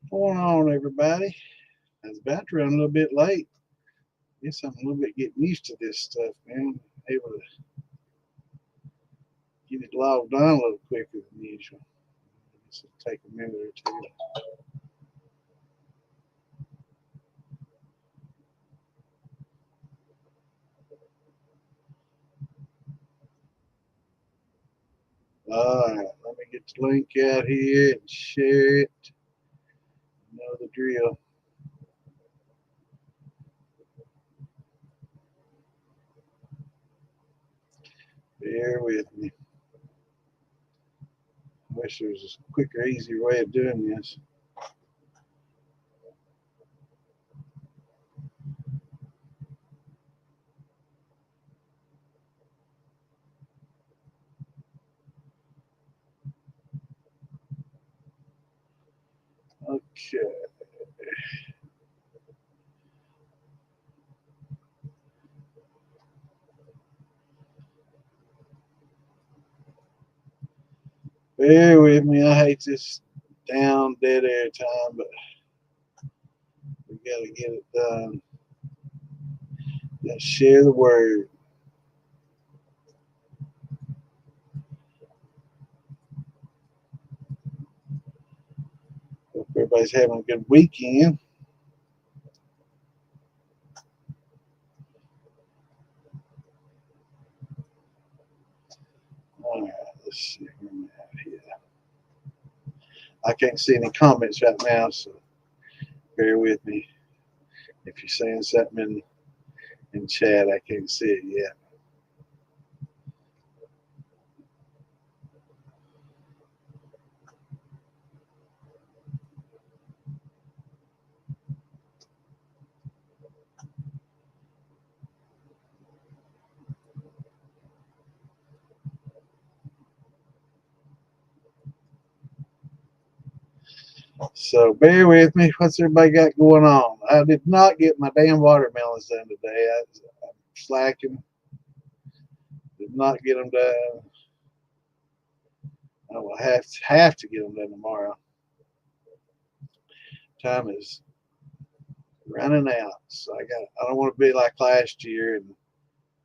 Going on, everybody? I was about to run a little bit late. Guess I'm a little bit getting used to this stuff, man. Able to get it logged on a little quicker than usual. This will take a minute or two. All right, let me get the link out here and share it. You know the drill. Bear with me. I wish there was a quicker, easier way of doing this. Okay. Bear with me. I hate this down dead air time, but we gotta get it done. Gotta share the word. Hope everybody's having a good weekend. All right, let's see here. I can't see any comments right now, so bear with me. If you're saying something in chat, I can't see it yet. So bear with me. What's everybody got going on? I did not get my damn watermelons done today. I'm slacking. Did not get them done. I will have to get them done tomorrow. Time is running out, so I don't want to be like last year. And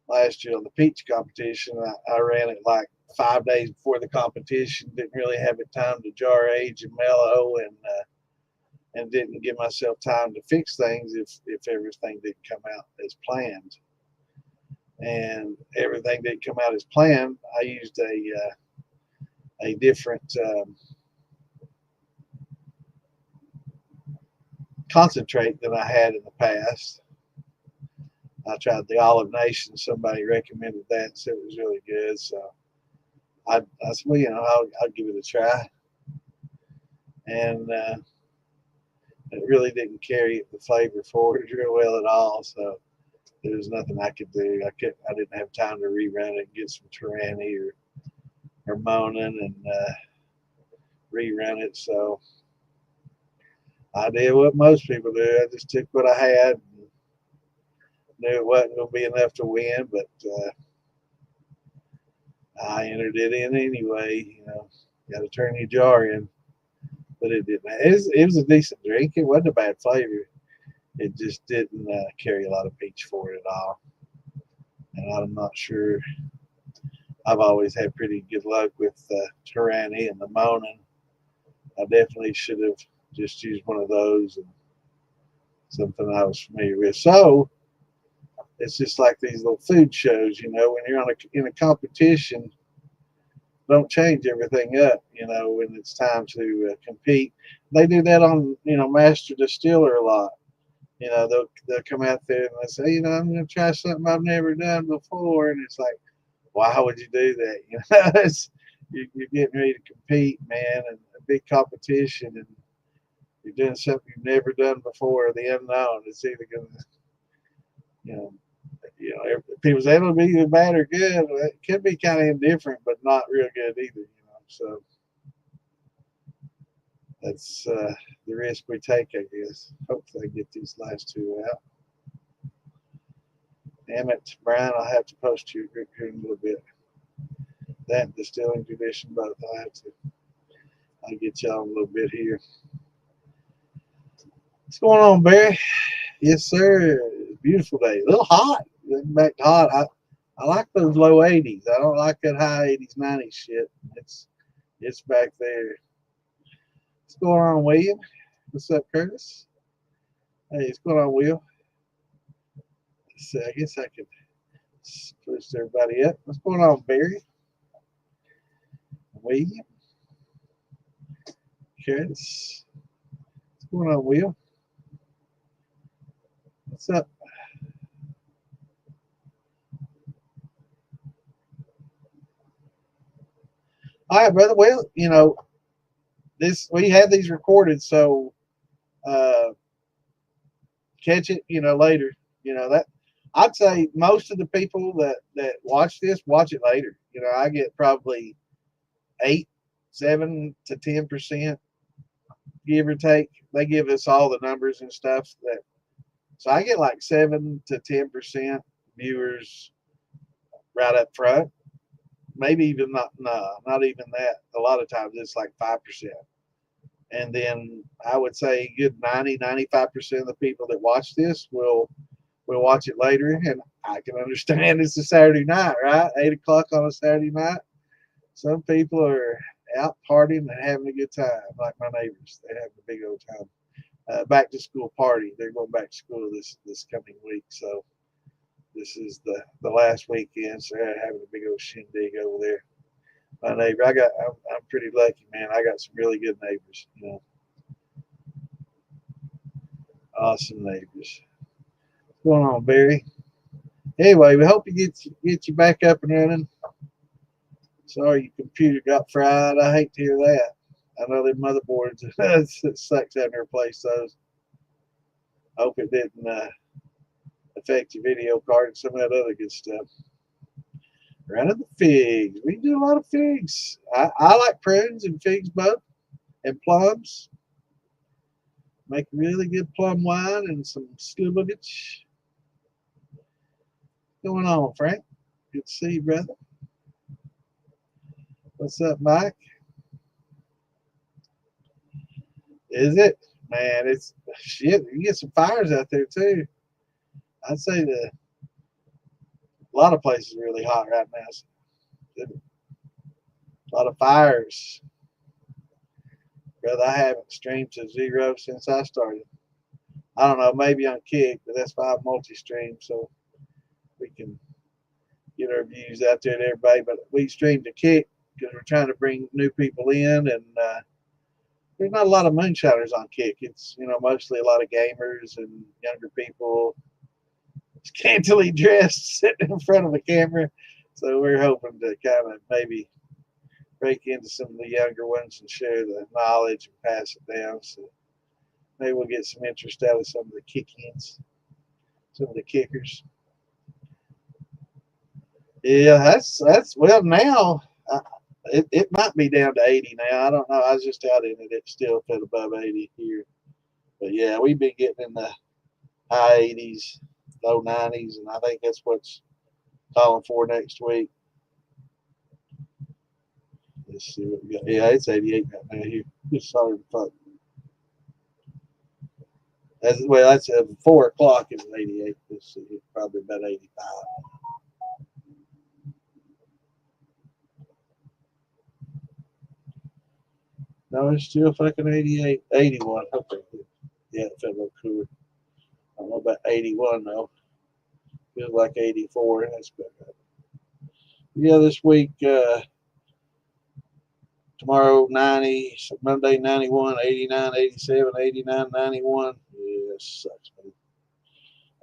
last year on the peach competition, I ran it like 5 days before the competition. Didn't really have it time to jar age and mellow, and didn't give myself time to fix things if everything didn't come out as planned. And everything didn't come out as planned. I used a different concentrate than I had in the past. I tried the Olive Nation. Somebody recommended that and said it was really good. So I said, well, I'll give it a try. And it really didn't carry the flavor forward real well at all. So there was nothing I could do. I didn't have time to rerun it and get some Tyranny or Monin and rerun it. So I did what most people do. I just took what I had and knew it wasn't going to be enough to win, but I entered it in anyway. Got to turn your jar in, but it didn't. It was a decent drink. It wasn't a bad flavor. It just didn't carry a lot of peach for it at all. And I'm not sure. I've always had pretty good luck with Tyranny and the Monin. I definitely should have just used one of those and something I was familiar with. So it's just like these little food shows, when you're in a competition, don't change everything up, when it's time to compete. They do that on, Master Distiller a lot. They'll come out there and they say, I'm going to try something I've never done before. And it's like, why would you do that? You're getting ready to compete, man, and a big competition, and you're doing something you've never done before. The unknown. It's either going to, you know, people say it'll be either bad or good. Well, it could be kind of indifferent, but not real good either. So that's the risk we take, I guess. Hopefully, I get these last two out. Damn it, Brian! I'll have to post you here in a little bit. That distilling tradition, both. I'll get y'all a little bit here. What's going on, Barry? Yes, sir. Beautiful day. A little hot. Getting back to hot. I like those low 80s. I don't like that high 80s, 90s shit. It's back there. What's going on, William? What's up, Curtis? Hey, what's going on, Will? So I guess I could push everybody up. What's going on, Barry? William? Curtis? What's going on, Will? What's up? All right, brother. Well, we have these recorded, so uh, catch it, later. That I'd say most of the people that watch this watch it later. I get probably 7 to 10%, give or take. They give us all the numbers and stuff so I get like 7 to 10% viewers right up front. Maybe even not even that. A lot of times it's like 5%. And then I would say a good 90, 95% of the people that watch this will watch it later. And I can understand it's a Saturday night, right? 8 o'clock on a Saturday night. Some people are out partying and having a good time, like my neighbors. They're having a big old time. Back to school party. They're going back to school this coming week. So this is the last weekend. So they're having a big old shindig over there. My neighbor, I'm pretty lucky, man. I got some really good neighbors. Awesome neighbors. What's going on, Barry? Anyway, we hope you get you back up and running. Sorry, your computer got fried. I hate to hear that. I know their motherboards. It sucks having to replace those. Hope it didn't affect your video card and some of that other good stuff. Running the figs. We do a lot of figs. I like prunes and figs both, and plums. Make really good plum wine and some slivovich. What's going on, Frank? Good to see you, brother. What's up, Mike? Is it? Man, it's shit. You get some fires out there too. I'd say a lot of places are really hot right now. So a lot of fires. Brother, I haven't streamed to zero since I started. I don't know, maybe on Kick, but that's why I multi-stream, so we can get our views out there to everybody. But we stream to Kick because we're trying to bring new people in, and there's not a lot of moonshiners on Kick. It's mostly a lot of gamers and younger people, scantily dressed, sitting in front of a camera. So we're hoping to kind of maybe break into some of the younger ones and share the knowledge and pass it down. So maybe we'll get some interest out of some of the kick-ins, some of the kickers. Yeah, that's well now. It might be down to 80 now. I don't know. I was just out in it. It still felt above 80 here. But yeah, we've been getting in the high 80s, low 90s, and I think that's what's calling for next week. Let's see what we got. Yeah, it's 88 right now here. Just sorry to fuck. That's 4 o'clock. It's 88. Let's see, it's probably about 85. No, it's still fucking 88, 81. Okay, yeah, it felt a little cooler. I don't know about 81 though. Feels like 84. That's good. Yeah, this week, tomorrow 90, Monday 91, 89, 87, 89, 91. Yeah, it sucks, man.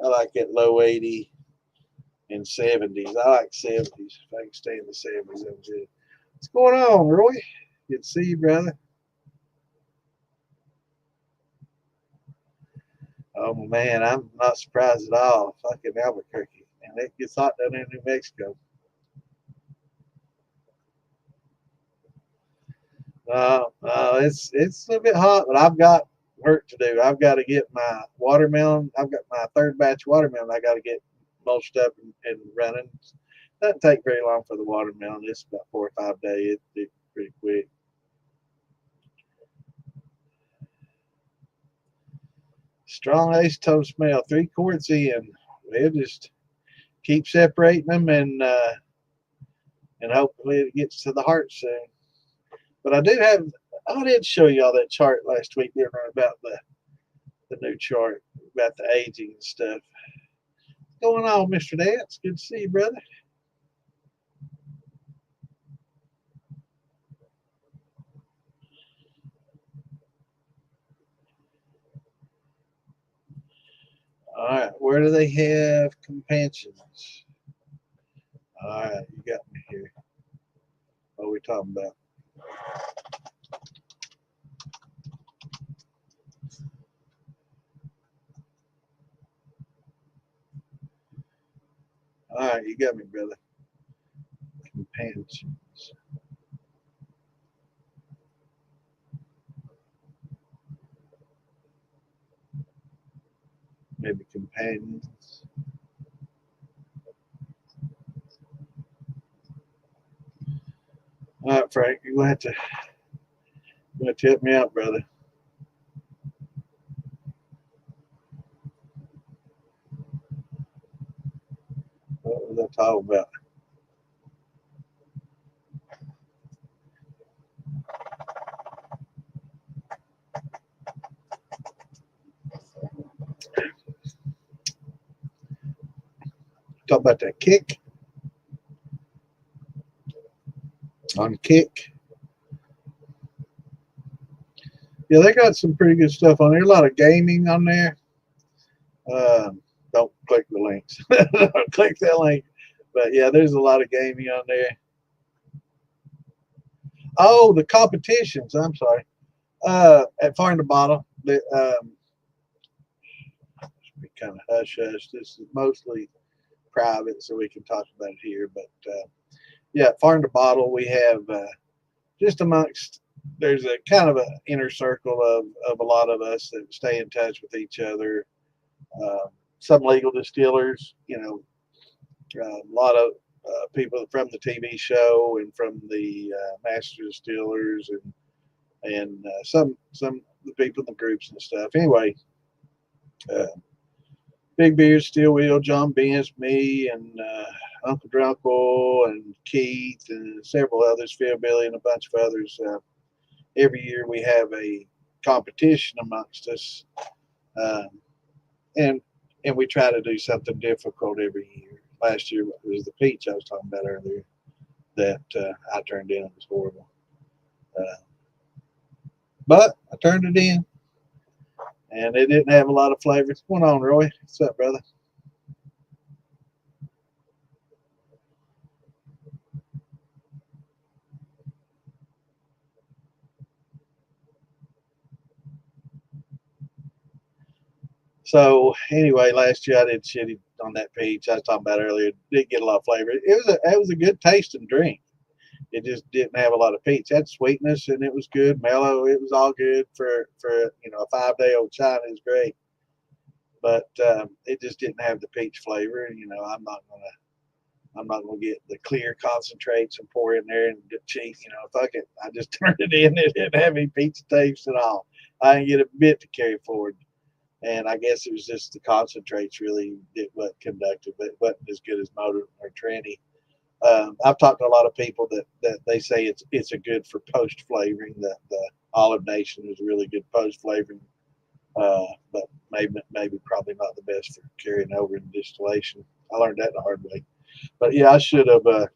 I like that low 80 and 70s. I like 70s. If I can stay in the 70s, I'm good. What's going on, Roy? Good to see you, brother. Oh man, I'm not surprised at all. Fucking Albuquerque, and it gets hot down in New Mexico. It's a little bit hot, but I've got work to do. I've got to get my watermelon. I've got my third batch watermelon. I got to get mulched up and running. Doesn't take very long for the watermelon. It's about 4 or 5 days. It's pretty quick. Strong acetone smell. 3 quarts in. We'll just keep separating them and hopefully it gets to the heart soon. But I did show y'all that chart last week, didn't I, about the new chart about the aging and stuff. What's going on, Mr. Dance? Good to see you, brother. All right, where do they have companions? All right, you got me here. What are we talking about? All right, you got me, brother. Companions. Maybe companions. All right, Frank, you're going to help me out, brother. What was I talking about? Talk about that kick. On kick. Yeah, they got some pretty good stuff on there. A lot of gaming on there. Don't click the links. Don't click that link. But yeah, there's a lot of gaming on there. Oh, the competitions. I'm sorry. At Farm to Bottle, be kind of hush hush. This is mostly private, so we can talk about it here. But yeah, Farm to Bottle, we have just amongst. There's a kind of an inner circle of a lot of us that stay in touch with each other. Some legal distillers, a lot of people from the TV show and from the master distillers and some the people in the groups and stuff. Anyway, uh, Big Beard, Steel Wheel, John Benz, me, and Uncle Drunkle, and Keith, and several others, Phil Billy, and a bunch of others. Every year we have a competition amongst us, um, and we try to do something difficult every year. Last year was the peach I was talking about earlier that I turned in. It was horrible, but I turned it in, and it didn't have a lot of flavor. What's going on, Roy? What's up, brother? So anyway, last year I did shitty on that peach I was talking about earlier. Didn't get a lot of flavor. It was a good tasting drink. It just didn't have a lot of peach. It had sweetness and it was good, mellow. It was all good for a 5-day old China. It was great, but it just didn't have the peach flavor. I'm not gonna get the clear concentrates and pour in there and get cheap. Fuck it. I just turned it in. It didn't have any peach taste at all. I didn't get a bit to carry forward. And I guess it was just the concentrates really did what conducted, but it wasn't as good as Motor or Tranny. I've talked to a lot of people that they say it's a good for post flavoring. That the Olive Nation is really good post flavoring, but maybe probably not the best for carrying over in distillation. I learned that the hard way. But yeah, I should have.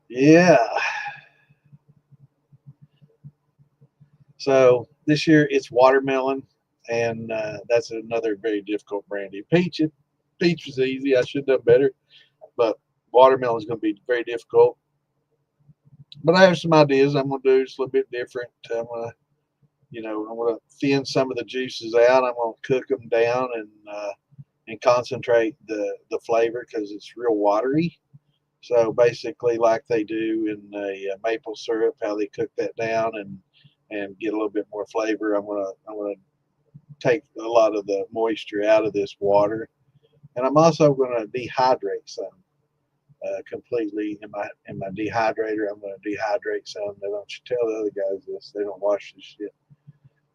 Yeah. So this year it's watermelon, and that's another very difficult brandy. Peach was easy. I should have done better, but watermelon is going to be very difficult. But I have some ideas. I'm going to do just a little bit different. I'm going to thin some of the juices out. I'm going to cook them down and concentrate the flavor because it's real watery. So basically, like they do in a maple syrup, how they cook that down and get a little bit more flavor. I'm gonna take a lot of the moisture out of this water, and I'm also going to dehydrate some completely in my dehydrator. I'm going to dehydrate some. They don't you tell the other guys this. They don't wash this shit.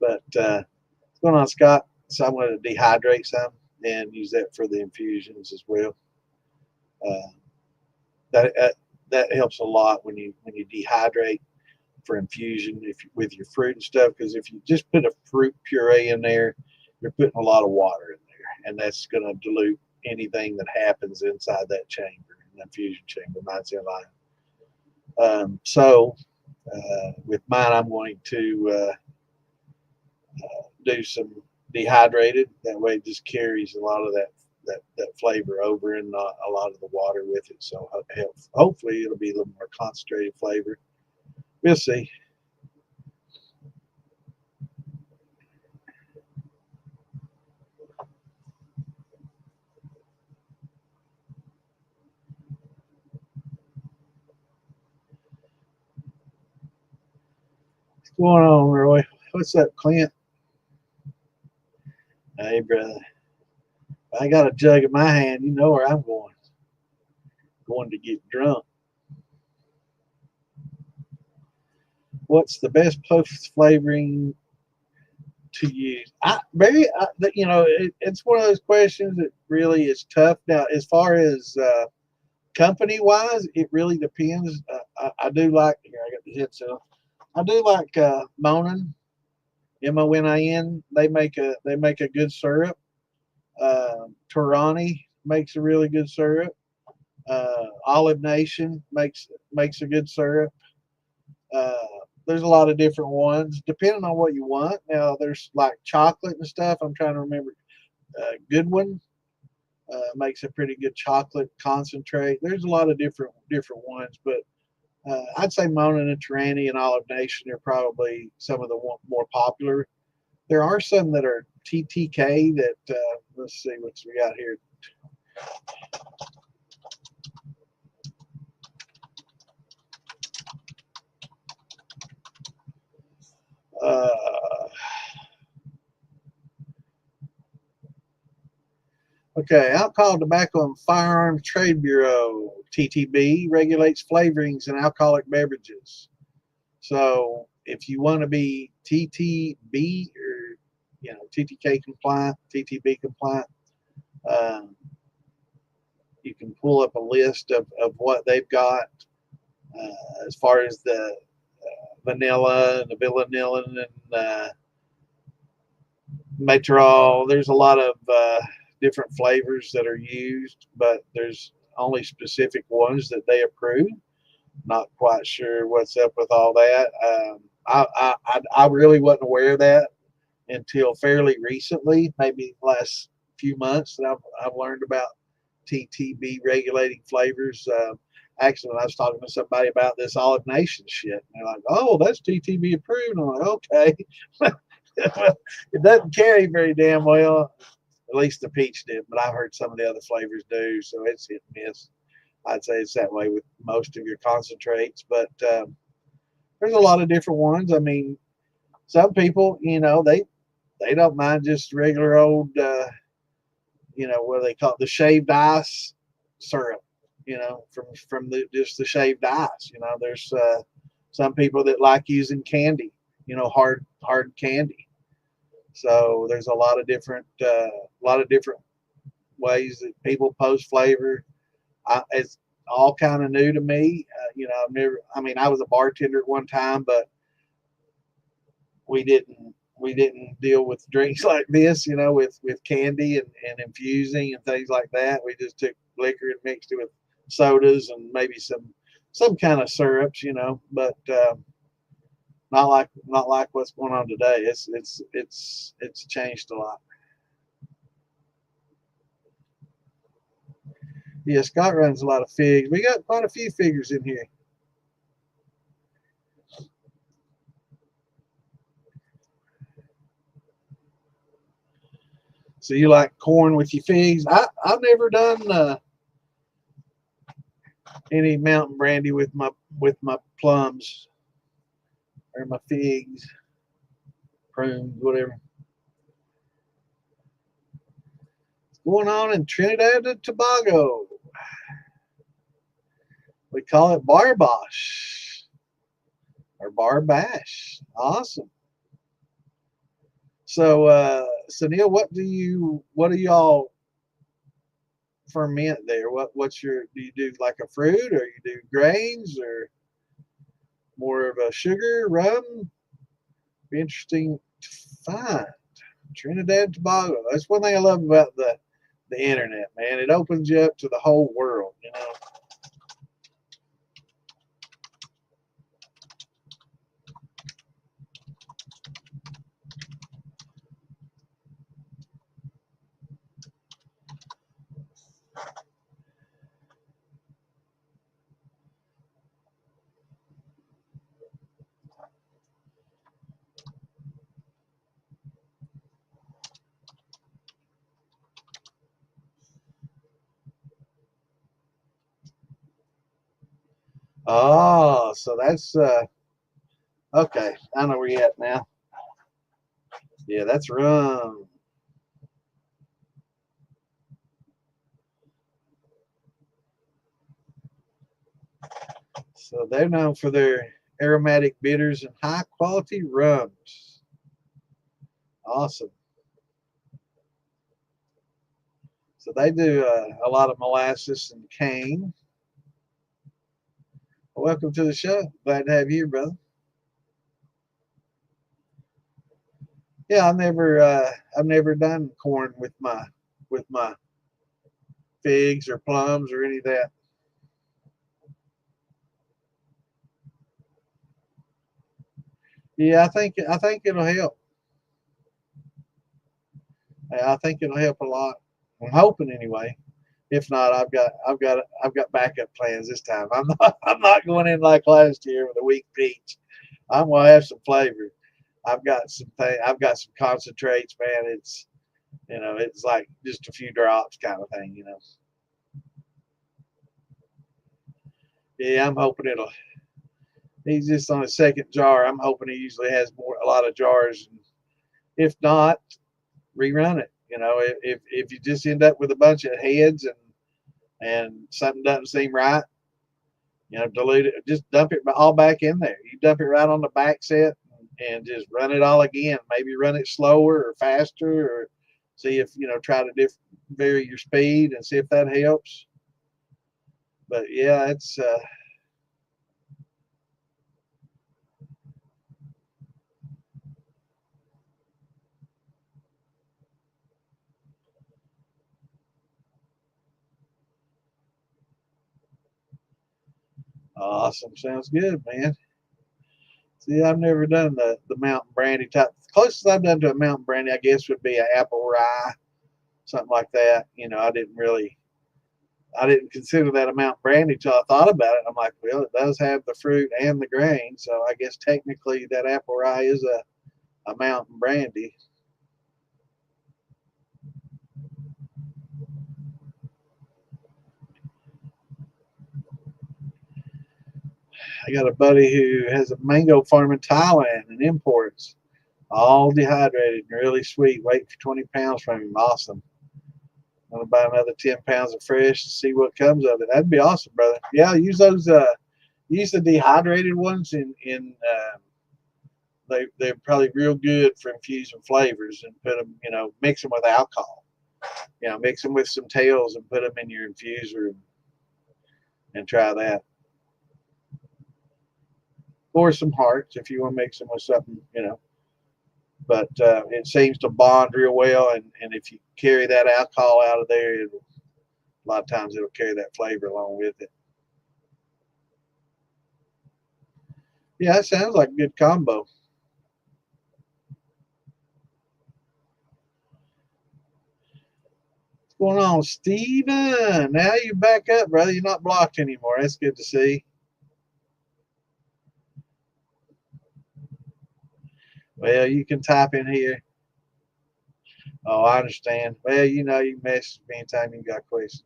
But what's going on, Scott? So I'm going to dehydrate some and use that for the infusions as well. Uh, that helps a lot when you dehydrate for infusion with your fruit and stuff. Because if you just put a fruit puree in there, you're putting a lot of water in there, and that's going to dilute anything that happens inside that chamber, the infusion chamber, So with mine, I'm going to do some dehydrated. That way, it just carries a lot of that flavor over and not a lot of the water with it. So hopefully, it'll be a little more concentrated flavor. We'll see. What's going on, Roy? What's up, Clint? Hey, brother. I got a jug in my hand. You know where I'm going. Going to get drunk. What's the best post flavoring to use? It's one of those questions that really is tough. Now, as far as company wise, it really depends. I do like here. I got the headset on. I do like Monin, Monin. They make a good syrup. Torani makes a really good syrup. Olive Nation makes a good syrup. Uh, there's a lot of different ones depending on what you want. Now there's like chocolate and stuff. I'm trying to remember. Goodwin makes a pretty good chocolate concentrate. There's a lot of different ones, but I'd say Mona and Tarani and Olive Nation are probably some of the more popular. There are some that are TTK that let's see what we got here. Uh, okay, Alcohol, Tobacco, and Firearms Trade Bureau (TTB) regulates flavorings in alcoholic beverages. So if you want to be TTB or TTK compliant, TTB compliant, you can pull up a list of what they've got as far as the vanilla and the vanillin and Matrol. There's a lot of different flavors that are used, but there's only specific ones that they approve. Not quite sure what's up with all that. I really wasn't aware of that until fairly recently, maybe the last few months that I've learned about TTB regulating flavors. Actually, when I was talking to somebody about this Olive Nation shit, and they're like, "Oh, that's TTB approved." And I'm like, "Okay." It doesn't carry very damn well. At least the peach did, but I've heard some of the other flavors do, so it's hit and miss. I'd say it's that way with most of your concentrates, but there's a lot of different ones. I mean, some people, they don't mind just regular old, what do they call it, the shaved ice syrup, from just the shaved ice. There's some people that like using candy, hard candy. So there's a lot of different ways that people post flavor. It's all kind of new to me. I've never. I mean, I was a bartender at one time, but we didn't deal with drinks like this. With candy and infusing and things like that. We just took liquor and mixed it with sodas and maybe some kind of syrups. But not like what's going on today. It's changed a lot. Yeah, Scott runs a lot of figs. We got quite a few figures in here. So you like corn with your figs? I've never done any mountain brandy with my plums or my figs, prunes, whatever. What's going on in Trinidad and Tobago? We call it barbosh or barbash. Awesome. So Neil, what do y'all ferment there? What's your, do you do like a fruit, or you do grains, or more of a sugar, rum? Be interesting to find. Trinidad and Tobago. That's one thing I love about the internet, man. It opens you up to the whole world, you know. Oh, so that's okay. I know where you're at now. Yeah, that's rum. So they're known for their aromatic bitters and high quality rums. Awesome. So they do a lot of molasses and cane. Well, welcome to the show. Glad to have you, brother. Yeah, I've never done corn with my figs or plums or any of that. Yeah, I think it'll help. Yeah, I think it'll help a lot. I'm hoping anyway. If not, I've got backup plans this time. I'm not going in like last year with a weak peach. I'm gonna have some flavor. I've got some concentrates, man. It's, you know, it's like just a few drops kind of thing, you know. Yeah, I'm hoping it'll. He's just on his second jar. I'm hoping he usually has a lot of jars. And if not, rerun it. You know, if you just end up with a bunch of heads and something doesn't seem right, you know, dilute it. Just dump it all back in there. You dump it right on the back set and just run it all again. Maybe run it slower or faster, or see if, you know, try to vary your speed and see if that helps. But yeah, it's awesome. Sounds good, man. See, I've never done the mountain brandy type. The closest I've done to a mountain brandy, I guess, would be an apple rye, something like that. You know, I didn't consider that a mountain brandy till I thought about it. I'm like, well, it does have the fruit and the grain, so I guess technically that apple rye is a mountain brandy. I got a buddy who has a mango farm in Thailand and imports all dehydrated and really sweet. Wait for 20 pounds from him. Awesome. I'm gonna buy another 10 pounds of fresh and see what comes of it. That'd be awesome, brother. Yeah, use those. Use the dehydrated ones in. They're probably real good for infusing flavors, and put them. You know, mix them with alcohol. You know, mix them with some tails and put them in your infuser and try that. Or some hearts if you want to mix them with something. You know, but it seems to bond real well, and if you carry that alcohol out of there, a lot of times it'll carry that flavor along with it. Yeah, that sounds like a good combo. What's going on, Steven? Now you back up, brother. You're not blocked anymore. That's good to see. Well, you can type in here. Oh, I understand. Well, you know, you can message me anytime you got questions.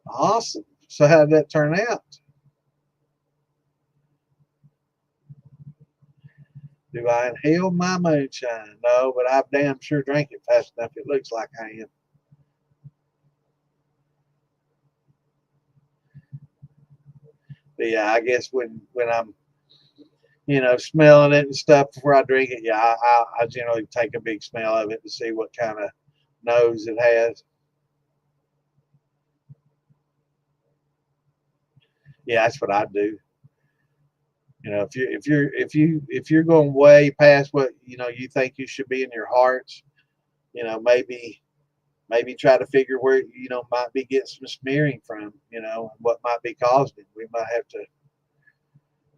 Awesome. So how did that turn out? Do I inhale my moonshine? No, but I damn sure drank it fast enough. It looks like I am. But yeah, I guess when I'm smelling it and stuff before I drink it, yeah, I generally take a big smell of it to see what kind of nose it has. Yeah, that's what I do. If you're going way past what you think you should be in your hearts, maybe try to figure where might be getting some smearing from, what might be causing it. We might have to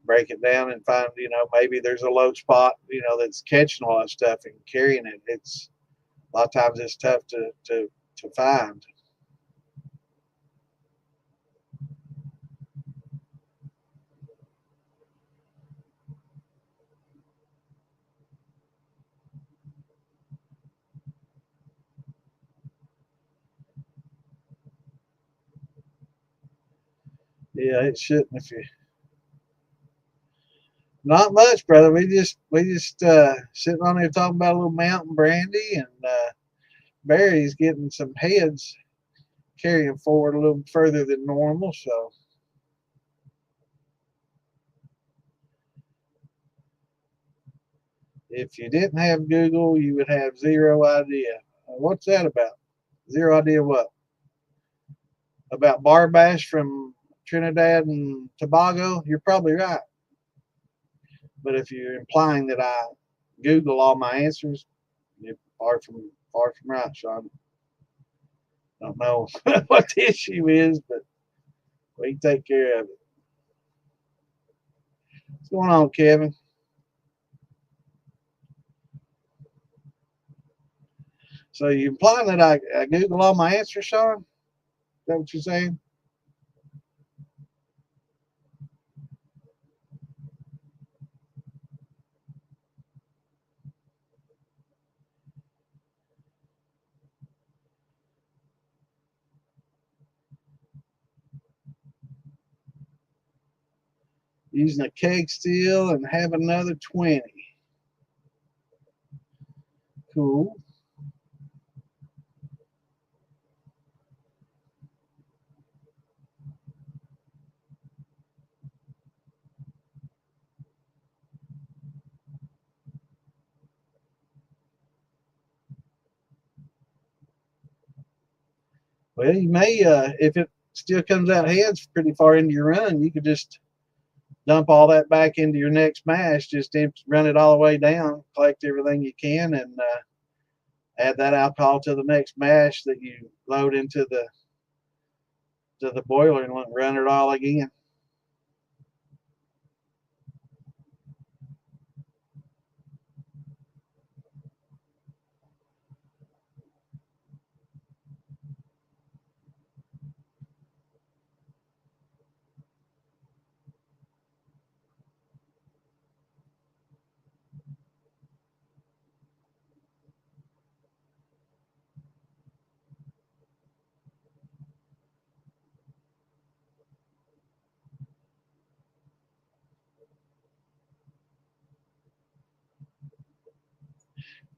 break it down and find, maybe there's a low spot, that's catching all that stuff and carrying it. It's a lot of times it's tough to find. Yeah, it shouldn't. If you Not much, brother. We just sitting on here talking about a little mountain brandy, and Barry's getting some heads carrying forward a little further than normal. So if you didn't have Google, you would have zero idea. What's that about? Zero idea what? About Barbash from Trinidad and Tobago? You're probably right. But if you're implying that I Google all my answers, you're far from right, Sean. I don't know what the issue is, but we can take care of it. What's going on, Kevin? So you implying that I Google all my answers, Sean? Is that what you're saying? Using a keg still and have another 20. Cool. Well, you may, if it still comes out heads pretty far into your run, you could just dump all that back into your next mash. Just run it all the way down, collect everything you can, and add that alcohol to the next mash that you load into the boiler and run it all again.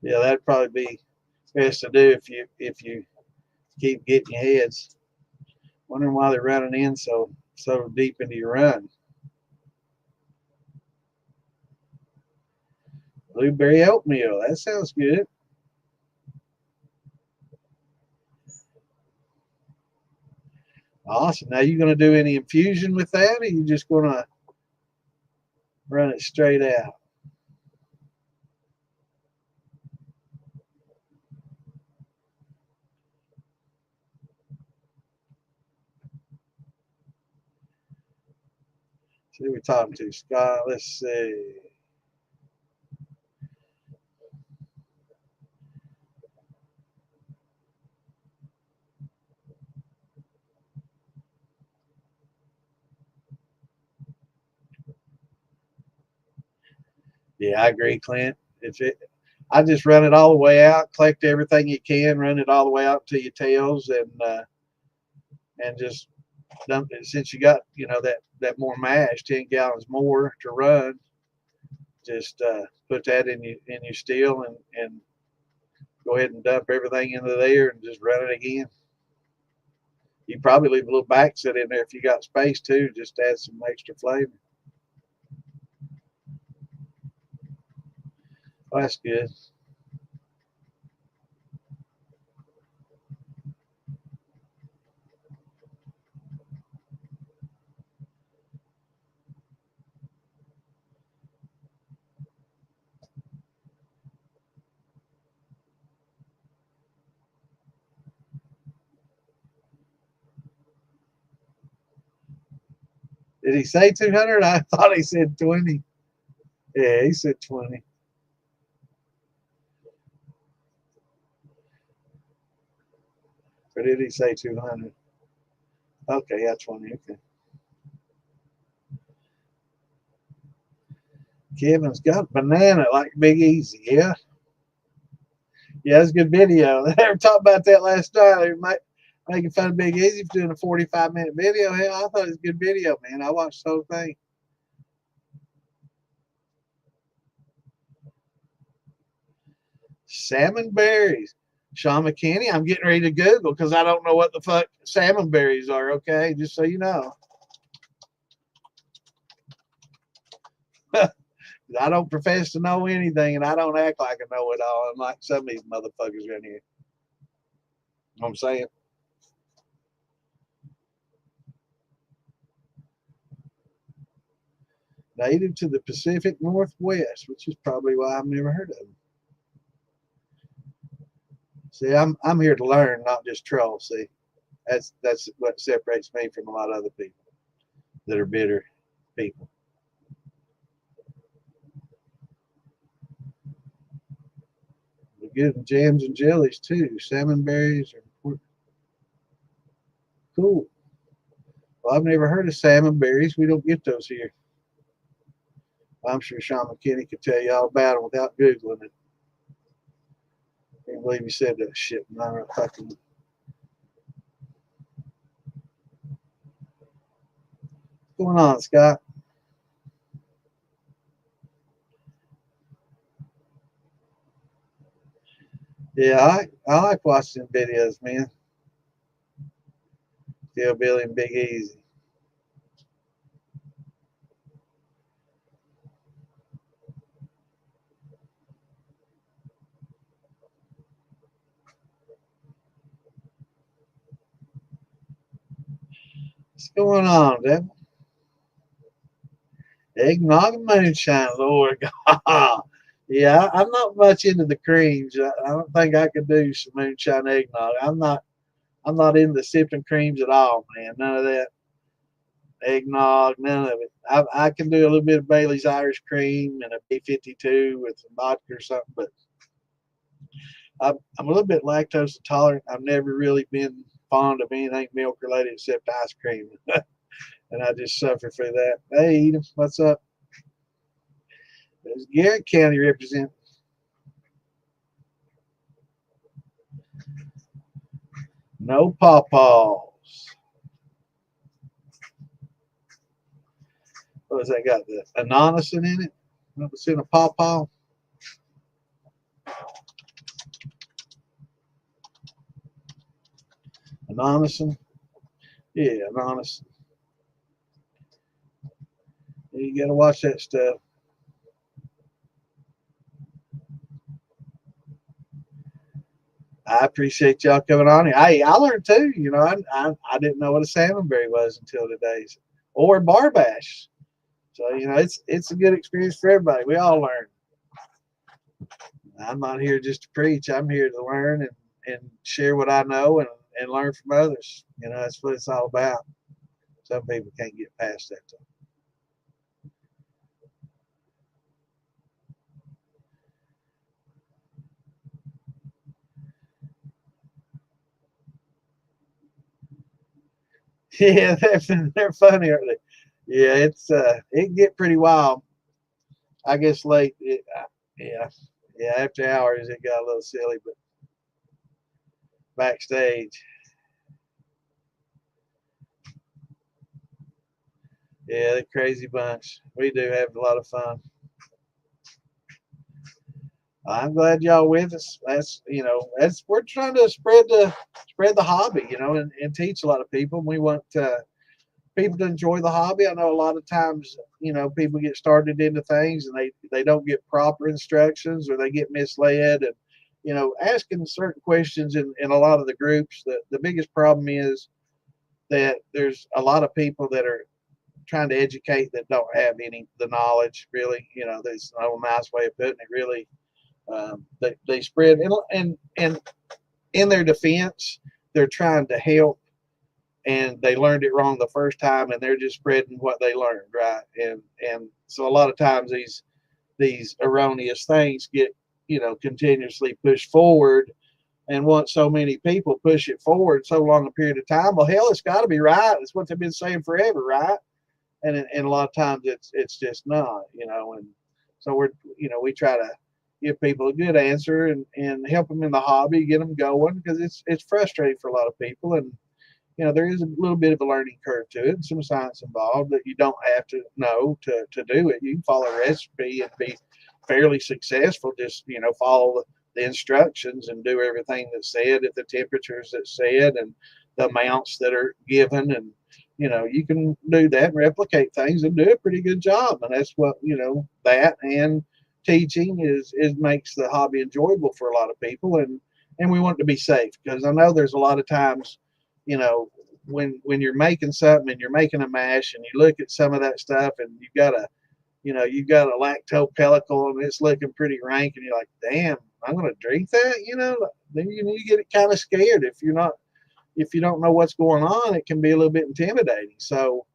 Yeah, that'd probably be best to do if you keep getting your heads. Wondering why they're running in so deep into your run. Blueberry oatmeal. That sounds good. Awesome. Now you going to do any infusion with that, or you just going to run it straight out? See who we're talking to, Scott. Let's see. Yeah, I agree, Clint. I just run it all the way out, collect everything you can, run it all the way out to your tails, and just dump it. Since you got that more mash, 10 gallons more to run, just put that in your still and go ahead and dump everything into there and just run it again. You probably leave a little back set in there if you got space too, just to add some extra flavor. Oh, that's good. Did he say 200? I thought he said 20. Yeah, he said 20. Or did he say 200? Okay, yeah, 20. Okay. Kevin's got banana like Big Easy. Yeah. Yeah, it's a good video. They were talking about that last night. They were making fun of Big Easy for doing a 45-minute video. Hell, I thought it was a good video, man. I watched the whole thing. Salmon berries. Sean McKinney, I'm getting ready to Google because I don't know what the fuck salmon berries are, okay? Just so you know. I don't profess to know anything, and I don't act like I know it all, unlike some of these motherfuckers around here. You know what I'm saying? Native to the Pacific Northwest, which is probably why I've never heard of them. See, I'm here to learn, not just troll. See, that's what separates me from a lot of other people that are bitter people. They're good in jams and jellies too. Salmon berries are cool. Well, I've never heard of salmon berries. We don't get those here. I'm sure Sean McKinney could tell you all about them without Googling it. I can't believe you said that shit. I'm not fucking. What's going on, Scott? Yeah, I like watching videos, man. Still Billy and Big Easy. What's going on, Devil? Eggnog and moonshine, Lord God. Yeah, I'm not much into the creams. I don't think I could do some moonshine eggnog. I'm not into sipping creams at all, man. None of that eggnog, none of it. I can do a little bit of Bailey's Irish cream and a B52 with some vodka or something, but I'm a little bit lactose intolerant. I've never really been fond of anything milk related except ice cream, and I just suffer through that. Hey, Edom, what's up? There's Garrett County representative. No pawpaws. What has that got? The anonymous in it? What's in a pawpaw? Anonymous? Yeah, anonymous. You got to watch that stuff. I appreciate y'all coming on here. I learned too. You know, I didn't know what a salmonberry was until today's or barbash. So you know, it's a good experience for everybody. We all learn. I'm not here just to preach. I'm here to learn and share what I know and learn from others. You know, that's what it's all about. Some people can't get past that. Though. Yeah, they're funny, aren't they? Yeah, it can get pretty wild. I guess late. Yeah, yeah. After hours, it got a little silly, but backstage, yeah, the crazy bunch. We do have a lot of fun. I'm glad y'all with us. That's we're trying to spread spread the hobby, and teach a lot of people. We want people to enjoy the hobby. I know a lot of times, people get started into things and they don't get proper instructions, or they get misled. And, asking certain questions in a lot of the groups, the biggest problem is that there's a lot of people that are trying to educate that don't have the knowledge really. There's no nice way of putting it really. They spread, and in their defense, they're trying to help, and they learned it wrong the first time, and they're just spreading what they learned, right? And so a lot of times these erroneous things get continuously pushed forward, and once so many people push it forward so long a period of time, well, hell, it's got to be right. It's what they've been saying forever, right? And a lot of times it's just not, and so we try to give people a good answer and help them in the hobby, get them going, because it's frustrating for a lot of people. And there is a little bit of a learning curve to it, and some science involved that you don't have to know to do it. You can follow a recipe and be fairly successful. Just follow the instructions and do everything that's said at the temperatures that's said and the amounts that are given. And you can do that and replicate things and do a pretty good job. And that's what that and teaching is makes the hobby enjoyable for a lot of people. And we want it to be safe, because I know there's a lot of times, when you're making something and you're making a mash and you look at some of that stuff and you've got a lacto pellicle and it's looking pretty rank, and you're like, damn, I'm going to drink that. Then you get kind of scared. If you don't know what's going on, it can be a little bit intimidating. So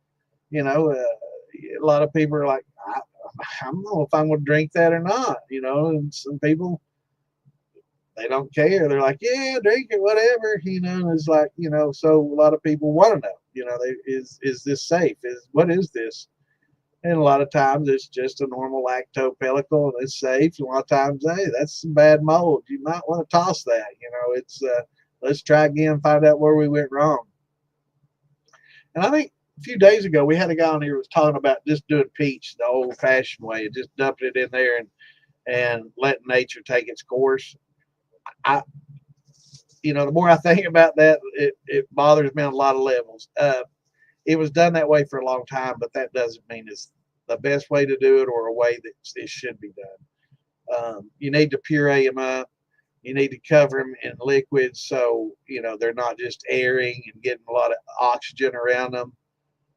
a lot of people are like, I don't know if I'm going to drink that or not. And some people, they don't care. They're like, yeah, drink it, whatever. It's like, so a lot of people want to know, is this safe? What is this? And a lot of times it's just a normal lacto pellicle and it's safe. A lot of times, hey, that's some bad mold. You might want to toss that. It's let's try again and find out where we went wrong. And I think a few days ago we had a guy on here who was talking about just doing peach the old-fashioned way, just dumping it in there and letting nature take its course. The more I think about that, it bothers me on a lot of levels. It was done that way for a long time, but that doesn't mean it's the best way to do it or a way that it should be done. You need to puree them up. You need to cover them in liquid so they're not just airing and getting a lot of oxygen around them.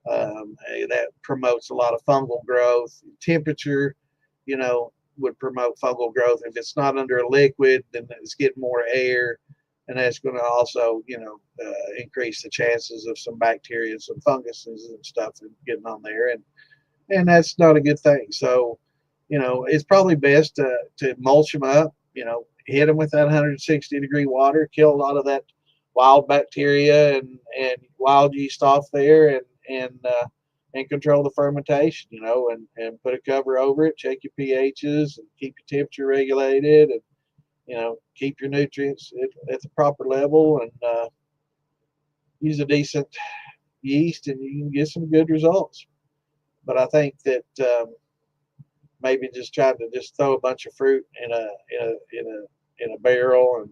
That promotes a lot of fungal growth. Temperature, would promote fungal growth. If it's not under a liquid, then it's getting more air, and that's going to also, increase the chances of some bacteria and some funguses and stuff getting on there, and that's not a good thing. So, it's probably best to mulch them up. Hit them with that 160-degree water, kill a lot of that wild bacteria and wild yeast off there, and control the fermentation, and put a cover over it, check your pHs and keep your temperature regulated, and, keep your nutrients at the proper level, and use a decent yeast, and you can get some good results. But I think that maybe just trying to just throw a bunch of fruit in a barrel and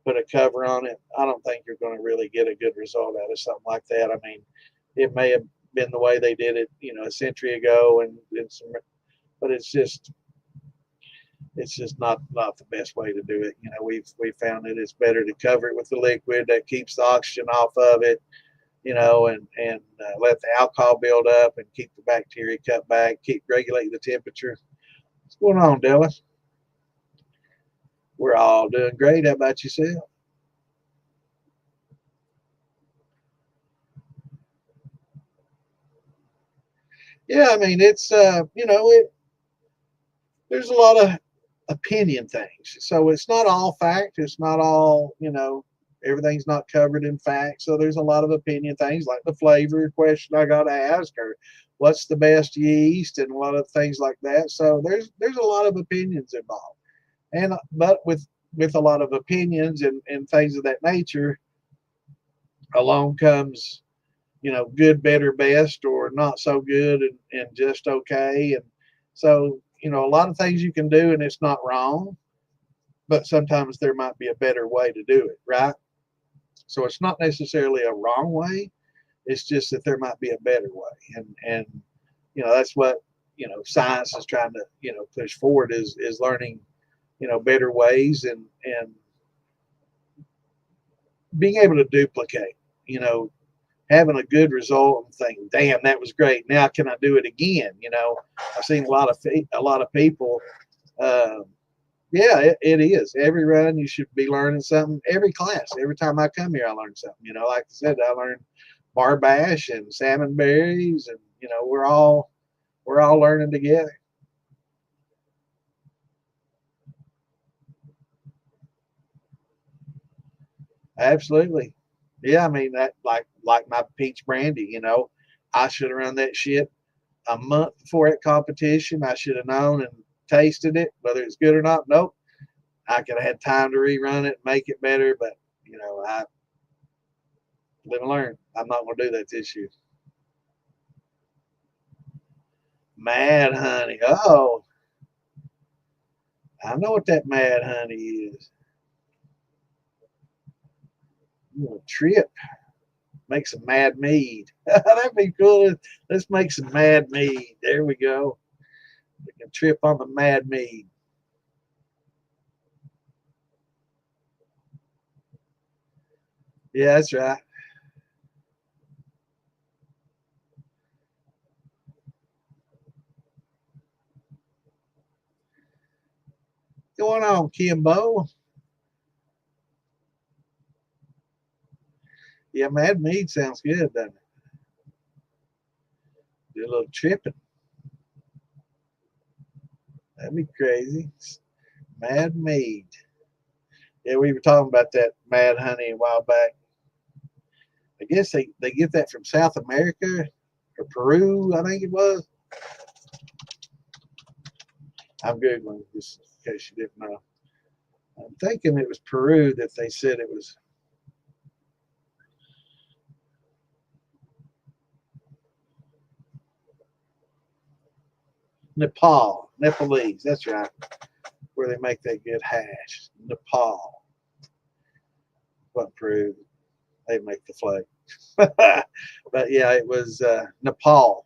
put a cover on it, I don't think you're going to really get a good result out of something like that. I mean, it may have been the way they did it, a century ago, but it's just not the best way to do it. We've found that it's better to cover it with the liquid that keeps the oxygen off of it, and let the alcohol build up and keep the bacteria cut back, keep regulating the temperature. What's going on, Dylan? We're all doing great. How about yourself? Yeah, I mean, it's there's a lot of opinion things. So it's not all fact. It's not all, everything's not covered in fact. So there's a lot of opinion things, like the flavor question I got asked, or what's the best yeast, and a lot of things like that. So there's a lot of opinions involved. But with a lot of opinions and things of that nature, along comes, good, better, best, or not so good, and just okay. And so, a lot of things you can do and it's not wrong, but sometimes there might be a better way to do it, right? So it's not necessarily a wrong way. It's just that there might be a better way, and that's what science is trying to push forward is learning better ways and being able to duplicate. You know, having a good result and thinking, "Damn, that was great. Now can I do it again?" I've seen a lot of people. Uh, yeah, it is. Every run you should be learning something. Every class, every time I come here, I learn something. Like I said, I learned bar bash and salmon berries, and we're all learning together. Absolutely. Yeah, I mean that like my peach brandy. I should have run that shit a month before that competition. I should have known and tasted it, whether it's good or not. Nope. I could have had time to rerun it, make it better, but I live and learn. I'm not going to do that this year. Mad honey. Oh, I know what that mad honey is. You want a trip? Make some mad mead. That'd be cool. Let's make some mad mead. There we go. We can trip on the mad mead. Yeah, that's right. Going on, Kimbo? Yeah, mad mead sounds good, doesn't it? Do a little tripping. That'd be crazy. Mad mead. Yeah, we were talking about that mad honey a while back. I guess they get that from South America or Peru, I think it was. I'm Googling this in case you didn't know. I'm thinking it was Peru that they said it was Nepalese. That's right, where they make that good hash. Nepal, what Peru? They make the flag. But yeah, it was Nepal.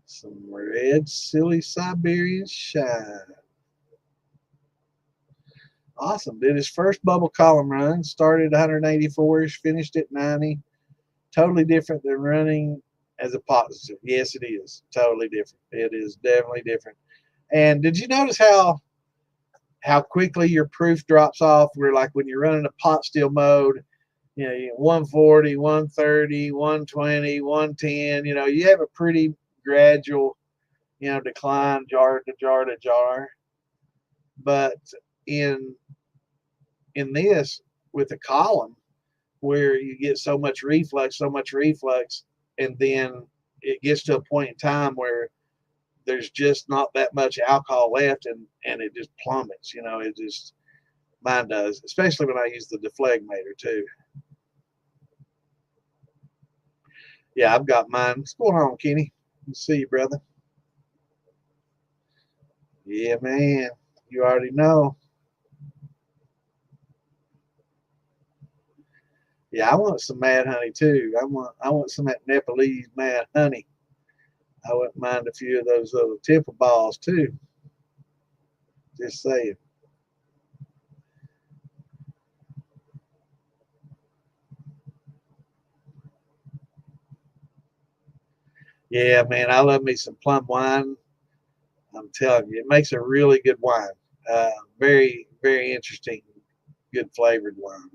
Some red, silly Siberian shine. Awesome. Did his first bubble column run. Started 184ish, finished at 90. Totally different than running as a positive. Yes, it is. Totally different. It is definitely different. And did you notice how quickly your proof drops off? Where like when you're running a pot still mode, you 140, 130, 120, 110, you have a pretty gradual, decline jar to jar to jar. But in in this with a column where you get so much reflux, and then it gets to a point in time where there's just not that much alcohol left, and it just plummets. It just mine does, especially when I use the deflegmator too. Yeah, I've got mine. What's going on, Kenny? Good to see you, brother. Yeah, man. You already know. Yeah, I want some mad honey too. I want some of that Nepalese mad honey. I wouldn't mind a few of those little tipple balls too. Just saying. Yeah, man, I love me some plum wine. I'm telling you, it makes a really good wine. Very, very interesting, good flavored wine.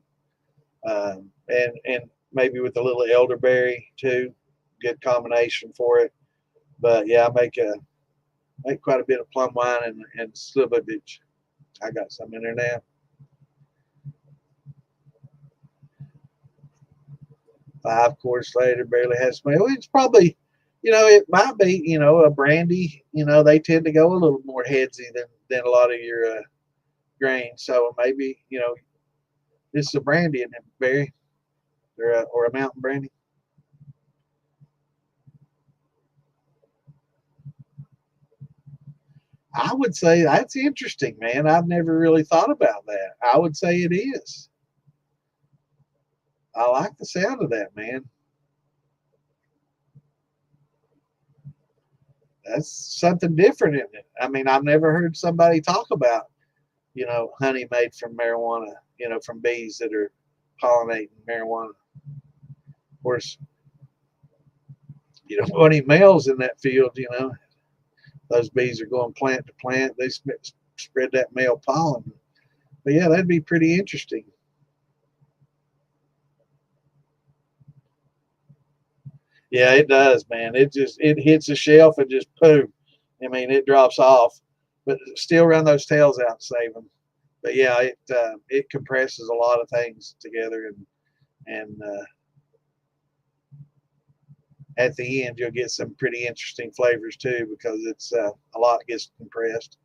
And maybe with a little elderberry too. Good combination for it. But yeah, I make quite a bit of plum wine and slivovich. I got some in there now. 5 quarters later, barely has smell. It's probably, it might be, a brandy. They tend to go a little more headsy than a lot of your grains. So maybe, this is a brandy in there, Barry, or a mountain brandy. I would say that's interesting, man. I've never really thought about that. I would say it is. I like the sound of that, man. That's something different, isn't it? I mean, I've never heard somebody talk about, honey made from marijuana, from bees that are pollinating marijuana. Of course, you don't want any males in that field. Those bees are going plant to plant. They spread that male pollen. But yeah, that'd be pretty interesting. Yeah, it does, man. It hits a shelf and just boom. I mean, it drops off, but still run those tails out and save them. But yeah, it compresses a lot of things together, and at the end you'll get some pretty interesting flavors too because it's a lot gets compressed.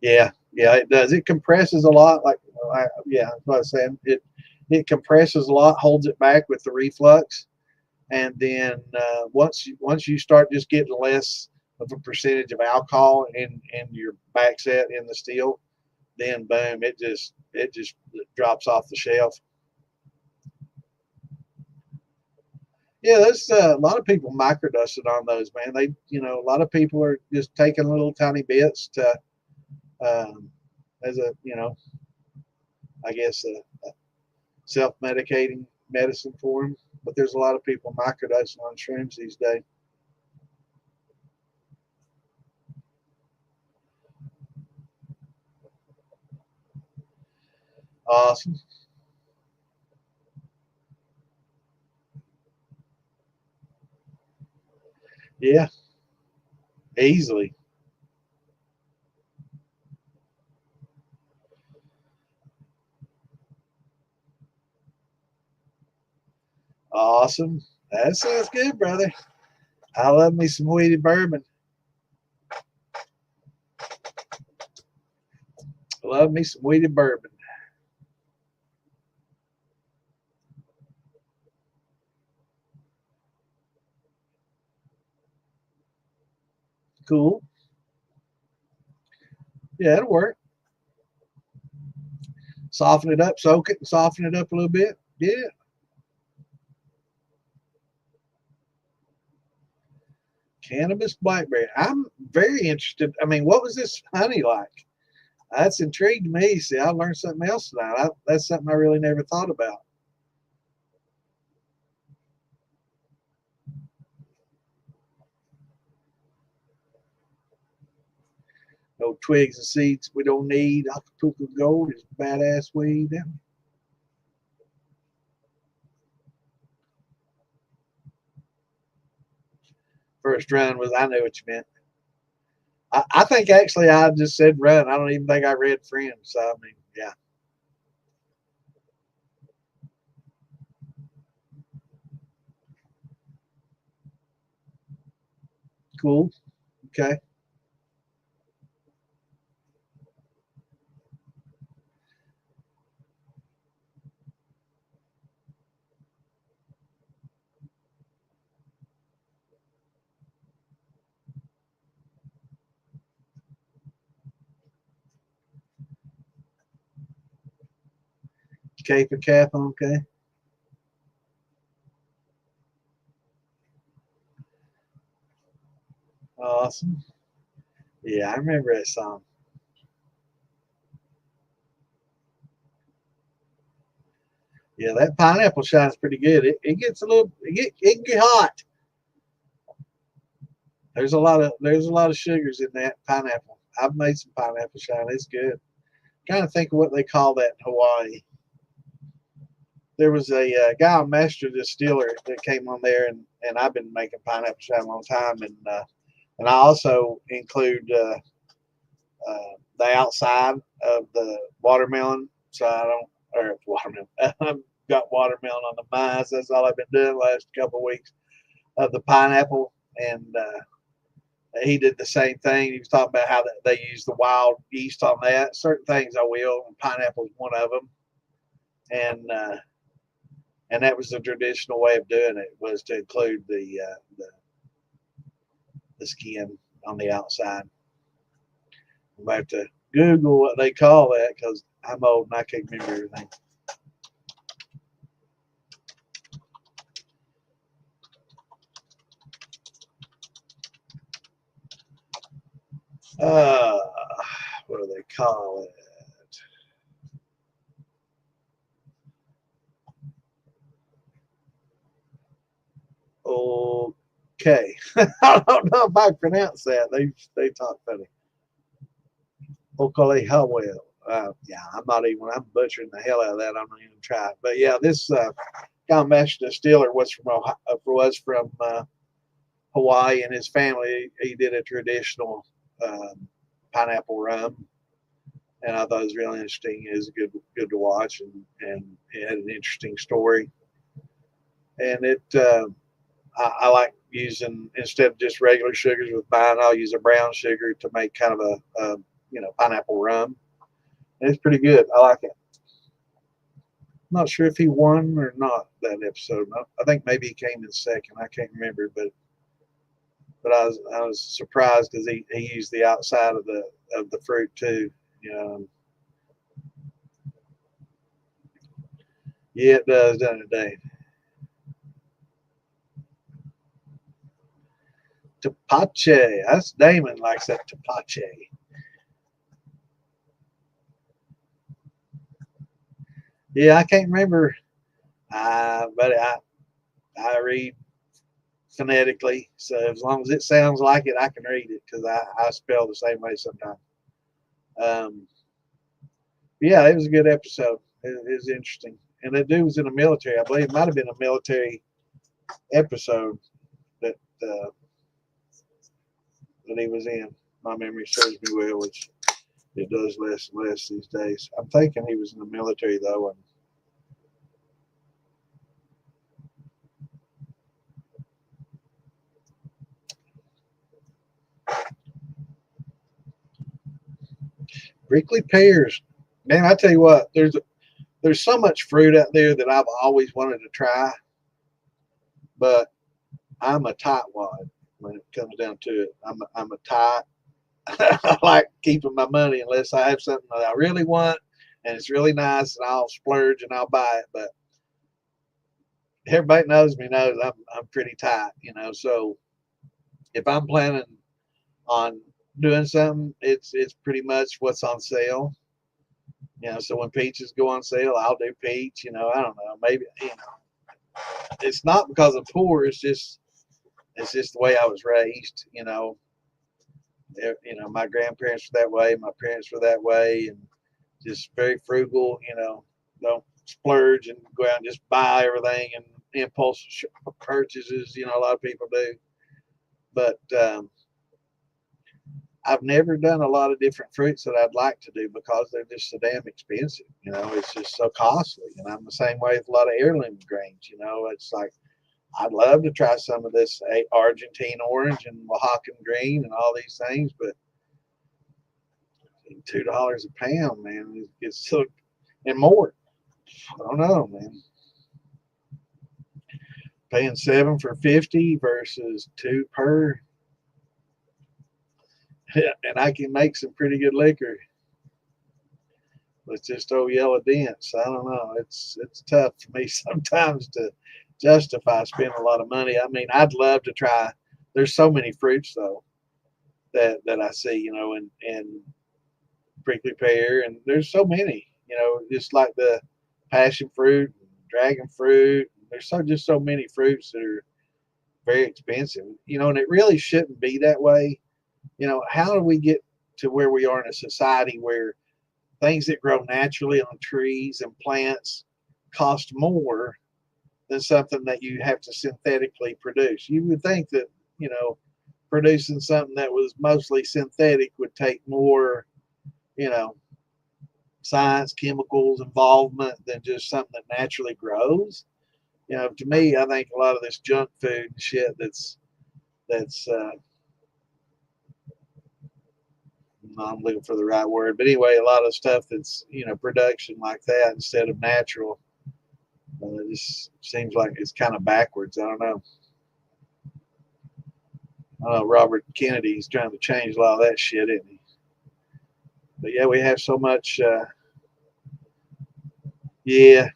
Yeah, yeah, it does. It compresses a lot. Yeah, that's what I was saying. It compresses a lot, holds it back with the reflux, and then once you start just getting less of a percentage of alcohol in your back set in the steel, then boom, it just drops off the shelf. Yeah, there's a lot of people microdosted on those, man. A lot of people are just taking little tiny bits to um, as I guess, a self-medicating medicine for them. But there's a lot of people microdosing on shrooms these days. Awesome. Yeah, easily. Awesome. That sounds good, brother. I love me some weeded bourbon. I love me some weeded bourbon. Cool. Yeah, it'll work. Soften it up, soak it, and soften it up a little bit. Yeah. Cannabis blackberry. I'm very interested. I mean, what was this honey like? That's intrigued me. See, I learned something else tonight. That's something I really never thought about. No twigs and seeds we don't need. Acapulco Gold is badass weed. First run was, I knew what you meant. I think actually I just said run. I don't even think I read friends. So, I mean, yeah. Cool. Okay. Cape and cap. Okay. Awesome. Yeah, I remember that song. Yeah, that pineapple shines pretty good. It gets a little, it can get hot. There's a lot of sugars in that pineapple. I've made some pineapple shine. It's good. I'm trying to think of what they call that in Hawaii. There was a guy, a master distiller, that came on there, and I've been making pineapple shine a long time, and I also include the outside of the watermelon, so I don't or watermelon. I've got watermelon on the vines. That's all I've been doing the last couple of weeks of the pineapple, and he did the same thing. He was talking about how they use the wild yeast on that. Certain things I will, and pineapple is one of them. and that was the traditional way of doing it, was to include the skin on the outside. I'm about to Google what they call that because I'm old and I can't remember everything. Uh, what do they call it? Okay. I don't know if I pronounce that. They talk funny. Okale Howell. Yeah, I'm butchering the hell out of that. I'm not even trying. But yeah, this master distiller was from Hawaii, and his family, he did a traditional pineapple rum, and I thought it was really interesting. It was good to watch, and it had an interesting story. And I like using, instead of just regular sugars with mine, I'll use a brown sugar to make kind of a pineapple rum. And it's pretty good. I like it. I'm not sure if he won or not that episode. I think maybe he came in second. I can't remember, but I was surprised because he used the outside of the fruit too. You know. Yeah, it does, doesn't it, Dave? Tepache. That's Damon likes that tepache. Yeah, I can't remember, but I read phonetically, so as long as it sounds like it, I can read it because I spell the same way sometimes. Um, yeah, it was a good episode. It was interesting, and the dude was in the military. I believe it might have been a military episode that that he was in. My memory serves me well, which it does less and less these days. I'm thinking he was in the military though, and prickly pears. Man, I tell you what, there's so much fruit out there that I've always wanted to try, but I'm a tightwad when it comes down to it. I'm a tight. I like keeping my money unless I have something that I really want and it's really nice, and I'll splurge and I'll buy it. But everybody knows I'm pretty tight, you know. So if I'm planning on doing something, it's pretty much what's on sale. You know, so when peaches go on sale, I'll do peach. You know, I don't know, maybe it's not because I'm poor. It's just the way I was raised. My grandparents were that way, my parents were that way, and just very frugal. Don't splurge and go out and just buy everything and impulse purchases. A lot of people do, but I've never done a lot of different fruits that I'd like to do because they're just so damn expensive. It's just so costly. And I'm the same way with a lot of heirloom grains. It's like I'd love to try some of this Argentine orange and Oaxacan green and all these things, but $2 a pound, man, it's so, and more. I don't know, man. Paying 7 for 50 versus 2 per. And I can make some pretty good liquor with just old yellow dents. I don't know. It's tough for me sometimes to justify spending a lot of money. I mean, I'd love to try. There's so many fruits though that I see, and prickly pear, and there's so many, just like the passion fruit, dragon fruit. There's just so many fruits that are very expensive, and it really shouldn't be that way. How do we get to where we are in a society where things that grow naturally on trees and plants cost more than something that you have to synthetically produce? You would think that, producing something that was mostly synthetic would take more, science, chemicals involvement than just something that naturally grows. To me, I think a lot of this junk food and shit that's I'm looking for the right word, but anyway, a lot of stuff that's production like that instead of natural. It just seems like it's kind of backwards. I don't know. Robert Kennedy's trying to change a lot of that shit, isn't he? But yeah, we have so much. Yeah,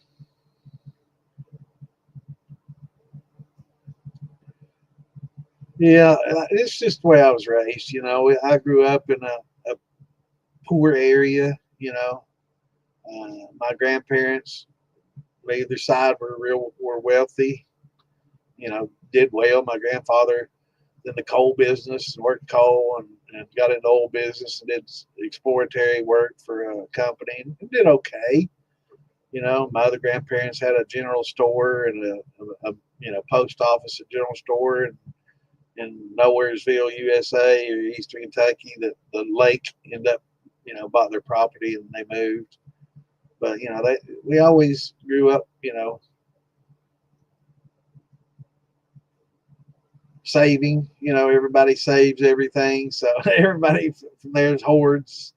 yeah. It's just the way I was raised. I grew up in a poor area. My grandparents on either side were wealthy. Did well. My grandfather in the coal business and worked coal and got into oil business and did exploratory work for a company and did okay. My other grandparents had a general store and a post office, a general store in Nowheresville, USA, or Eastern Kentucky. That the lake ended up, bought their property and they moved. But we always grew up, saving. Everybody saves everything, so everybody from there's hoards.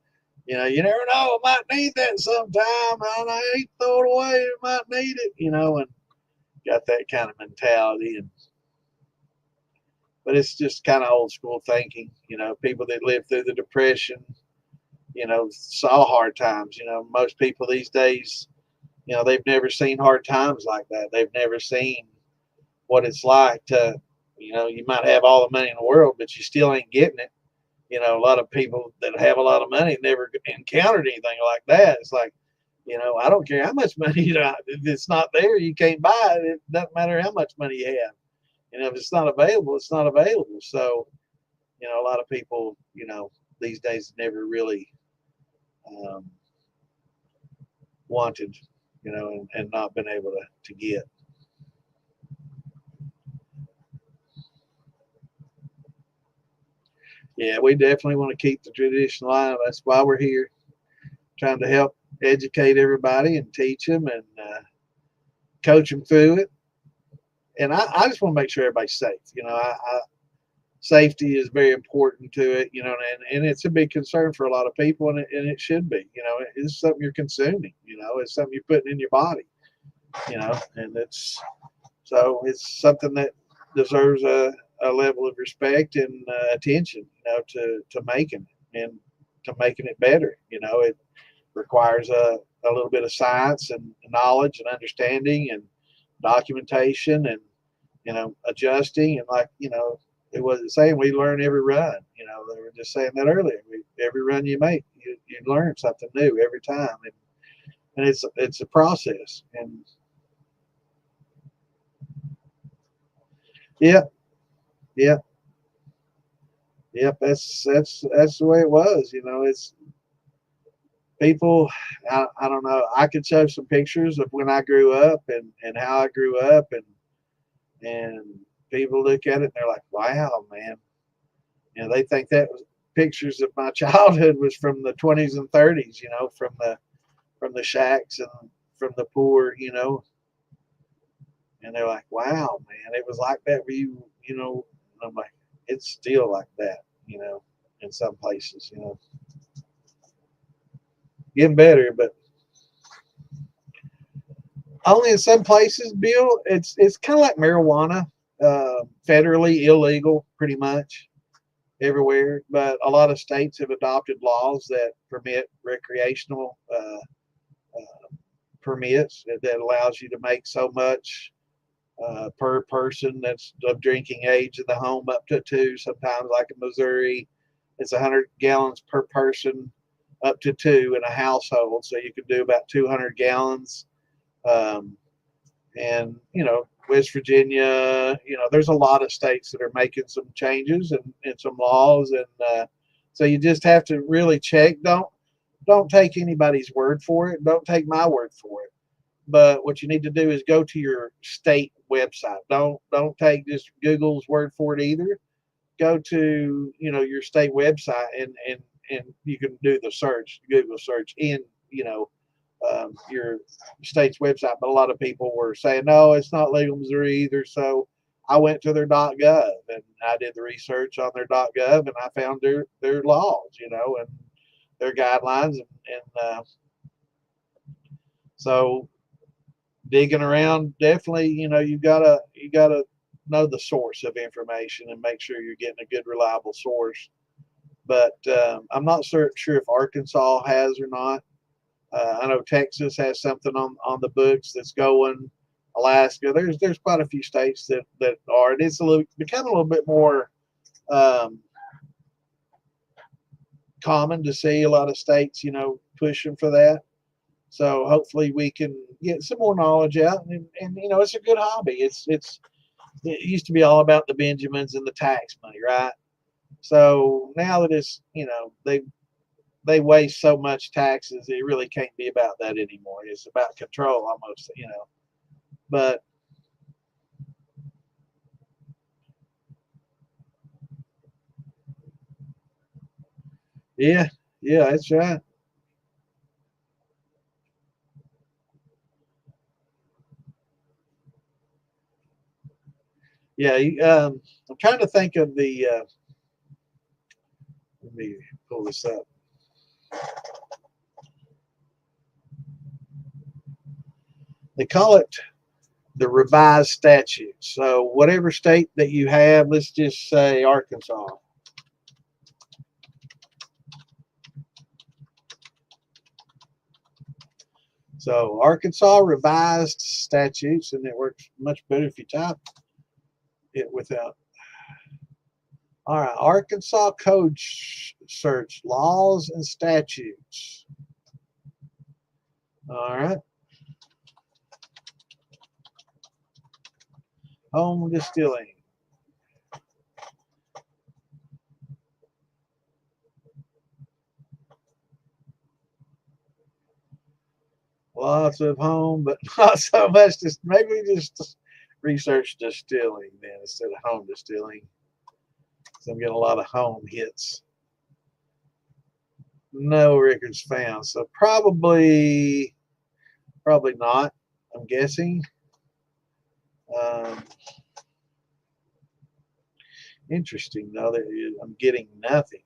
You never know. I might need that sometime. I ain't throw it away. I might need it. And got that kind of mentality. But it's just kind of old school thinking. People that lived through the Depression, saw hard times. Most people these days, they've never seen hard times like that. They've never seen what it's like to, you might have all the money in the world, but you still ain't getting it. A lot of people that have a lot of money never encountered anything like that. It's like, I don't care how much money if it's not there, you can't buy it. It doesn't matter how much money you have. If it's not available, it's not available. So, a lot of people, these days never really um, wanted, and not been able to get. Yeah, we definitely want to keep the tradition alive. That's why we're here, trying to help educate everybody and teach them and coach them through it. And I just want to make sure everybody's safe. Safety is very important to it, and it's a big concern for a lot of people, and it should be. It's something you're consuming. It's something you're putting in your body. And it's something that deserves a level of respect and attention. To making it and to making it better. It requires a little bit of science and knowledge and understanding and documentation and adjusting and it wasn't saying we learn every run. They were just saying that earlier. Every run you make, you learn something new every time, and it's a process. And yeah, yeah, yep. That's the way it was. It's people. I don't know. I could show some pictures of when I grew up and how I grew up and people look at it and they're like, "Wow, man." They think that was pictures of my childhood was from the 20s and 30s. From the shacks and from the poor. And they're like, "Wow, man, it was like that for you." And I'm like, "It's still like that." In some places. Getting better, but only in some places, Bill. It's kind of like marijuana, federally illegal, pretty much everywhere. But a lot of states have adopted laws that permit recreational permits that allows you to make so much per person that's of drinking age in the home, up to two. Sometimes, like in Missouri, it's 100 gallons per person, up to two in a household. So you can do about 200 gallons. Um, and West Virginia, there's a lot of states that are making some changes and some laws, and so you just have to really check. Don't take anybody's word for it. Don't take my word for it. But what you need to do is go to your state website. Don't take just Google's word for it either. Go to your state website and you can do the search, Google search in your state's website. But a lot of people were saying, no, it's not legal in Missouri either. So I went to their .gov and I did the research on their .gov and I found their laws, and their guidelines, and so digging around, definitely, you gotta know the source of information and make sure you're getting a good, reliable source. But I'm not sure if Arkansas has or not. I know Texas has something on the books that's going. Alaska, there's quite a few states that are. And it's become a little bit more um, common to see a lot of states, pushing for that. So hopefully we can get some more knowledge out, and it's a good hobby. It used to be all about the Benjamins and the tax money, right? So now that it's they waste so much taxes, it really can't be about that anymore. It's about control almost. But yeah, yeah, that's right. Yeah, I'm trying to think of the. Let me pull this up. They call it the revised statute. So whatever state that you have, let's just say Arkansas. So Arkansas revised statutes, and it works much better if you type it without. All right, Arkansas Code Search Laws and Statutes. All right, home distilling. Lots of home, but not so much. Just maybe just research distilling then instead of home distilling. So I'm getting a lot of home hits. No records found. So probably not. I'm guessing. Um, Interesting though that I'm getting nothing.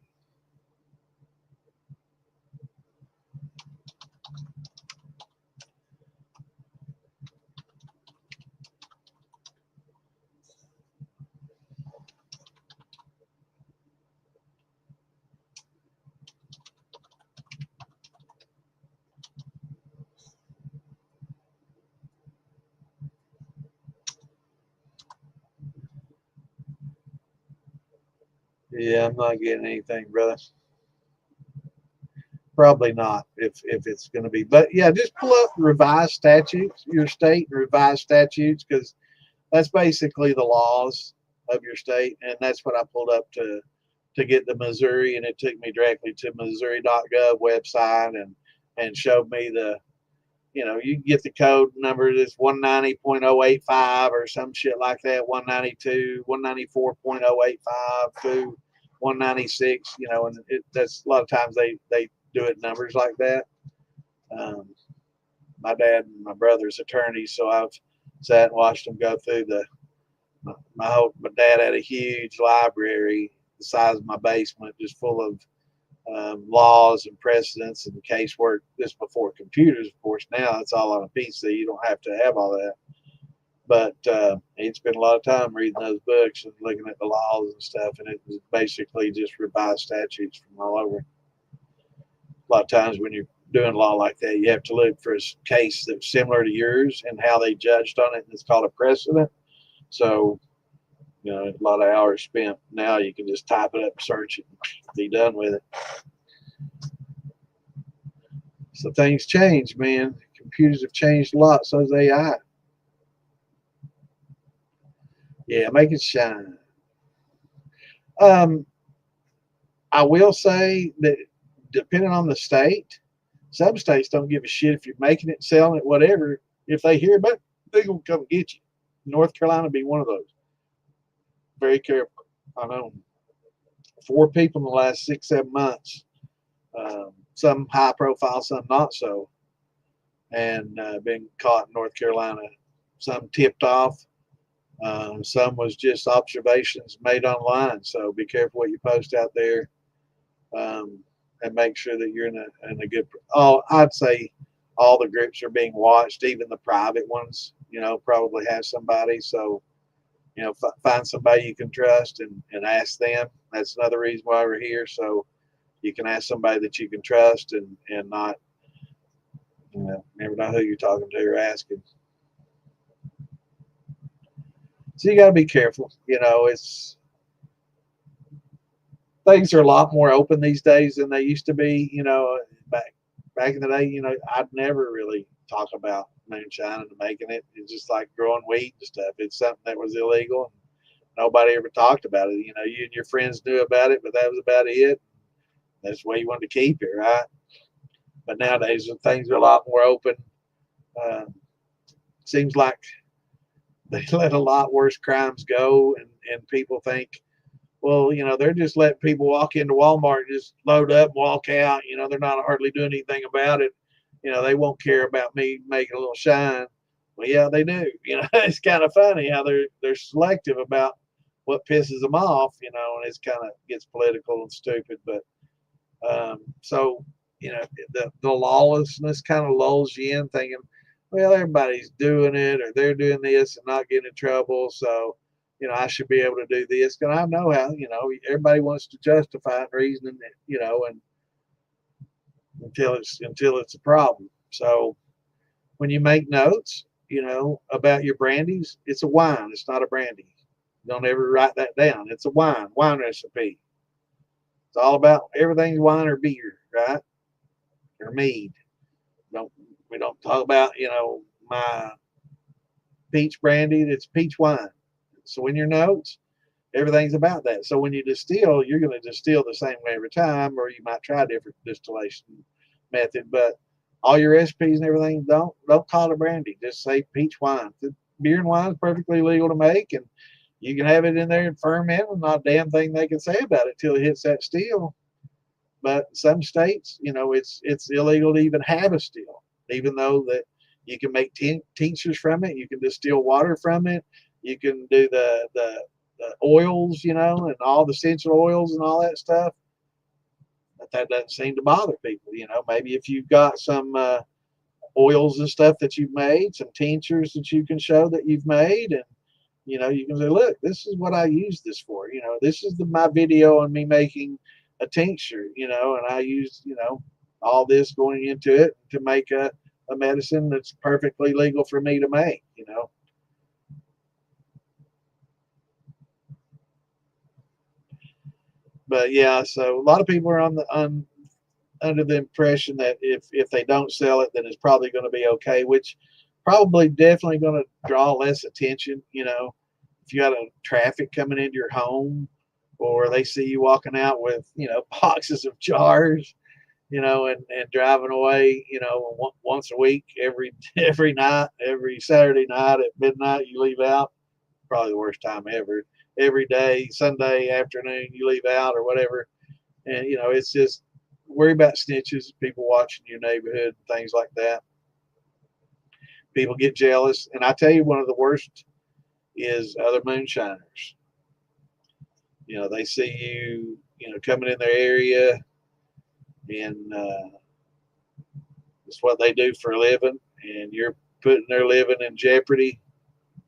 Yeah, I'm not getting anything, brother. Probably not if it's going to be. But yeah, just pull up revised statutes, your state and revised statutes, because that's basically the laws of your state, and that's what I pulled up to get the Missouri, and it took me directly to Missouri.gov website and showed me you can get the code number that's 190.085 or some shit like that, 192, 194.085 to 196, and that's a lot of times they do it numbers like that. Um, my dad and my brother's attorneys, so I've sat and watched them go through my dad had a huge library the size of my basement, just full of laws and precedents and casework. This before computers, of course. Now it's all on a PC. You don't have to have all that. But he'd spent a lot of time reading those books and looking at the laws and stuff, and it was basically just revised statutes from all over. A lot of times when you're doing law like that, you have to look for a case that's similar to yours and how they judged on it. And it's called a precedent. So, a lot of hours spent. Now you can just type it up, search it, and be done with it. So things change, man. Computers have changed a lot. So has AI. Yeah, make it shine. Um, I will say that depending on the state, some states don't give a shit if you're making it, selling it, whatever. If they hear about it, they're gonna come get you. North Carolina be one of those. Very careful. I know 4 people in the last 6, 7 months. Some high profile, some not so, and been caught in North Carolina. Some tipped off. Some was just observations made online. So be careful what you post out there. Um, and make sure that you're in a good. Oh, I'd say all the groups are being watched, even the private ones. Probably have somebody. So find somebody you can trust and ask them. That's another reason why we're here. So you can ask somebody that you can trust and not never know who you're talking to or asking. So you got to be careful. It's things are a lot more open these days than they used to be. Back in the day, I'd never really talk about moonshine and making it. It's just like growing wheat and stuff. It's something that was illegal. And nobody ever talked about it. You and your friends knew about it, but that was about it. That's the way you wanted to keep it, right? But nowadays, things are a lot more open. Uh, seems like they let a lot worse crimes go, and people think, well, they're just letting people walk into Walmart and just load up and walk out. They're not hardly doing anything about it. They won't care about me making a little shine. Well, yeah, they do. It's kind of funny how they're selective about what pisses them off. And it's kind of gets political and stupid. But so the lawlessness kind of lulls you in, thinking, well, everybody's doing it or they're doing this and not getting in trouble, so I should be able to do this. And I know how everybody wants to justify it, reasoning it, and until it's a problem. So when you make notes, about your brandies, it's a wine, it's not a brandy. Don't ever write that down. It's a wine recipe. It's all about everything's wine or beer, right? Or mead. We don't talk about my peach brandy. It's peach wine. So in your notes, everything's about that. So when you distill, you're going to distill the same way every time, or you might try a different distillation method. But all your recipes and everything, don't call it brandy. Just say peach wine. The beer and wine is perfectly legal to make, and you can have it in there and ferment, and not a damn thing they can say about it till it hits that still. But some states, it's illegal to even have a still, even though that you can make tinctures from it, you can distill water from it, you can do the oils, and all the essential oils and all that stuff. But that doesn't seem to bother people. Maybe if you've got some oils and stuff that you've made, some tinctures that you can show that you've made, and you can say, look, this is what I use this for. This is my video on me making a tincture, and I used, all this going into it to make a medicine that's perfectly legal for me to make. But yeah, so a lot of people are under the impression that if they don't sell it, then it's probably going to be okay, which probably definitely going to draw less attention. If you got a traffic coming into your home, or they see you walking out with boxes of jars, and driving away, once a week, every night, every Saturday night at midnight, you leave out. Probably the worst time ever. Every day, Sunday afternoon, you leave out or whatever, and it's just worry about snitches, people watching your neighborhood, things like that. People get jealous, and I tell you, one of the worst is other moonshiners. They see you, coming in their area, and it's what they do for a living, and you're putting their living in jeopardy.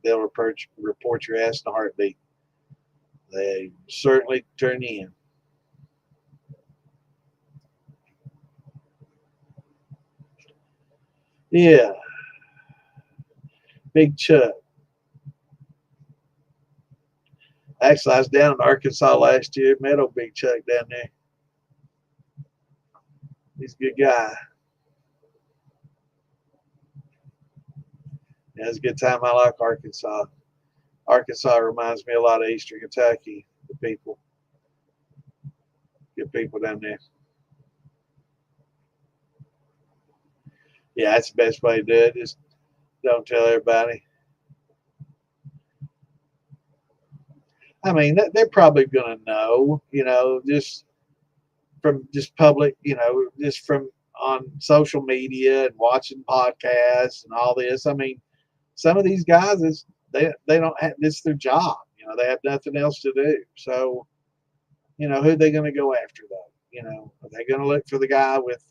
They'll report your ass in a heartbeat. They certainly turn you in. Yeah, Big Chuck. Actually, I was down in Arkansas last year. Met old Big Chuck down there. He's a good guy. Yeah, it's a good time. I like Arkansas. Arkansas reminds me a lot of Eastern Kentucky. The people, good people down there. Yeah, that's the best way to do it. Just don't tell everybody. I mean, they're probably going to know, just from just public, just from on social media and watching podcasts and all this. I mean, some of these guys, they don't have, this is their job. They have nothing else to do. So, who are they going to go after though? You know, are they going to look for the guy with,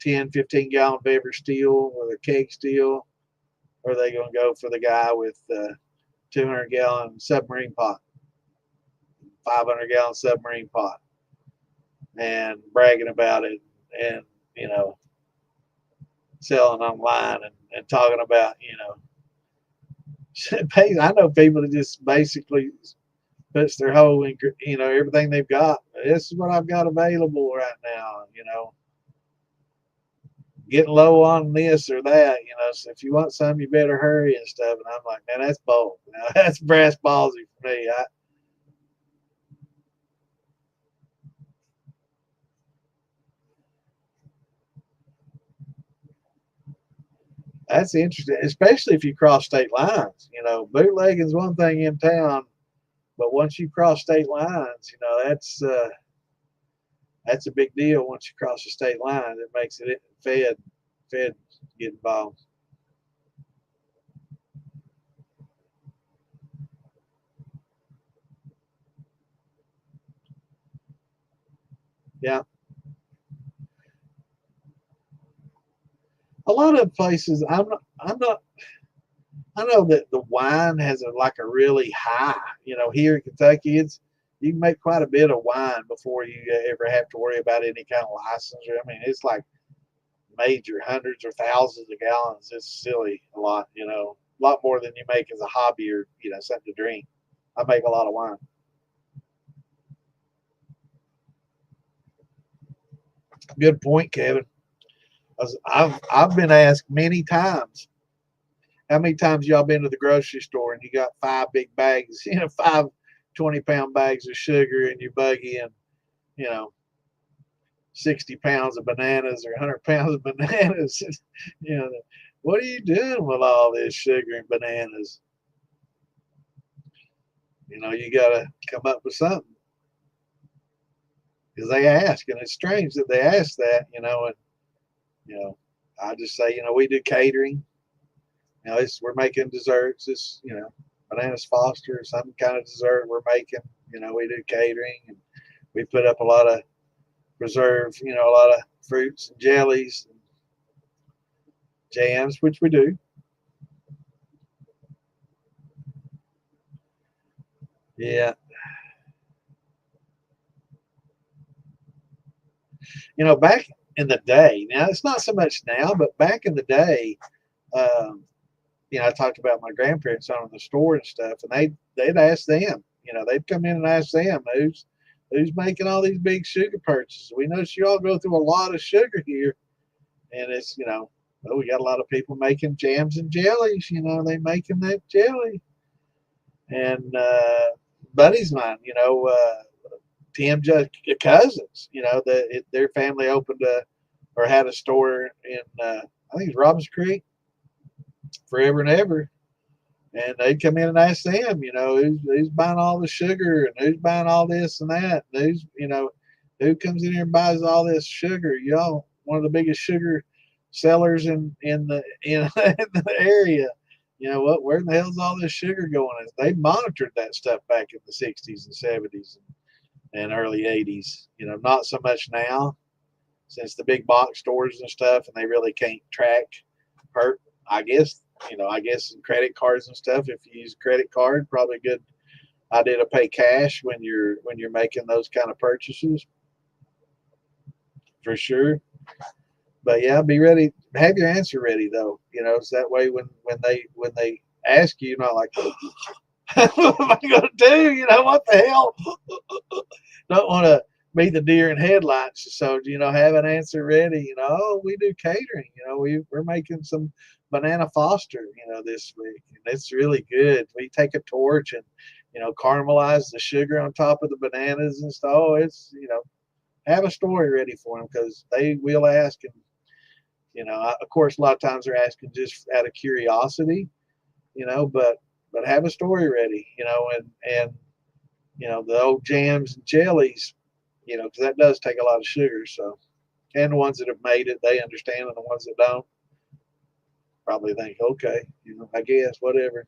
10, 15 gallon beverage steel or a keg steel? Or are they going to go for the guy with 200 gallon submarine pot, 500 gallon submarine pot, and bragging about it, and, selling online, and talking about, I know people that just basically puts their whole, everything they've got. This is what I've got available right now, getting low on this or that, so if you want some, you better hurry and stuff. And I'm like, man, that's bold. That's brass ballsy for me. That's interesting, especially if you cross state lines. Bootlegging is one thing in town, but once you cross state lines, that's a big deal. Once you cross the state line, it makes it fed get involved. Yeah, a lot of places. I'm not. I know that the wine has like a really high. Here in Kentucky, you can make quite a bit of wine before you ever have to worry about any kind of license. I mean, it's like major hundreds or thousands of gallons. It's silly a lot. A lot more than you make as a hobby or something to drink. I make a lot of wine. Good point, Kevin. I've been asked many times, how many times y'all been to the grocery store and you got 5 big bags, 5 20-pound bags of sugar in your buggy, and you know 60 pounds of bananas or 100 pounds of bananas. you know, what are you doing with all this sugar and bananas? You got to come up with something, because they ask, and it's strange that they ask that. And I just say, we do catering. We're making desserts. Bananas Foster, some kind of dessert we're making. We do catering, and we put up a lot of preserves, a lot of fruits and jellies and jams, which we do. Yeah. Back in the day, now it's not so much now, but back in the day, um, I talked about my grandparents owning the store and stuff, and they'd ask them, they'd come in and ask them who's making all these big sugar purchases. We notice you all go through a lot of sugar here, and it's well, we got a lot of people making jams and jellies. They making that jelly, and buddies of mine, Tim just cousins, their family opened or had a store in I think it's Robbins Creek, forever and ever. And they'd come in and ask them, who's buying all the sugar, and who's buying all this and that, and who comes in here and buys all this sugar? Y'all, one of the biggest sugar sellers in the area. Where in the hell's all this sugar going? They monitored that stuff back in the 60s and 70s and early 80s. Not so much now, since the big box stores and stuff, and they really can't track per. I guess credit cards and stuff. If you use a credit card, probably a good idea to pay cash when you're making those kind of purchases, for sure. But yeah, be ready. Have your answer ready though. So that way when they ask you, you're not like, what am I gonna do? What the hell? Don't want to be the deer in headlights. So have an answer ready. Oh, we do catering. We're making some banana Foster, this week, and it's really good. We take a torch and caramelize the sugar on top of the bananas and stuff. Oh, it's have a story ready for them, because they will ask, and of course a lot of times they're asking just out of curiosity, but have a story ready, and the old jams and jellies, because that does take a lot of sugar. So, and the ones that have made it, they understand, and the ones that don't probably think, okay, I guess whatever.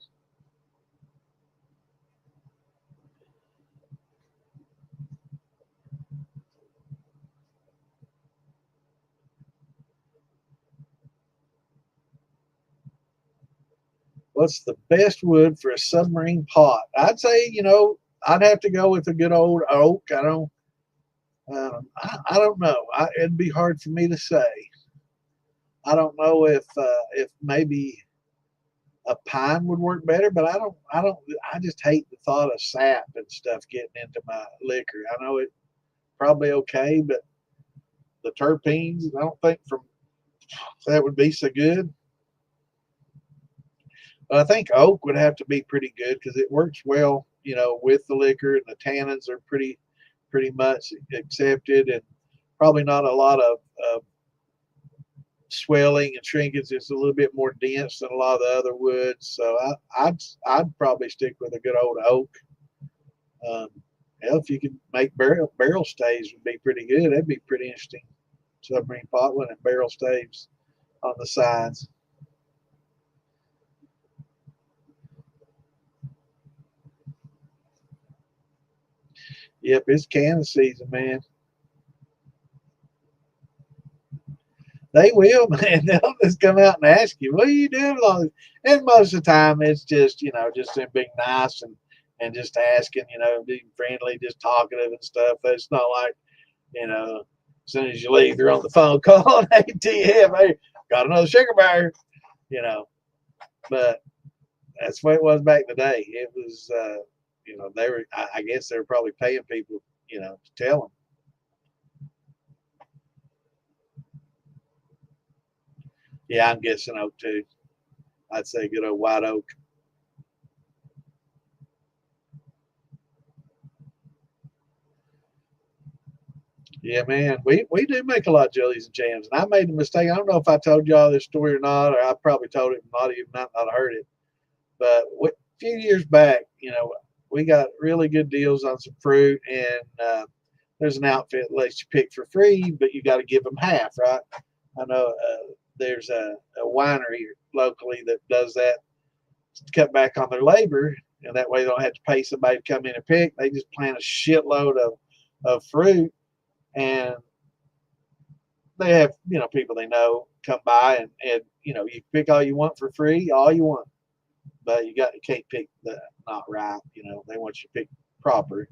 What's the best wood for a submarine pot? I'd say, I'd have to go with a good old oak. I don't know. It'd be hard for me to say. I don't know if maybe a pine would work better, but I just hate the thought of sap and stuff getting into my liquor. I know it probably okay, but the terpenes, I don't think that would be so good. But I think oak would have to be pretty good because it works well, with the liquor, and the tannins are pretty much accepted, and probably not a lot of swelling and shrinkage. It's a little bit more dense than a lot of the other woods. So I'd probably stick with a good old oak. If you could make barrel staves would be pretty good. That'd be pretty interesting. Submarine potland and barrel staves on the sides. Yep, it's canning season, man. They will, man. They'll just come out and ask you, "What are you doing with all this?" And most of the time, it's just just them being nice and just asking, being friendly, just talkative and stuff. It's not like as soon as you leave, they're on the phone calling ATM. Hey, got another sugar bear, you know. But that's the way it was back in the day. It was, they were. I guess they were probably paying people, to tell them. Yeah, I'm guessing oak too. I'd say good old white oak. Yeah, man, we do make a lot of jellies and jams, and I made a mistake. I don't know if I told y'all this story or not, or I probably told it, and not even not heard it. But a few years back, we got really good deals on some fruit, and there's an outfit that lets you pick for free, but you got to give them half, right? I know there's a winery locally that does that to cut back on their labor, and that way they don't have to pay somebody to come in and pick. They just plant a shitload of fruit, and they have people they know come by, and you pick all you want for free, all you want, but you can't pick the not right. They want you to pick proper,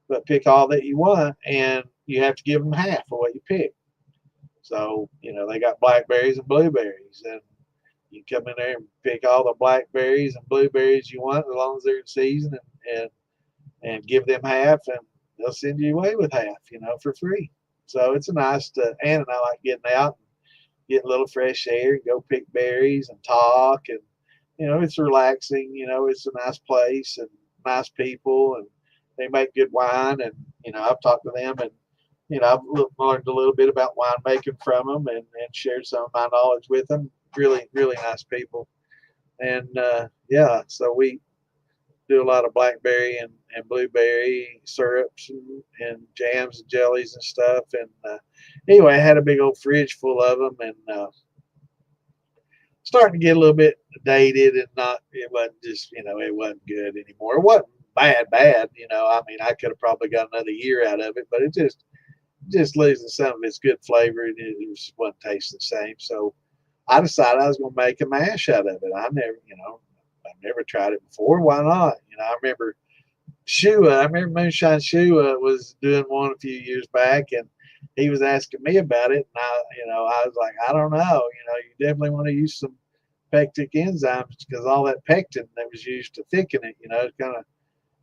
but pick all that you want, and you have to give them half of what you pick. So they got blackberries and blueberries, and you come in there and pick all the blackberries and blueberries you want, as long as they're in season, and give them half, and they'll send you away with half, for free. So it's a nice Ann and I like getting out and getting a little fresh air and go pick berries and talk, and it's relaxing. It's a nice place and nice people, and they make good wine, and I've talked to them, and I've learned a little bit about winemaking from them, and shared some of my knowledge with them. Really, really nice people. And yeah, so we do a lot of blackberry and blueberry syrups and jams and jellies and stuff. And anyway, I had a big old fridge full of them, and starting to get a little bit dated, and it wasn't just, it wasn't good anymore. It wasn't bad. I mean, I could have probably got another year out of it, but it just losing some of its good flavor, and it just wasn't tasting the same. So I decided I was going to make a mash out of it. I've never tried it before. Why not? I remember Moonshine Shua was doing one a few years back, and he was asking me about it, and I was like, I don't know. You definitely want to use some pectic enzymes, because all that pectin that was used to thicken it, to kind of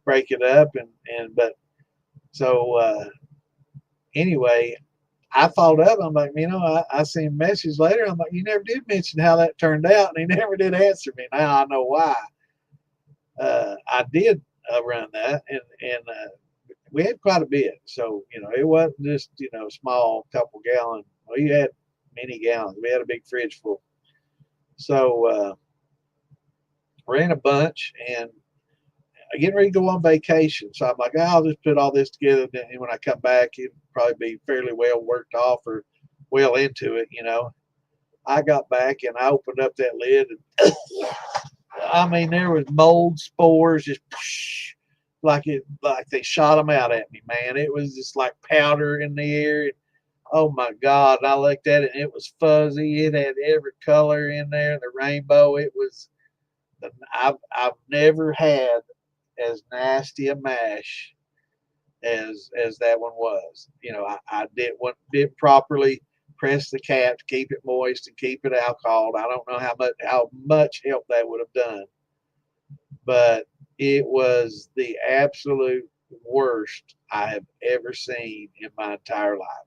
break it up, but so anyway, I followed up. I'm like, I seen a message later. I'm like, you never did mention how that turned out, and he never did answer me. Now I know why. I did run that, and we had quite a bit. So it wasn't just small couple gallon. We had many gallons. We had a big fridge full. So ran a bunch, and getting ready to go on vacation. So I'm like, I'll just put all this together, and when I come back, it'll probably be fairly well worked off, or well into it. I got back and I opened up that lid, and I mean, there was mold spores just like they shot them out at me, man. It was just like powder in the air. Oh my God. And I looked at it, and it was fuzzy. It had every color in there, the rainbow. It was I've never had as nasty a mash as that one was. I did properly press the cap to keep it moist and keep it alcoholed. I don't know how much help that would have done, but it was the absolute worst I have ever seen in my entire life,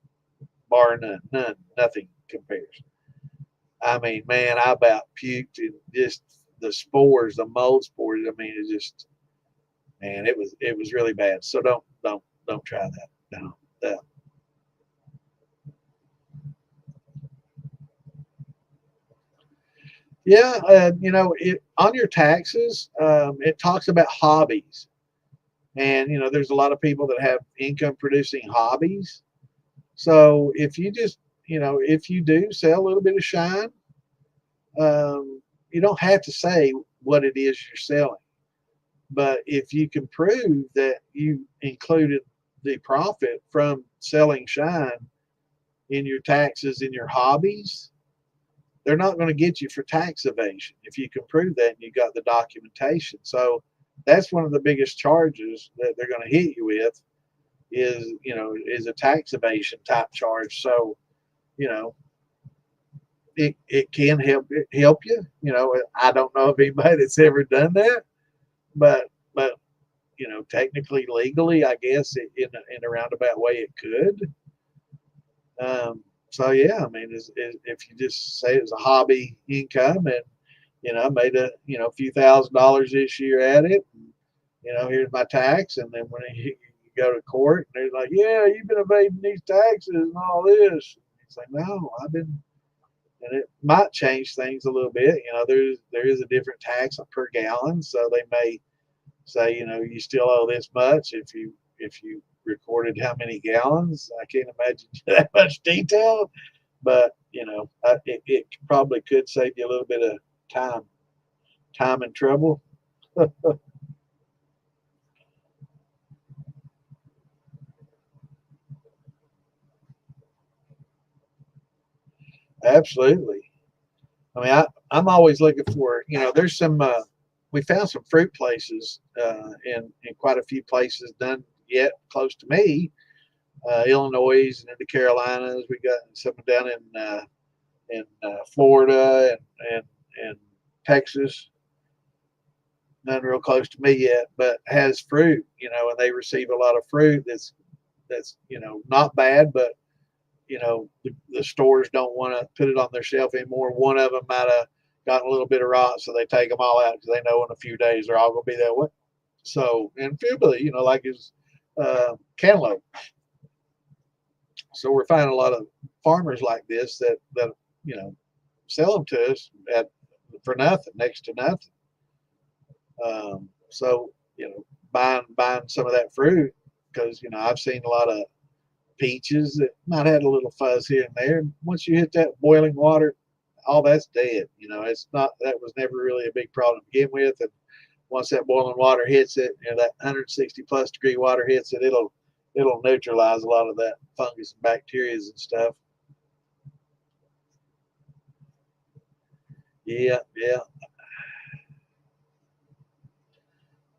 bar none, nothing compares. I mean, man, I about puked and just the spores, the mold spores. I mean, it just, man, it was really bad. So don't try that. No, that. Yeah, on your taxes, it talks about hobbies, and there's a lot of people that have income producing hobbies. So if you do sell a little bit of shine, you don't have to say what it is you're selling. But if you can prove that you included the profit from selling shine in your taxes in your hobbies, they're not going to get you for tax evasion if you can prove that and you got the documentation. So that's one of the biggest charges that they're going to hit you with is a tax evasion type charge. So you know it can help you. I don't know of anybody that's ever done that, but technically, legally, I guess in a roundabout way it could. So yeah, I mean, if you just say it was a hobby income and made a few $1,000s this year at it, and, here's my tax, and then when you go to court and they're like, yeah, you've been evading these taxes and all this, it's like, no, I've been, and it might change things a little bit. There is a different tax per gallon, so they may say, you still owe this much if you recorded how many gallons. I can't imagine that much detail, but it probably could save you a little bit of time and trouble. Absolutely. I mean, I'm always looking for, there's some, we found some fruit places in quite a few places done yet close to me, Illinois and in the Carolinas. We got some down in Florida and Texas. None real close to me yet, but has fruit, and they receive a lot of fruit that's not bad, but the stores don't want to put it on their shelf anymore. One of them might have gotten a little bit of rot, so they take them all out because they know in a few days they're all going to be that way. So, and Fibula, like his cantaloupe. So we're finding a lot of farmers like this that sell them to us for nothing, next to nothing. So buying some of that fruit because I've seen a lot of peaches that might have a little fuzz here and there. Once you hit that boiling water, all that's dead. It's not, that was never really a big problem to begin with. And once that boiling water hits it, that 160 plus degree water hits it, it'll neutralize a lot of that fungus and bacteria and stuff. Yeah, yeah.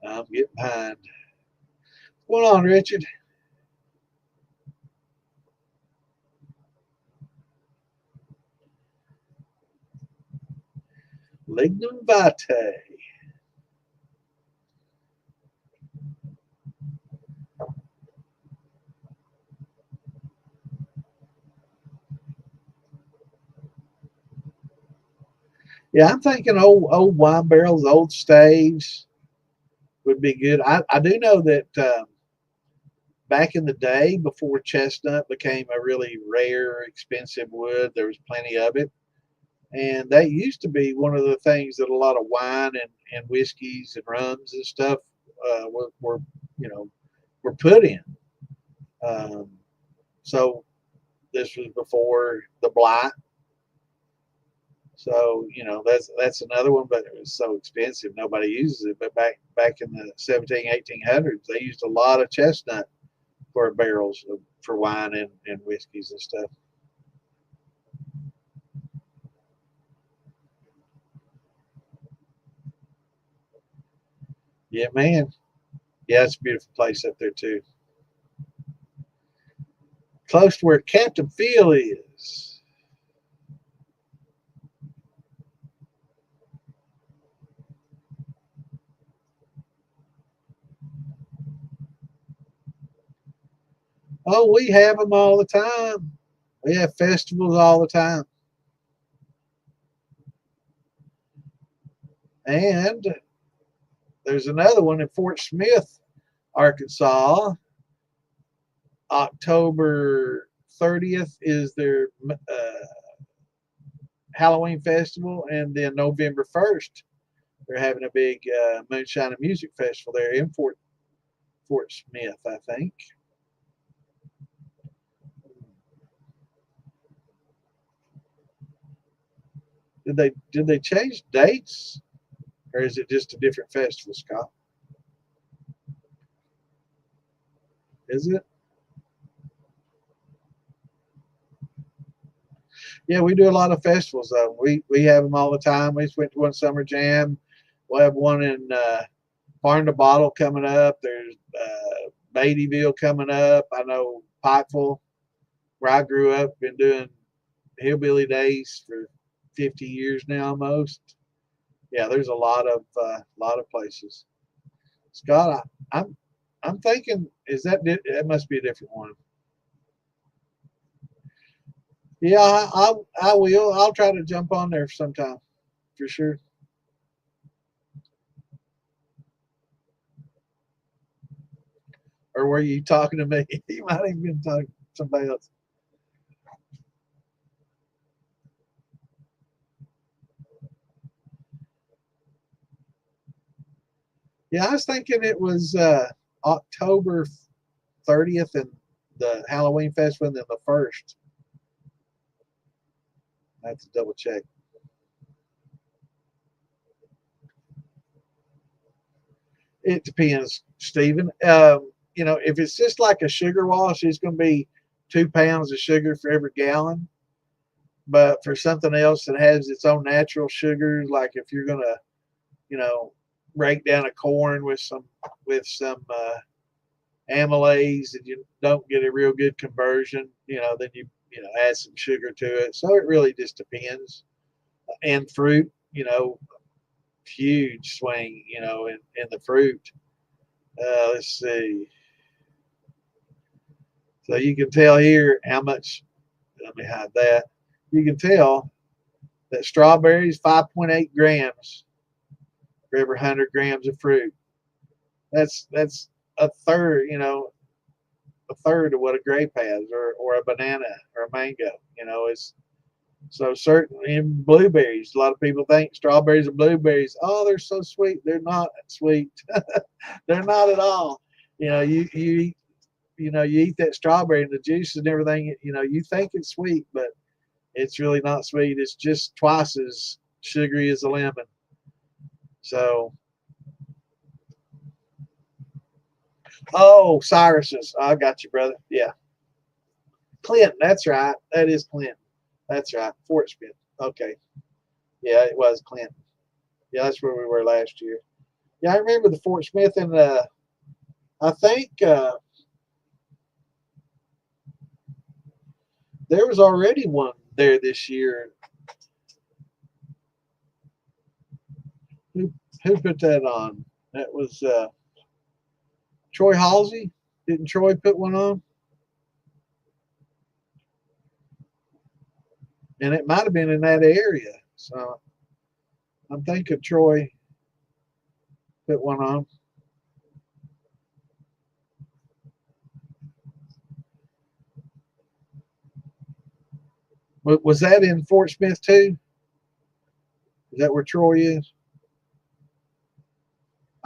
I'm getting behind. What's going on, Richard? Lignum vitae. Yeah, I'm thinking old wine barrels, old staves would be good. I do know that back in the day, before chestnut became a really rare, expensive wood, there was plenty of it, and that used to be one of the things that a lot of wine and whiskeys and rums and stuff were you know were put in. Um, so this was before the blight. So that's another one, but it was so expensive nobody uses it. But back in the 1800s, they used a lot of chestnut for barrels for wine and whiskeys and stuff. Yeah, man. Yeah, it's a beautiful place up there too. Close to where Captain Phil is. Oh, we have them all the time. We have festivals all the time. And there's another one in Fort Smith, Arkansas. October 30th is their Halloween festival, and then November 1st they're having a big moonshine and music festival there in Fort Smith, I think. Did they change dates, or is it just a different festival, Scott? Is it? Yeah, we do a lot of festivals though. We have them all the time. We just went to one summer jam. We'll have one in Barn to Bottle coming up. There's Beattyville coming up. I know Pikeville, where I grew up, been doing hillbilly days for 50 years now almost. Yeah, there's a lot of places. Scott, I'm thinking, is that must be a different one? Yeah, I will. I'll try to jump on there sometime for sure. Or were you talking to me? You might have been talking to somebody else. Yeah, I was thinking it was October 30th and the Halloween festival, and then the first. I have to double check. It depends, Stephen. If it's just like a sugar wash, it's going to be 2 pounds of sugar for every gallon. But for something else that has its own natural sugars, like if you're going to, you know, break down a corn with some amylase and you don't get a real good conversion, then you add some sugar to it. So it really just depends. And fruit, huge swing, in the fruit. Let's see. So you can tell here how much. Let me hide that. You can tell that strawberries 5.8 grams for every 100 grams of fruit. That's a third, a third of what a grape has, or a banana or a mango. It's so certain in blueberries. A lot of people think strawberries and blueberries. Oh, they're so sweet. They're not sweet. They're not at all. You eat that strawberry and the juice and everything. You think it's sweet, but it's really not sweet. It's just twice as sugary as a lemon. So, oh, Cyrus's. I got you, brother. Yeah, Clinton. That's right. That is Clinton. That's right. Fort Smith. Okay. Yeah, it was Clinton. Yeah, that's where we were last year. Yeah, I remember the Fort Smith, and I think there was already one there this year. Who who put that on? That was Troy Halsey. Didn't Troy put one on? And it might have been in that area. So I'm thinking Troy put one on. Was that in Fort Smith too? Is that where Troy is?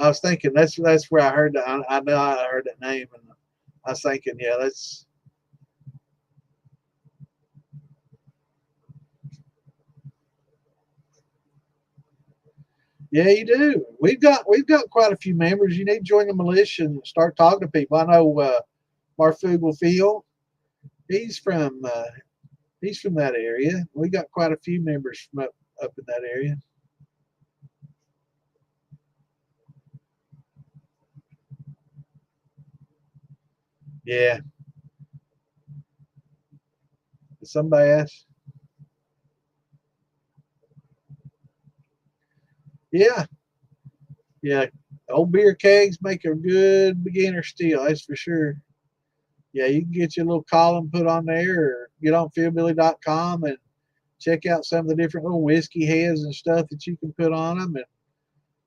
I was thinking that's where I heard that. I know I heard that name, and I was thinking, yeah, that's yeah, you do. We've got quite a few members. You need to join the militia and start talking to people. I know Marfugel Phil. He's from uh, he's from that area. We got quite a few members from up in that area. Yeah. Somebody asked. Yeah. Yeah. Old beer kegs make a good beginner still, that's for sure. Yeah, you can get your little column put on there or get on fieldbilly.com and check out some of the different little whiskey heads and stuff that you can put on them. And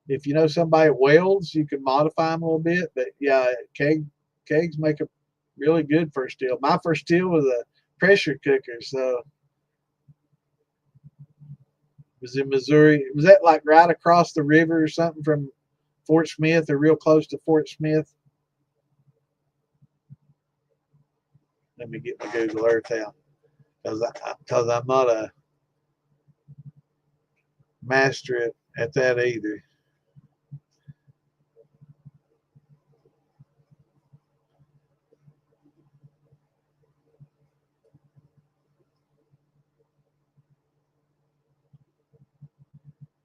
if you know somebody at welds, you can modify them a little bit. But yeah, kegs make a really good first still. My first still was a pressure cooker, so it was in Missouri. Was that like right across the river or something from Fort Smith or real close to Fort Smith? Let me get my Google Earth out because I'm not a master at that either.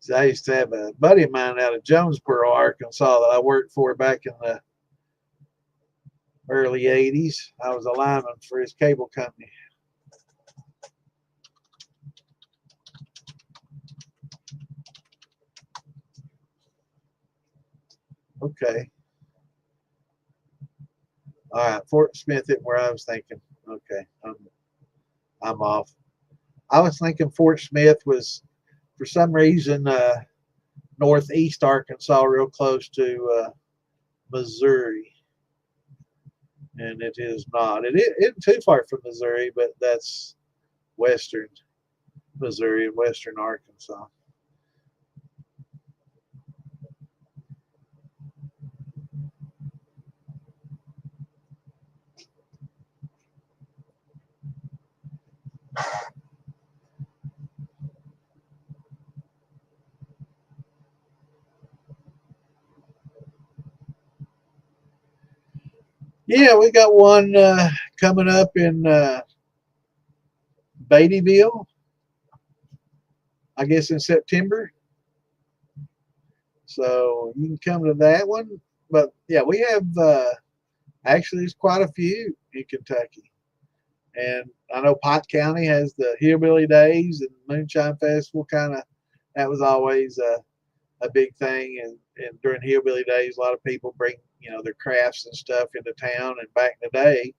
So I used to have a buddy of mine out of Jonesboro, Arkansas, that I worked for back in the early '80s. I was a lineman for his cable company. Okay. All right. Fort Smith isn't where I was thinking. Okay. I'm off. I was thinking Fort Smith was, for some reason, northeast Arkansas, real close to Missouri. And it is not. It isn't too far from Missouri, but that's western Missouri and western Arkansas. Yeah, we got one coming up in Beattyville, I guess in September. So you can come to that one. But yeah, we have actually there's quite a few in Kentucky. And I know Pike County has the Hillbilly Days and Moonshine Festival. Kind of that was always a big thing. And during Hillbilly Days, a lot of people bring their crafts and stuff into town. And back in the day,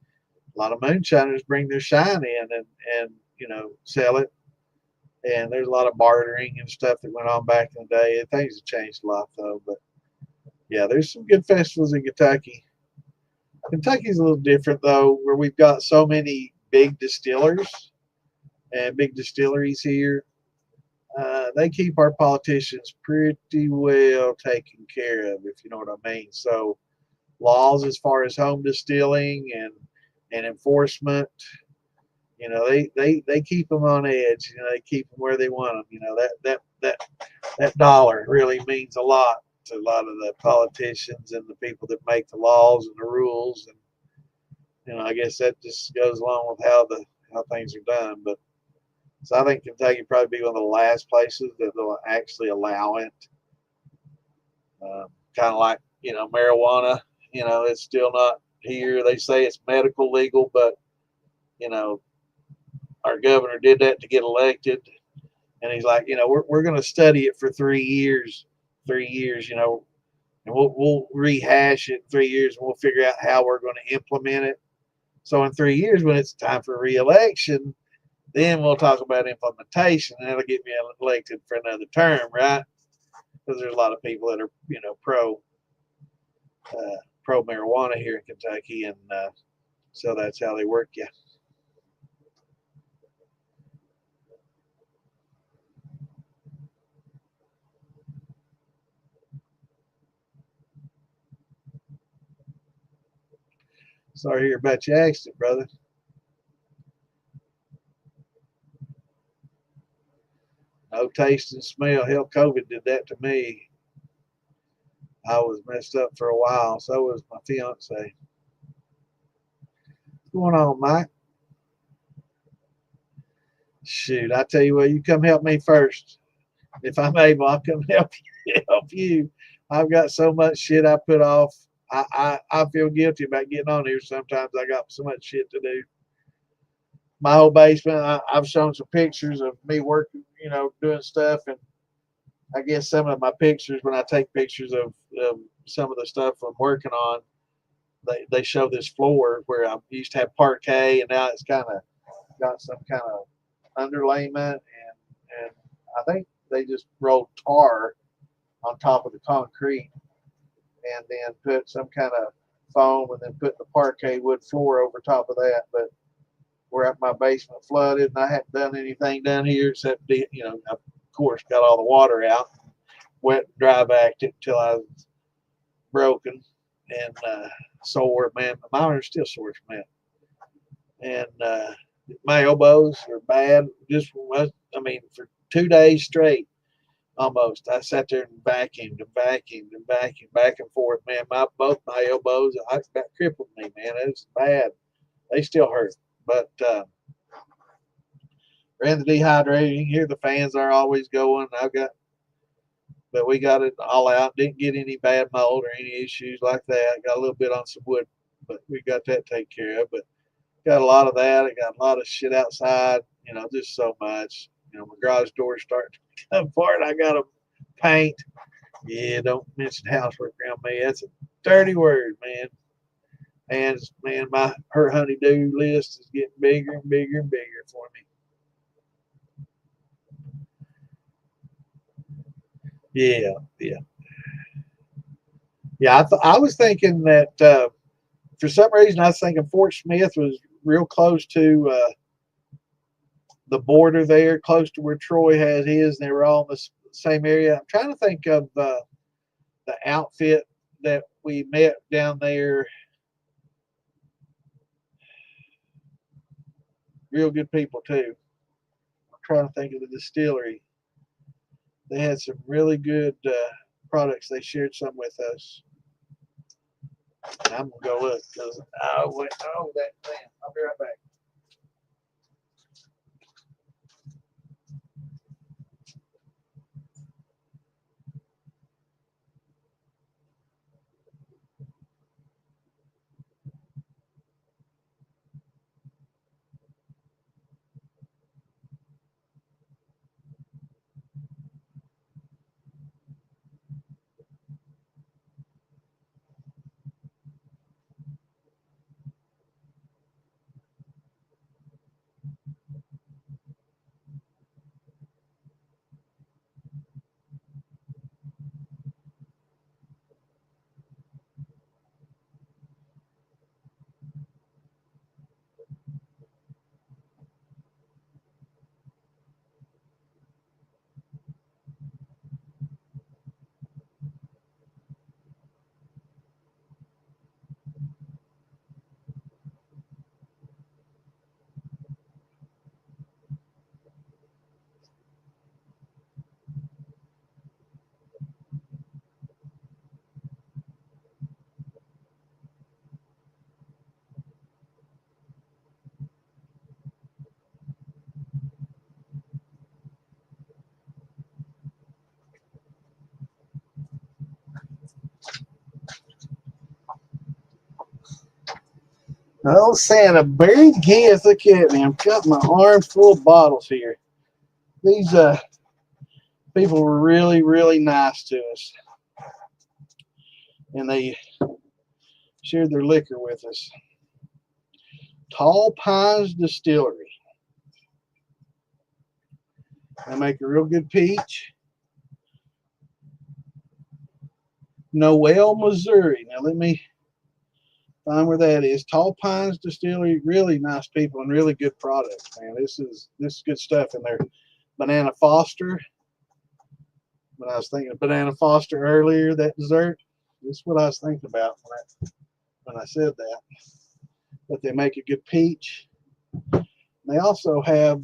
a lot of moonshiners bring their shine in and sell it. And there's a lot of bartering and stuff that went on back in the day. Things have changed a lot though. But yeah, there's some good festivals in Kentucky. Kentucky's a little different though, where we've got so many big distillers and big distilleries here. They keep our politicians pretty well taken care of, if you know what I mean. So laws as far as home distilling and enforcement, they keep them on edge. They keep them where they want them. That dollar really means a lot to a lot of the politicians and the people that make the laws and the rules. And I guess that just goes along with how things are done. But so I think Kentucky would probably be one of the last places that they'll actually allow it. Kind of like marijuana. It's still not here. They say it's medical legal, but you know our governor did that to get elected, and he's like, we're going to study it for 3 years, and we'll rehash it in 3 years, and we'll figure out how we're going to implement it. So in 3 years, when it's time for re-election, then we'll talk about implementation, and that'll get me elected for another term, right? Because there's a lot of people that are, pro marijuana here in Kentucky, and so that's how they work you. Sorry to hear about your accident, brother. No taste and smell. Hell, COVID did that to me. I was messed up for a while. So was my fiance. What's going on, Mike? Shoot, I tell you what, you come help me first. If I'm able, I'll come help you. I've got so much shit I put off. I feel guilty about getting on here. Sometimes I got so much shit to do. My whole basement. I've shown some pictures of me working, doing stuff, and I guess some of my pictures when I take pictures of some of the stuff I'm working on, they show this floor where I used to have parquet, and now it's kind of got some kind of underlayment, and I think they just rolled tar on top of the concrete, and then put some kind of foam, and then put the parquet wood floor over top of that. But where my basement flooded, and I hadn't done anything down here except, of course, got all the water out, wet and dry backed it until I was broken and sore. Man, my arms still sore from that. And my elbows are bad. Just, I mean, for 2 days straight, almost, I sat there and vacuumed and vacuumed and vacuumed back and forth. Man, both my elbows, that crippled me, man. It was bad. They still hurt, but ran the dehydrator. You can hear the fans are always going. But we got it all out. Didn't get any bad mold or any issues like that. Got a little bit on some wood, but we got that taken care of. But got a lot of that. I got a lot of shit outside. Just so much. My garage door's starting to come apart. I got to paint. Yeah, don't mention housework around me. That's a dirty word, man. And man, her honeydew list is getting bigger and bigger and bigger for me. Yeah, yeah, yeah. I was thinking that for some reason I was thinking Fort Smith was real close to the border there, close to where Troy has his, and they were all in the same area. I'm trying to think of the outfit that we met down there. Real good people too. I'm trying to think of the distillery. They had some really good products. They shared some with us. I'm gonna go look because that man. I'll be right back. Oh, Santa, buried gift. Look at me. I've got my arm full of bottles here. These people were really, really nice to us, and they shared their liquor with us. Tall Pines Distillery. They make a real good peach. Noel, Missouri. Now let me find where that is. Tall Pines Distillery. Really nice people and really good products, man. This is good stuff in there. Banana Foster. When I was thinking of Banana Foster earlier, that dessert. This is what I was thinking about when I said that. But they make a good peach. They also have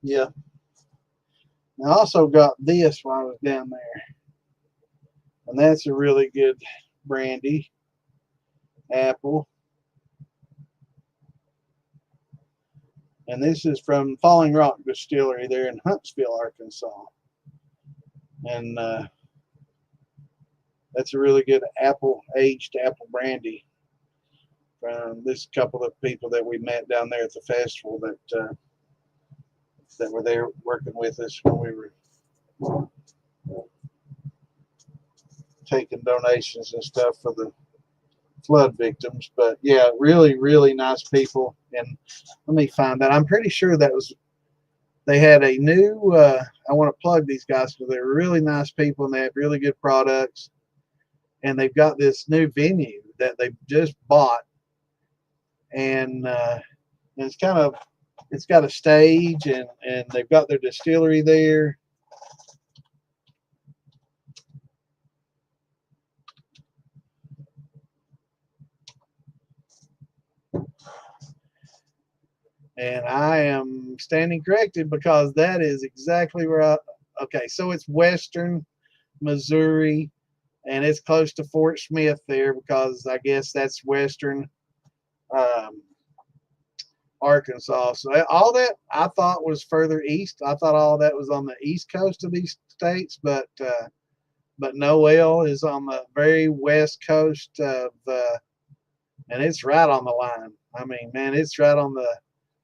yeah. I also got this while I was down there, and that's a really good brandy, apple. And this is from Falling Rock Distillery there in Huntsville, Arkansas. And that's a really good aged apple brandy from this couple of people that we met down there at the festival that were there working with us when we were taking donations and stuff for the flood victims. But yeah, really, really nice people. And let me find that. I'm pretty sure that was, they had a new, I want to plug these guys because they're really nice people and they have really good products. And they've got this new venue that they just bought. And it's kind of, it's got a stage and they've got their distillery there. And I am standing corrected because that is exactly where okay, so it's Western Missouri and it's close to Fort Smith there because I guess that's Western Arkansas. So all that I thought was further east. I thought all that was on the east coast of these states, but Noel is on the very west coast of, and it's right on the line. I mean, man, it's right on the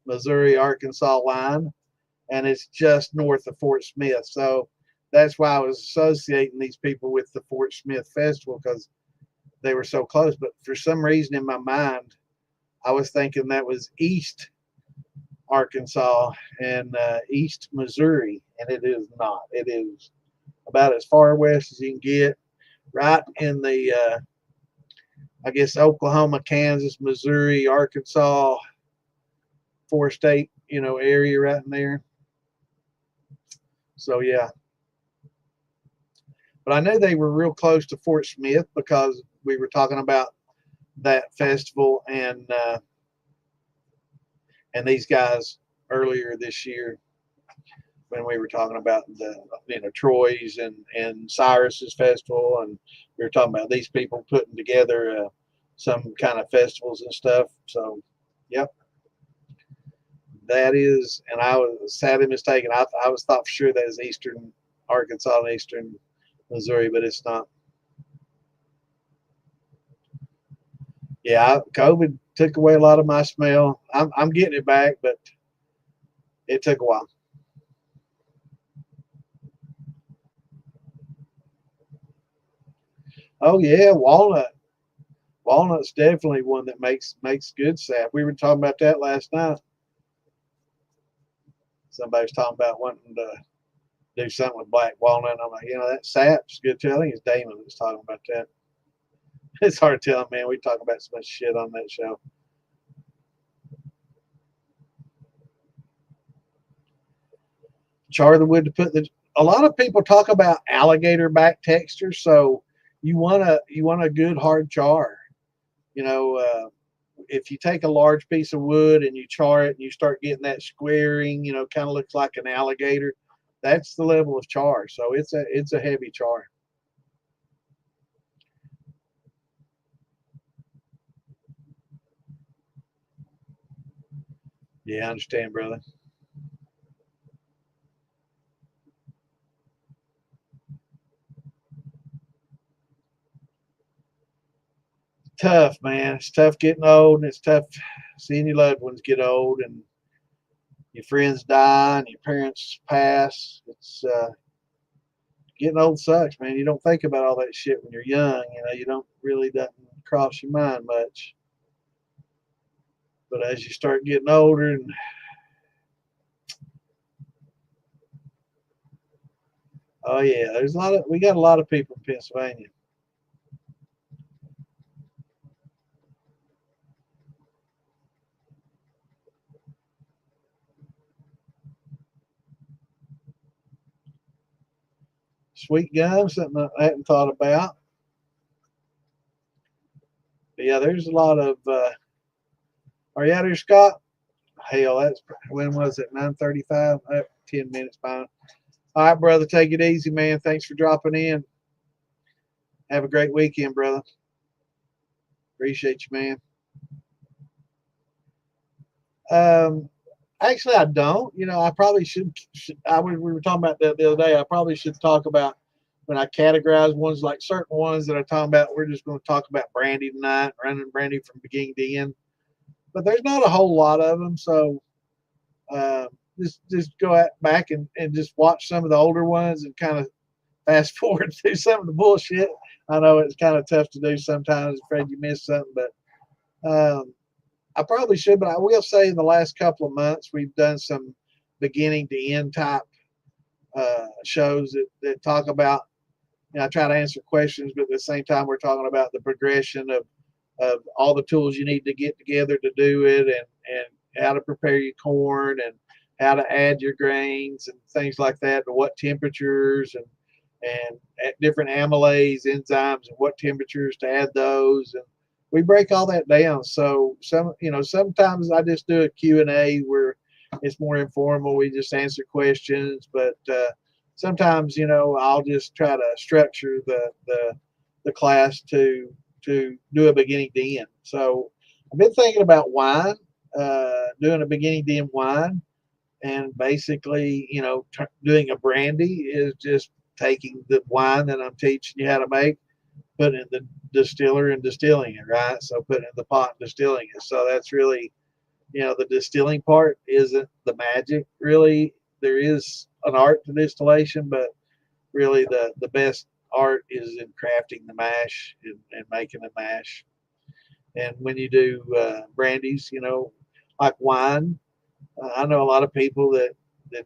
Missouri-Arkansas line, and it's just north of Fort Smith. So that's why I was associating these people with the Fort Smith Festival because they were so close. But for some reason in my mind, I was thinking that was East Arkansas and East Missouri, and it is not. It is about as far west as you can get, right in the, I guess, Oklahoma, Kansas, Missouri, Arkansas, four-state, area right in there. So yeah, but I know they were real close to Fort Smith because we were talking about that festival and these guys earlier this year when we were talking about the Troy's and Cyrus's festival, and we were talking about these people putting together some kind of festivals and stuff. So yep. That is, and I was sadly mistaken. I was thought for sure that is Eastern Arkansas and Eastern Missouri, but it's not. Yeah, COVID took away a lot of my smell. I'm getting it back, but it took a while. Oh yeah, walnut. Walnut's definitely one that makes good sap. We were talking about that last night. Somebody was talking about wanting to do something with black walnut. I'm like, that sap's good too. I think it's Damon that's talking about that. It's hard to tell, man. We talk about so much shit on that show. Char the wood to put a lot of people talk about alligator back texture, so you want a good hard char. If you take a large piece of wood and you char it and you start getting that squaring, kind of looks like an alligator, that's the level of char. So it's a heavy char. Yeah, I understand, brother. Tough, man. It's tough getting old, and it's tough seeing your loved ones get old and your friends die and your parents pass. It's getting old sucks, man. You don't think about all that shit when you're young. You don't really doesn't cross your mind much. But as you start getting older, and oh yeah, we got a lot of people in Pennsylvania. Sweet gum, something I hadn't thought about. But yeah, there's a lot of. Are you out here, Scott? Hell, when was it? 9:35. 10 minutes behind. All right, brother. Take it easy, man. Thanks for dropping in. Have a great weekend, brother. Appreciate you, man. Um, Actually, I don't. I probably we were talking about that the other day. I probably should talk about when I categorize ones, like certain ones that I talk about. We're just going to talk about brandy tonight, running brandy from beginning to end. But there's not a whole lot of them, so uh, just go back and just watch some of the older ones and kind of fast forward through some of the bullshit. I know it's kind of tough to do sometimes. Afraid you miss something, but I probably should. But I will say, in the last couple of months, we've done some beginning to end type shows that talk about. I try to answer questions, but at the same time, we're talking about the progression of all the tools you need to get together to do it, and how to prepare your corn, and how to add your grains and things like that, to what temperatures, and at different amylase enzymes and what temperatures to add those. And we break all that down. So sometimes I just do a Q&A where it's more informal. We just answer questions, but sometimes I'll just try to structure the class to do a beginning to end. So I've been thinking about wine, doing a beginning to end wine, and basically, doing a brandy is just taking the wine that I'm teaching you how to make, putting it in the distiller and distilling it, right? So putting it in the pot and distilling it. So that's really, the distilling part isn't the magic, really. There is an art to distillation, but really the best art is in crafting the mash and making the mash. And when you do brandies, like wine, I know a lot of people that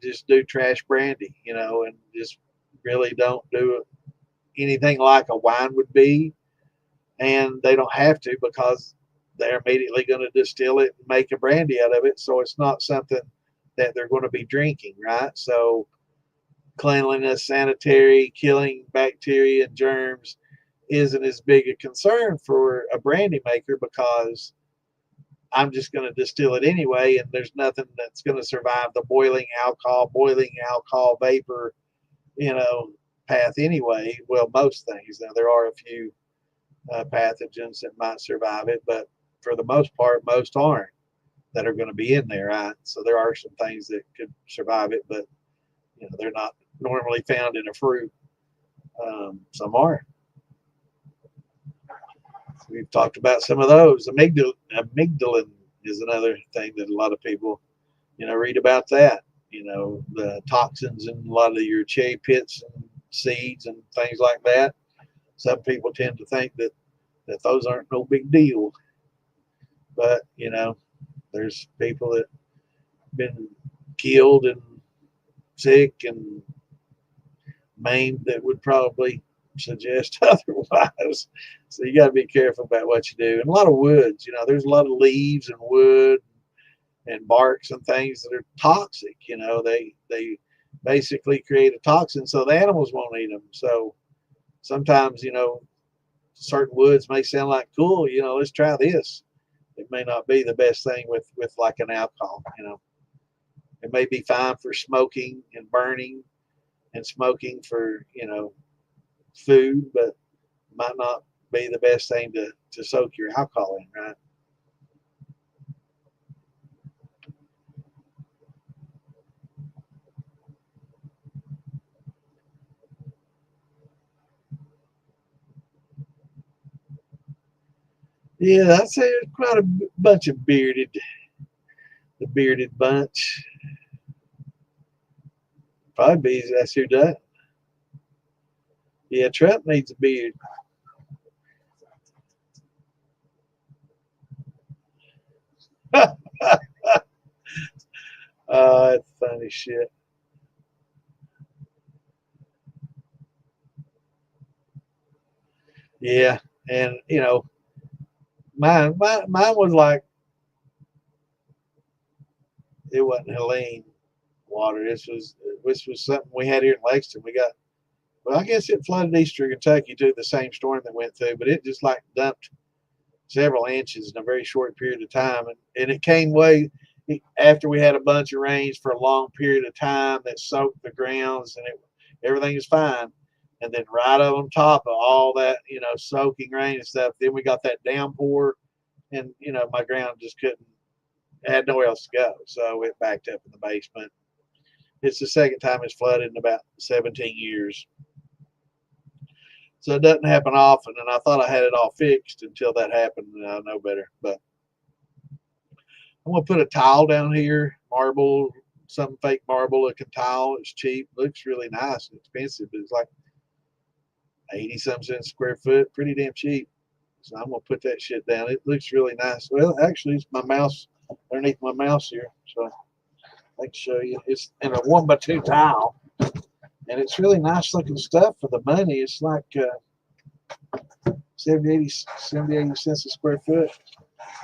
just do trash brandy, and just really don't do anything like a wine would be, and they don't have to because they're immediately going to distill it and make a brandy out of it. So it's not something that they're going to be drinking, right? So cleanliness, sanitary, killing bacteria and germs isn't as big a concern for a brandy maker, because I'm just going to distill it anyway, and there's nothing that's going to survive the boiling alcohol vapor, you know, path anyway. Well, most things. Now there are a few pathogens that might survive it, but for the most part, most aren't that are going to be in there. Right? So there are some things that could survive it, but they're not normally found in a fruit. Some aren't. We've talked about some of those. Amygdalin is another thing that a lot of people, read about that. The toxins in a lot of your cherry pits and seeds and things like that. Some people tend to think that those aren't no big deal, but there's people that have been killed and sick and maimed that would probably suggest otherwise. So you got to be careful about what you do. And a lot of woods, there's a lot of leaves and wood and barks and things that are toxic. They basically create a toxin so the animals won't eat them. So sometimes, certain woods may sound like cool. Let's try this. It may not be the best thing with like an alcohol. It may be fine for smoking and burning and smoking for food, but might not be the best thing to soak your alcohol in, right? Yeah, I'd say there's quite a bunch of the bearded bunch. Probably be that's who does. Yeah, Trump needs a beard. It's funny shit. Yeah, and mine was like, it wasn't Helene water. This was something we had here in Lexington. We got, well, I guess it flooded Eastern Kentucky too, the same storm that went through, but it just like dumped several inches in a very short period of time, and it came way. after we had a bunch of rains for a long period of time that soaked the grounds and everything was fine. And then right on top of all that, soaking rain and stuff, then we got that downpour, and my ground just couldn't, had nowhere else to go, so it backed up in the basement. It's the second time it's flooded in about 17 years. So it doesn't happen often, and I thought I had it all fixed until that happened, and I know better. But I'm going to put a tile down here, marble, some fake marble looking tile. It's cheap, looks really nice and expensive, but it's like 80 some cents a square foot, pretty damn cheap. So I'm going to put that shit down. It looks really nice. Well, actually, it's my mouse underneath my mouse here, so I can show you. It's in a 1x2 tile, and it's really nice looking stuff for the money. It's like 70, 80 cents a square foot.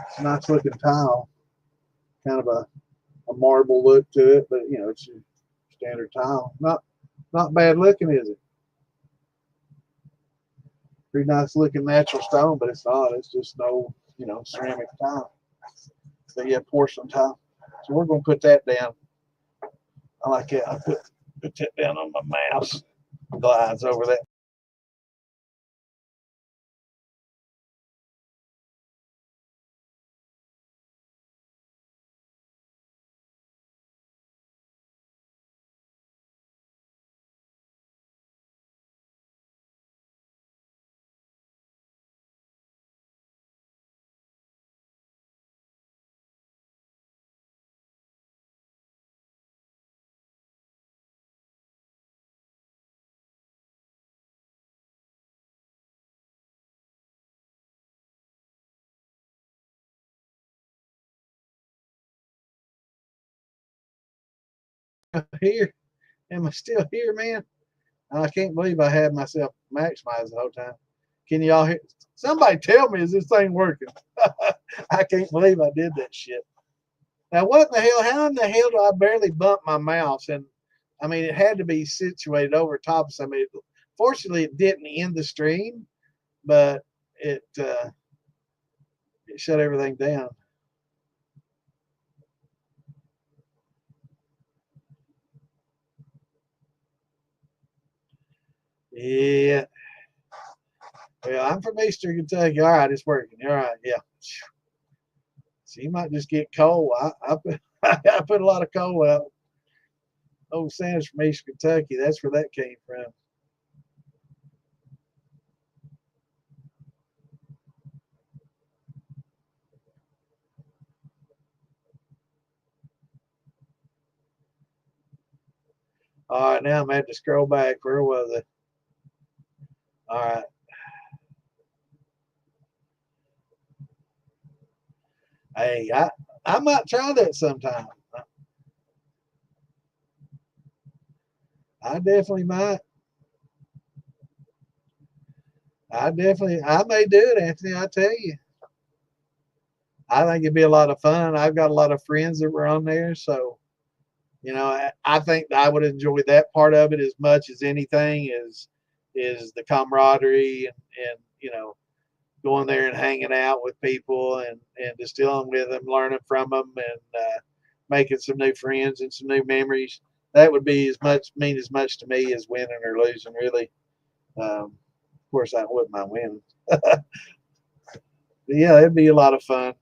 It's a nice looking tile, kind of a marble look to it, but it's a standard tile. Not bad looking, is it? Pretty nice looking natural stone, but it's not. It's just no, ceramic tile. So yeah, porcelain tile. So we're going to put that down. I like it. I put that down on my mouse. Glides over that. Here. Am I still here, man? I can't believe I had myself maximized the whole time. Can y'all hear? Somebody tell me, is this thing working? I can't believe I did that shit. Now, what in the hell? How in the hell do I barely bump my mouse? And I mean, it had to be situated over top of somebody. Fortunately, it didn't end the stream, but it shut everything down. Yeah. Well, I'm from Eastern Kentucky. All right, it's working. All right, yeah. So you might just get coal. I put, I put a lot of coal out. Old Santa's from Eastern Kentucky. That's where that came from. All right, now I'm going to have to scroll back. Where was it? All right. Hey, I might try that sometime. I definitely might. I may do it, Anthony. I tell you. I think it'd be a lot of fun. I've got a lot of friends that were on there, so I think I would enjoy that part of it as much as anything is the camaraderie and going there and hanging out with people and distilling with them, learning from them, and making some new friends and some new memories. That would be mean as much to me as winning or losing, really. Of course, I wouldn't mind winning. But yeah, it'd be a lot of fun.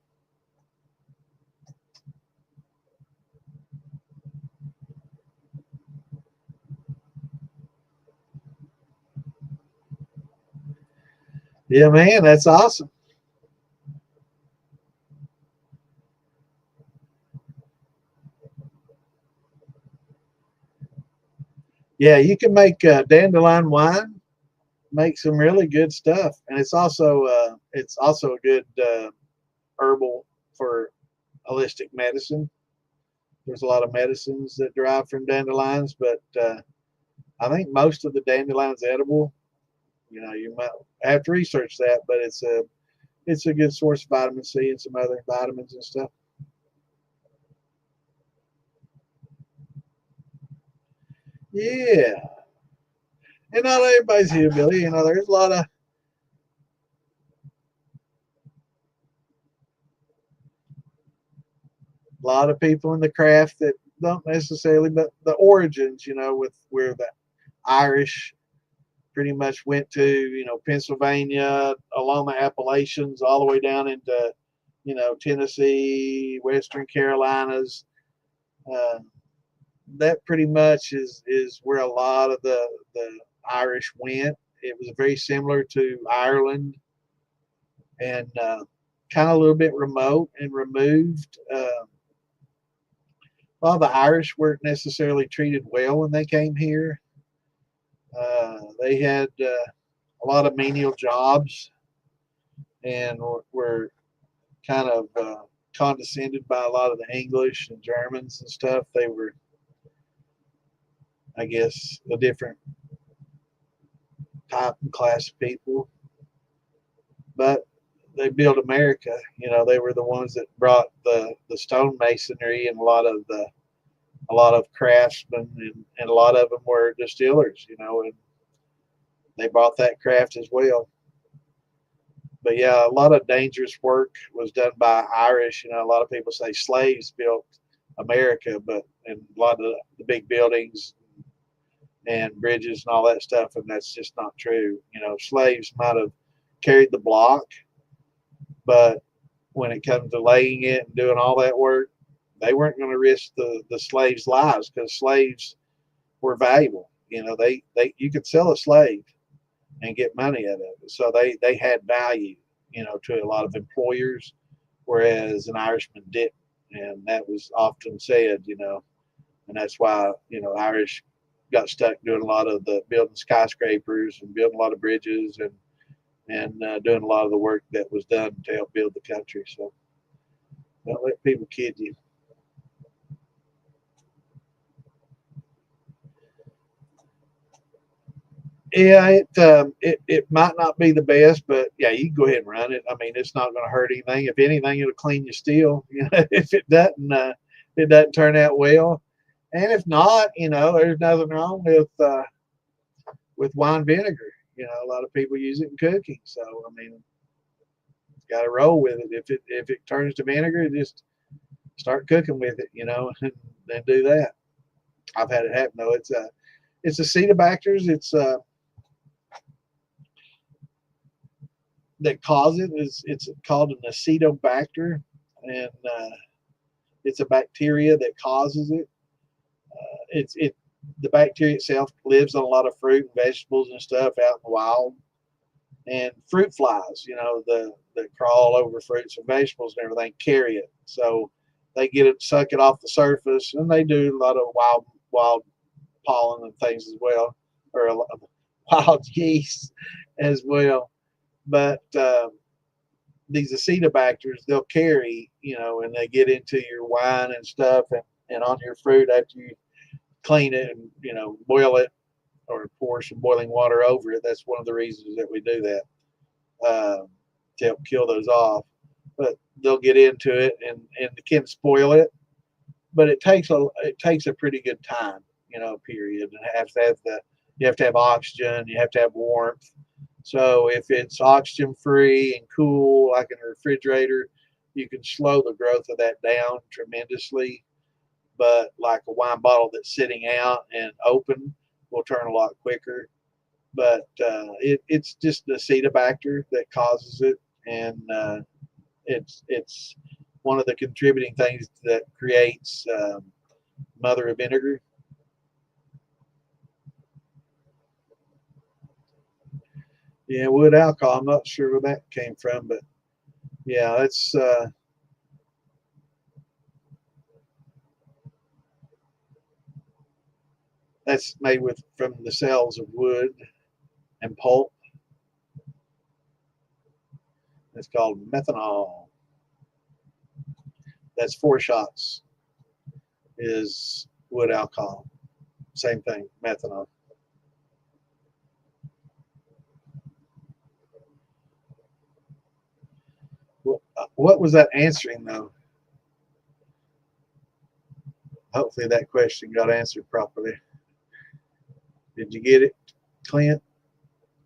Yeah, man, that's awesome. Yeah, you can make dandelion wine, make some really good stuff, and it's also a good herbal for holistic medicine. There's a lot of medicines that derive from dandelions, but I think most of the dandelions edible. You might have to research that, but it's a good source of vitamin C and some other vitamins and stuff. Yeah, and not everybody's hillbilly. There's a lot of A lot of people in the craft that don't necessarily, but the origins, with where the Irish pretty much went to, Pennsylvania, along the Appalachians, all the way down into, Tennessee, Western Carolinas. Uh, that pretty much is where a lot of the Irish went. It was very similar to Ireland, and kind of a little bit remote and removed. Well, the Irish weren't necessarily treated well when they came here. They had a lot of menial jobs and were kind of condescended by a lot of the English and Germans and stuff. They were, I guess, a different type and class of people. But they built America. They were the ones that brought the stonemasonry and a lot of craftsmen, and a lot of them were distillers, and they brought that craft as well. But yeah, a lot of dangerous work was done by Irish. A lot of people say slaves built America, but and a lot of the big buildings and bridges and all that stuff, and that's just not true. Slaves might have carried the block, but when it comes to laying it and doing all that work, they weren't going to risk the slaves' lives, because slaves were valuable. They you could sell a slave and get money out of it, so they had value, to a lot of employers, whereas an Irishman didn't, and that was often said, and that's why Irish got stuck doing a lot of the building skyscrapers and building a lot of bridges and doing a lot of the work that was done to help build the country. So don't let people kid you. Yeah, it might not be the best, but yeah, you can go ahead and run it. I mean, it's not going to hurt anything. If anything, it'll clean your steel. If it doesn't turn out well, and if not, there's nothing wrong with wine vinegar. A lot of people use it in cooking, so I mean, got to roll with it. If it turns to vinegar, just start cooking with it. And do that. I've had it happen though. It's acetobacters. It's that cause it. It's called an acetobacter, and it's a bacteria that causes it. The bacteria itself lives on a lot of fruit and vegetables and stuff out in the wild, and fruit flies, that crawl over fruits and vegetables and everything, carry it. So they get it, suck it off the surface, and they do a lot of wild pollen and things as well, or a lot of wild yeast as well. But these acetobacters, they'll carry, and they get into your wine and stuff, and on your fruit after you clean it and, boil it or pour some boiling water over it. That's one of the reasons that we do that, to help kill those off. But they'll get into it and can spoil it. But it takes a pretty good time, period. And you have to have oxygen, you have to have warmth. So if it's oxygen free and cool, like in a refrigerator, you can slow the growth of that down tremendously. But like a wine bottle that's sitting out and open will turn a lot quicker. But it's just the acetobacter that causes it, and it's one of the contributing things that creates mother of vinegar. Yeah, wood alcohol. I'm not sure where that came from, but yeah, that's made from the cells of wood and pulp. It's called methanol. That's 4 shots is wood alcohol. Same thing, methanol. What was that answering though? Hopefully that question got answered properly. Did you get it, Clint?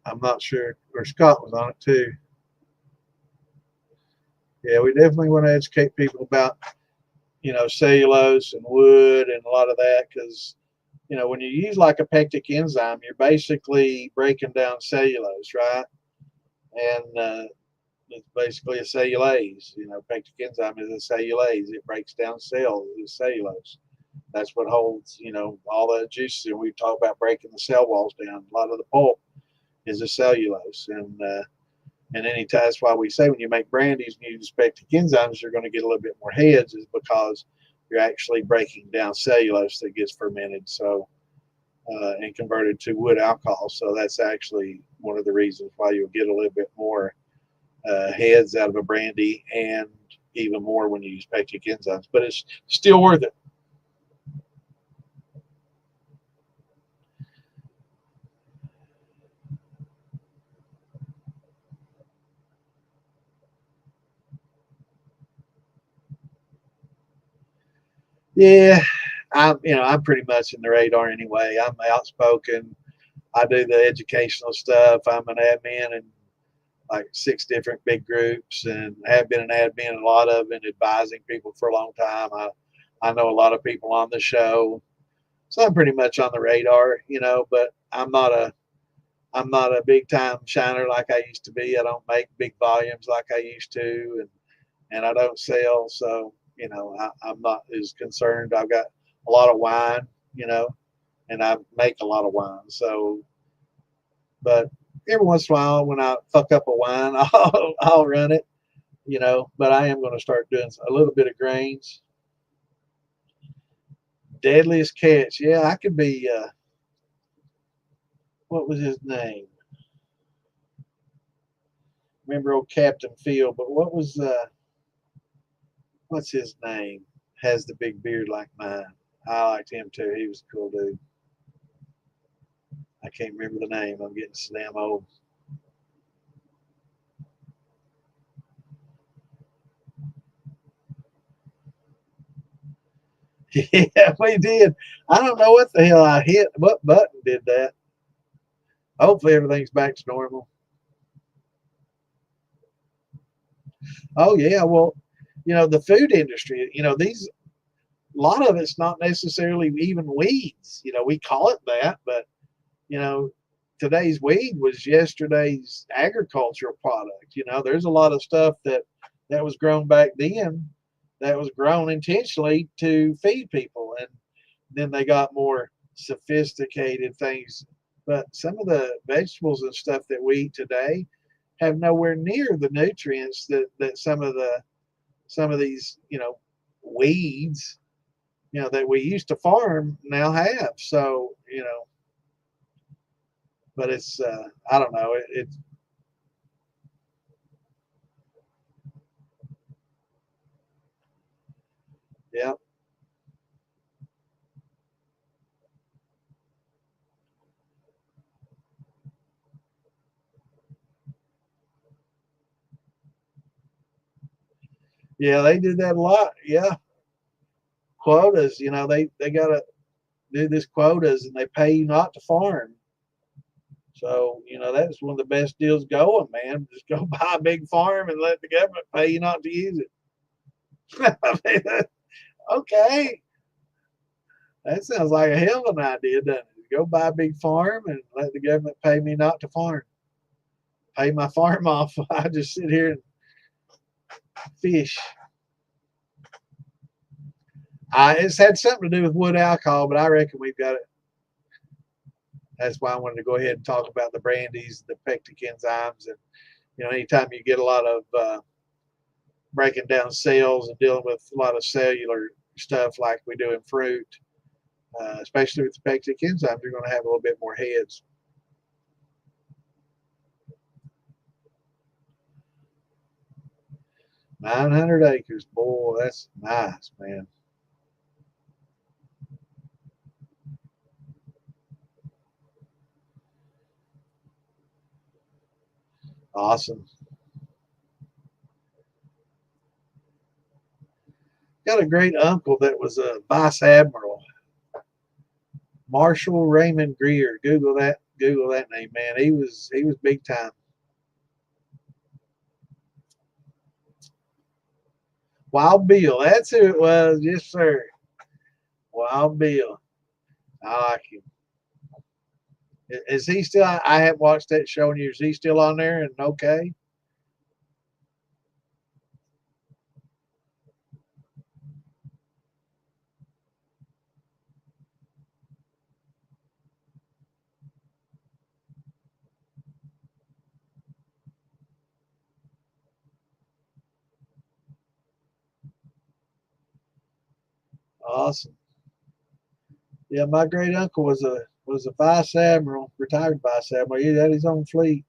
I'm not sure. Or Scott was on it too. Yeah, we definitely want to educate people about, cellulose and wood and a lot of that, because when you use like a pectic enzyme, you're basically breaking down cellulose, right? And it's basically a cellulase. Pectic enzyme is a cellulase. It breaks down cells. It's cellulose. That's what holds, all the juices. And we talk about breaking the cell walls down. A lot of the pulp is a cellulose. And anytime, that's why we say when you make brandies and you use pectic enzymes, you're going to get a little bit more heads, is because you're actually breaking down cellulose that gets fermented. So, and converted to wood alcohol. So that's actually one of the reasons why you'll get a little bit more heads out of a brandy, and even more when you use pectic enzymes. But it's still worth it. Yeah, I'm pretty much in the radar anyway. I'm outspoken. I do the educational stuff. I'm an admin in like 6 different big groups, and have been an admin in a lot of them, advising people for a long time. I know a lot of people on the show, so I'm pretty much on the radar, but I'm not a big time shiner like I used to be. I don't make big volumes like I used to, and I don't sell. So, I'm not as concerned. I've got a lot of wine, and I make a lot of wine. So, but every once in a while, when I fuck up a wine, I'll run it, but I am going to start doing a little bit of grains. Deadliest catch. Yeah, I could be, what was his name? Remember old Captain Field, but what's his name? Has the big beard like mine. I liked him too. He was a cool dude. I can't remember the name. I'm getting so damn old. Yeah, we did. I don't know what the hell I hit. What button did that? Hopefully everything's back to normal. Oh yeah, well, the food industry. These a lot of it's not necessarily even weeds. We call it that, but you know, today's weed was yesterday's agricultural product. There's a lot of stuff that was grown back then that was grown intentionally to feed people, and then they got more sophisticated things. But some of the vegetables and stuff that we eat today have nowhere near the nutrients that some of these weeds that we used to farm now have. So but it's I don't know. It's yeah, yeah. They did that a lot. Yeah, quotas. They gotta do this quotas, and they pay you not to farm. So that's one of the best deals going, man. Just go buy a big farm and let the government pay you not to use it. I mean, okay, that sounds like a hell of an idea, doesn't it? Go buy a big farm and let the government pay me not to farm. Pay my farm off. I just sit here and fish. It's had something to do with wood alcohol, but I reckon we've got it. That's why I wanted to go ahead and talk about the brandies, the pectic enzymes, and anytime you get a lot of breaking down cells and dealing with a lot of cellular stuff like we do in fruit, especially with the pectic enzymes, you're going to have a little bit more heads. 900 acres, boy, that's nice, man. Awesome. Got a great uncle that was a vice admiral, Marshall Raymond Greer. Google that. Google that name, man. He was big time. Wild Bill. That's who it was. Yes, sir. Wild Bill. I like him. Is he still? I haven't watched that show in years. Is he still on there and okay? Awesome. Yeah, my great uncle was a vice admiral, retired vice admiral. He had his own fleet.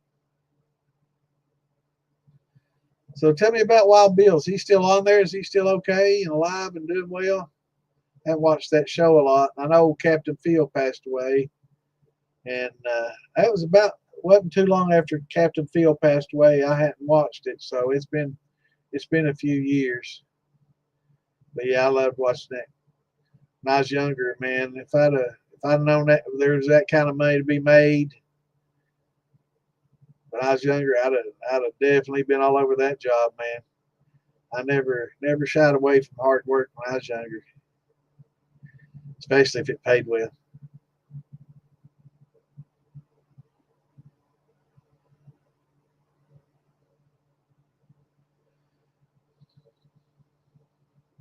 So tell me about Wild Bill. Is he still on there? Is he still okay and alive and doing well? I haven't watched that show a lot. I know Captain Field passed away, and that was about wasn't too long after Captain Field passed away. I hadn't watched it, so it's been a few years. But yeah, I loved watching that. When I was younger, man, if I'd known that there was that kind of money to be made when I was younger, I'd have definitely been all over that job, man. I never shied away from hard work when I was younger, especially if it paid well.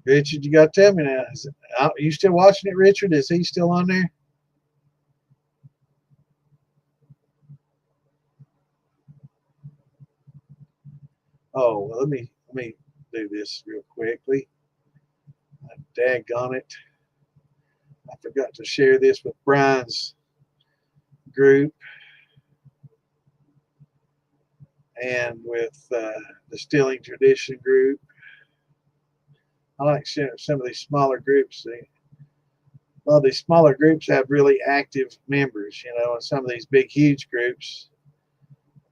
Richard, you got to tell me now. You still watching it, Richard? Is he still on there? Oh, well, let me do this real quickly. Daggone it! I forgot to share this with Brian's group and with the Distilling Tradition group. I like sharing some of these smaller groups. A lot of these smaller groups have really active members, and some of these big, huge groups,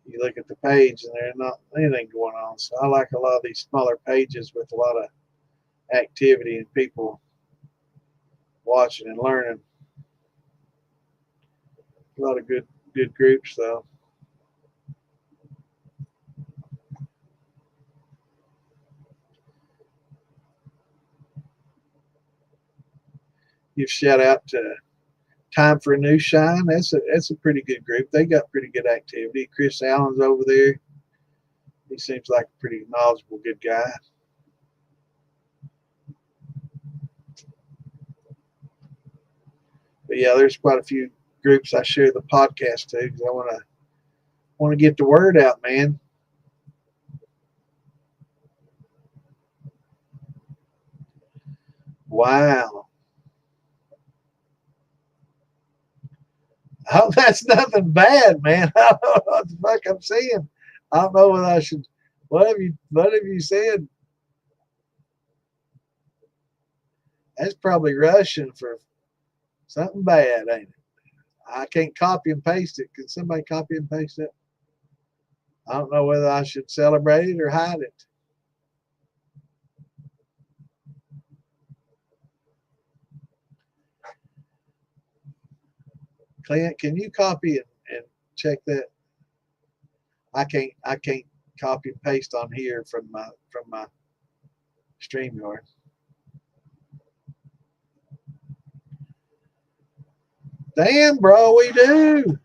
you look at the page and there's not anything going on. So I like a lot of these smaller pages with a lot of activity and people watching and learning. A lot of good groups though. Give shout out to Time for a New Shine. That's a pretty good group. They got pretty good activity. Chris Allen's over there. He seems like a pretty knowledgeable, good guy. But yeah, there's quite a few groups I share the podcast to because I want to get the word out, man. Wow. Oh, that's nothing bad, man. I don't know what the fuck I'm saying. I don't know whether I should. What have you said? That's probably Russian for something bad, ain't it? I can't copy and paste it. Can somebody copy and paste it? I don't know whether I should celebrate it or hide it. Clint, can you copy and check that? I can't copy and paste on here from my StreamYard. Damn, bro, we do.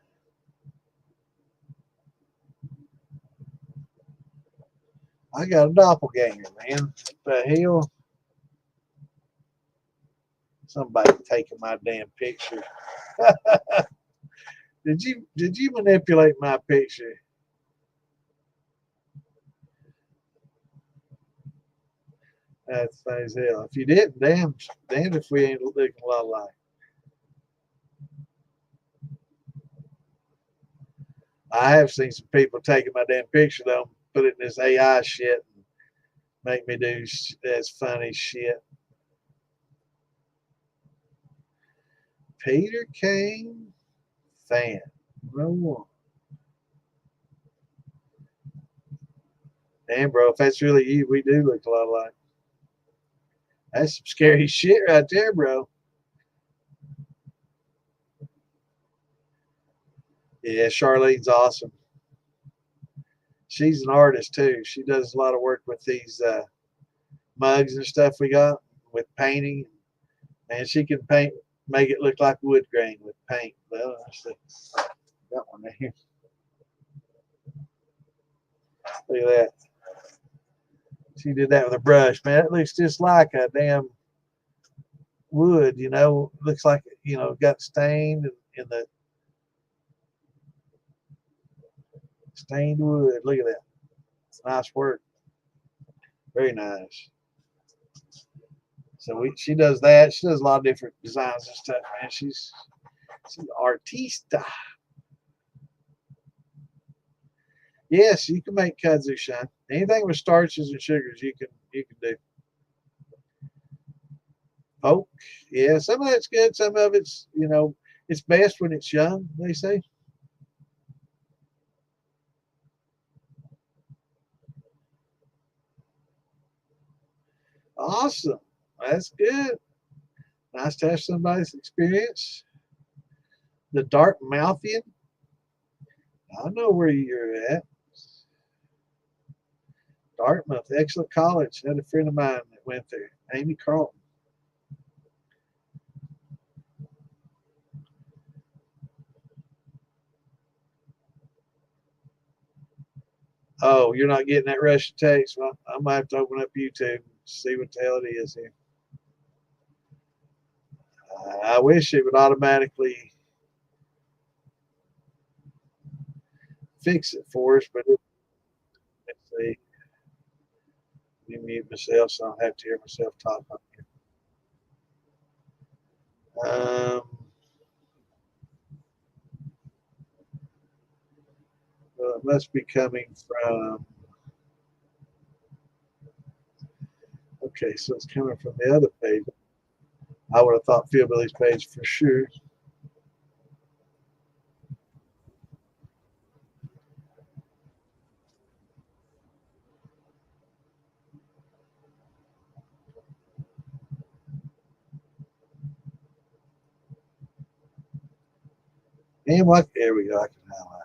I got a doppelganger, man. What the hell? Somebody taking my damn picture. Did you manipulate my picture? That's funny as hell. If you didn't, damn if we ain't looking a lot alike. I have seen some people taking my damn picture though, put it in this AI shit, and make me do that's funny shit. Peter Kane fan. No. Damn, bro, if that's really you, we do look a lot alike. That's some scary shit right there, bro. Yeah, Charlene's awesome. She's an artist too. She does a lot of work with these mugs and stuff we got with painting, and she can paint, make it look like wood grain with paint. Well, let's see. Got one right here. Look at that. She did that with a brush, man. It looks just like a damn wood, you know. Looks like, you know, got stained in the stained wood. Look at that. It's nice work. Very nice. So she does that. She does a lot of different designs and stuff, man. She's an artista. Yes, you can make kudzu shine. Anything with starches and sugars, you can do. Oak, yeah, some of that's good. Some of it's, you know, it's best when it's young, they say. Awesome. That's good. Nice to have somebody's experience. The Dartmouthian. I know where you're at. Dartmouth, excellent college. Had a friend of mine that went there, Amy Carlton. Oh, you're not getting that Russian text? Well, I might have to open up YouTube and see what the hell it is here. I wish it would automatically fix it for us, but let's see. Let me mute myself so I don't have to hear myself talk on here. Well, it must be coming from. Okay, so it's coming from the other page. I would have thought Philbilly's page for sure. And what? There we go. I can highlight.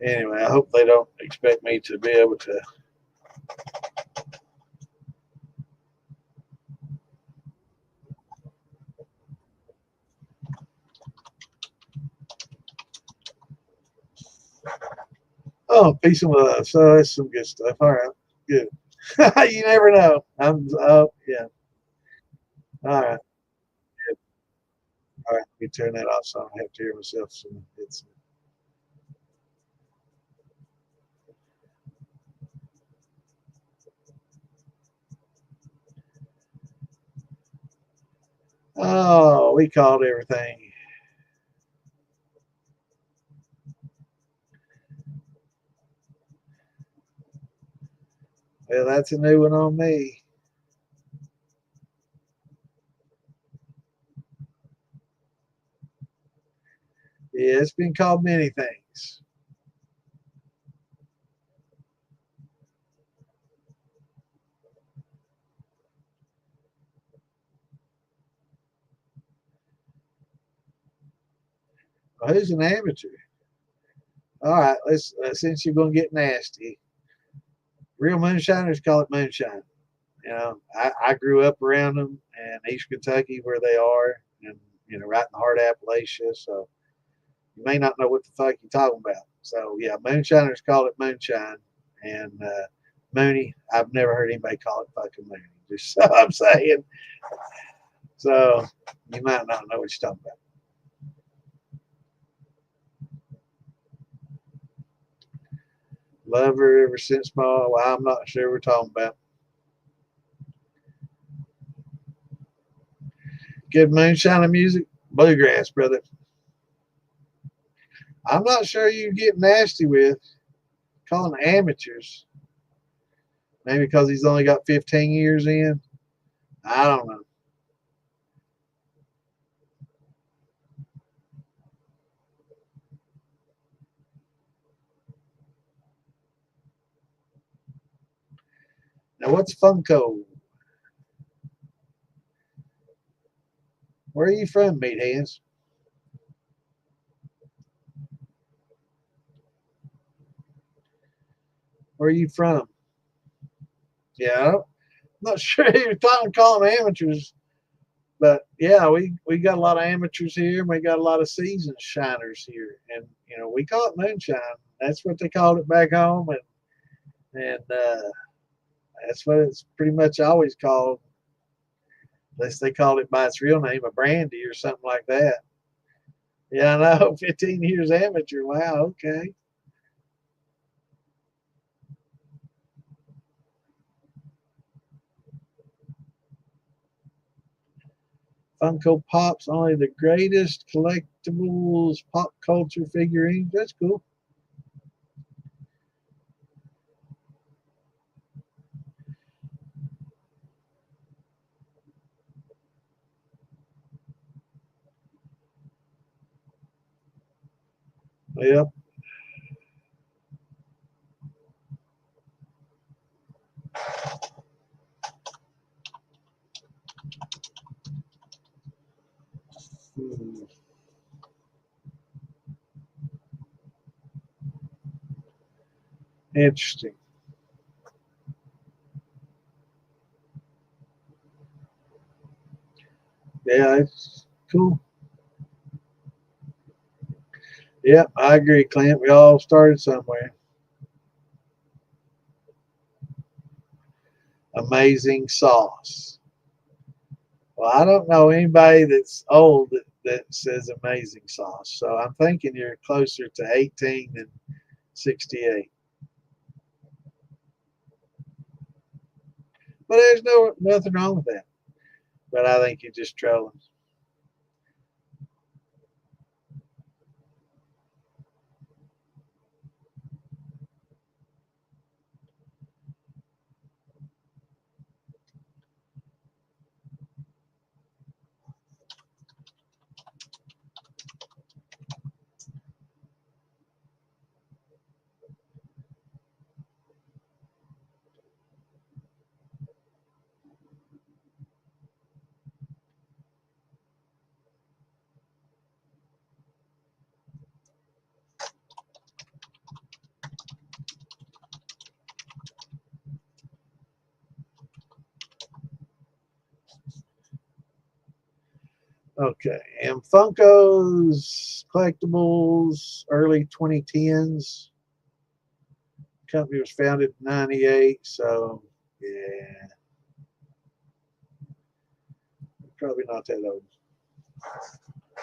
Anyway, I hope they don't expect me to be able to. Oh, peace and love. So that's some good stuff. All right, good. You never know. Oh yeah. All right. Good. All right. Let me turn that off so I don't have to hear myself. So it's. Oh, we called everything. Well, that's a new one on me. Yeah, it's been called many things. Well, who's an amateur? All right, let's since you're gonna get nasty, real moonshiners call it moonshine. You know, I grew up around them in East Kentucky where they are, and you know, right in the heart of Appalachia. So you may not know what the fuck you're talking about. So yeah, moonshiners call it moonshine, and Mooney. I've never heard anybody call it fucking Mooney. Just so I'm saying. So you might not know what you're talking about. Love her ever since my. Well, I'm not sure we're talking about. Good moonshine music, bluegrass, brother. I'm not sure you get nasty with calling amateurs. Maybe because he's only got 15 years in. I don't know. Now, what's Funko? Where are you from, Meat Hands? Where are you from? Yeah, I'm not sure you're talking call them amateurs, but yeah, we got a lot of amateurs here, and we got a lot of seasoned shiners here, and we call it moonshine. That's what they called it back home, and that's what it's pretty much always called, unless they called it by its real name, a brandy or something like that. Yeah, I know. 15 years amateur. Wow. Okay. Funko Pops, only the greatest collectibles, pop culture figurines. That's cool. Yep. Hmm. Interesting. Yeah, it's cool. Yep, I agree, Clint. We all started somewhere. Amazing sauce. Well, I don't know anybody that's old that says amazing sauce. So I'm thinking you're closer to 18 than 68. But there's nothing wrong with that. But I think you're just trolling. Okay, and Funko's collectibles, early 2010s. Company was founded in 98, so yeah, probably not that old.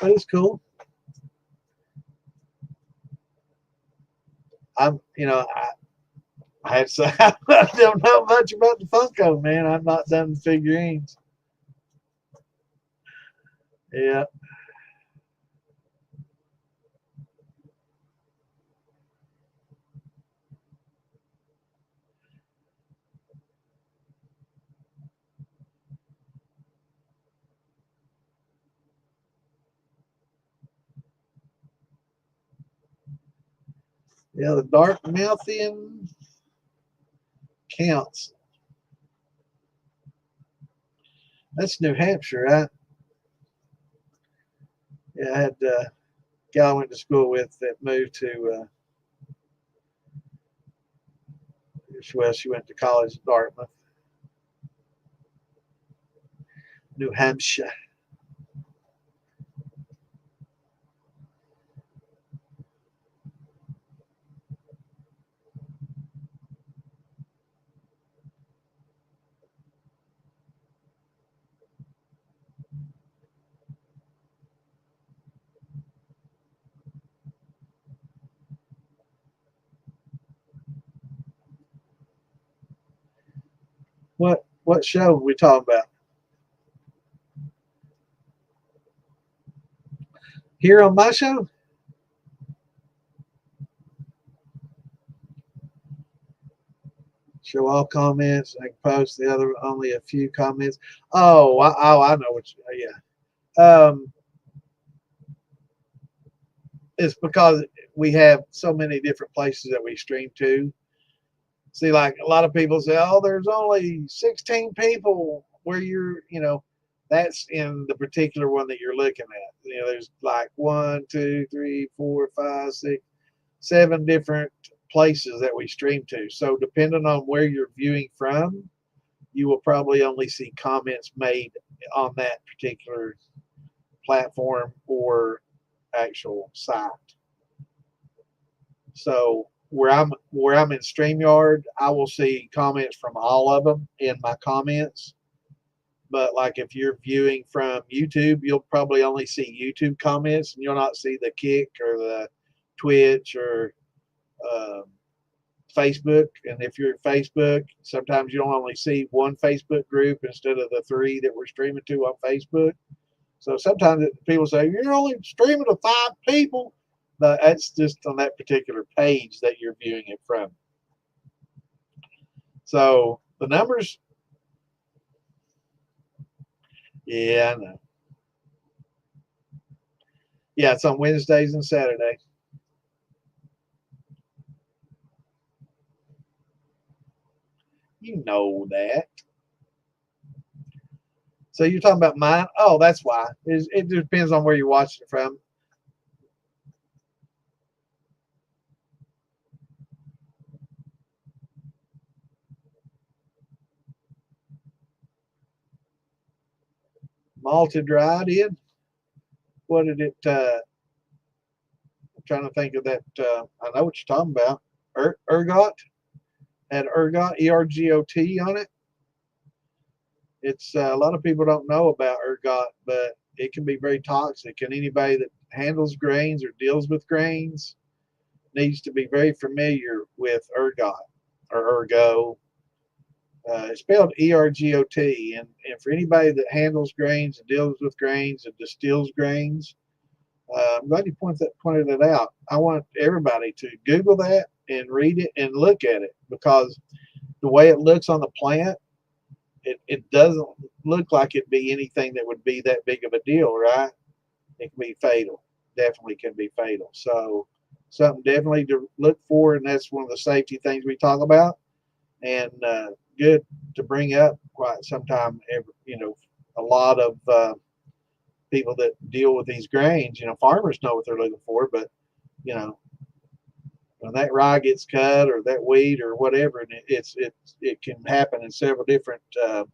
But it's cool. I had to I don't know much about the Funko, man. I'm not done the figurines. Yeah, yeah, the Dark Mouthian counts. That's New Hampshire, right? Yeah, I had a guy I went to school with that moved to, well, she went to college in Dartmouth, New Hampshire. What show are we talking about? Here on my show? Show all comments. I can post the other only a few comments. I know what. Yeah. It's because we have so many different places that we stream to. See, like a lot of people say, "Oh, there's only 16 people where that's in the particular one that you're looking at. There's like one, two, three, four, five, six, seven different places that we stream to. So depending on where you're viewing from, you will probably only see comments made on that particular platform or actual site. So where I'm in StreamYard, I will see comments from all of them in my comments. But like if you're viewing from YouTube, you'll probably only see YouTube comments, and you'll not see the Kick or the Twitch or um, Facebook. And if you're at Facebook, sometimes you'll only see one Facebook group instead of the three that we're streaming to on Facebook. So sometimes people say, you're only streaming to 5 people. But that's just on that particular page that you're viewing it from. So the numbers, yeah, I know. Yeah, it's on Wednesdays and Saturday. You know that. So you're talking about mine? Oh, that's why. It depends on where you're watching it from. Malted rye did. What did it? I'm trying to think of that. I know what you're talking about. Ergot. Had ergot, ERGOT on it. It's a lot of people don't know about ergot, but it can be very toxic. And anybody that handles grains or deals with grains needs to be very familiar with ergot or ergo. It's spelled ERGOT. And for anybody that handles grains and deals with grains and distills grains, I'm glad you pointed it out. I want everybody to Google that and read it and look at it, because the way it looks on the plant, it doesn't look like it'd be anything that would be that big of a deal, right? It can be fatal. Definitely can be fatal. So something definitely to look for, and that's one of the safety things we talk about. And good to bring up quite sometime. A lot of people that deal with these grains, farmers know what they're looking for, but you know, when that rye gets cut or that wheat or whatever, and it can happen in several different uh,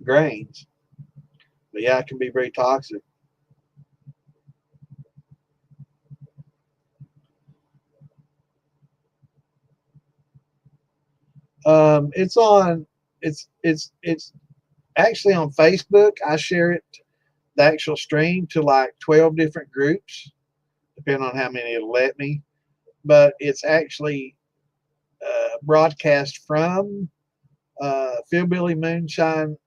grains. But yeah, it can be very toxic. It's on. It's actually on Facebook. I share it, the actual stream, to like 12 different groups, depending on how many it'll let me. But it's actually broadcast from Philbilly Moonshine,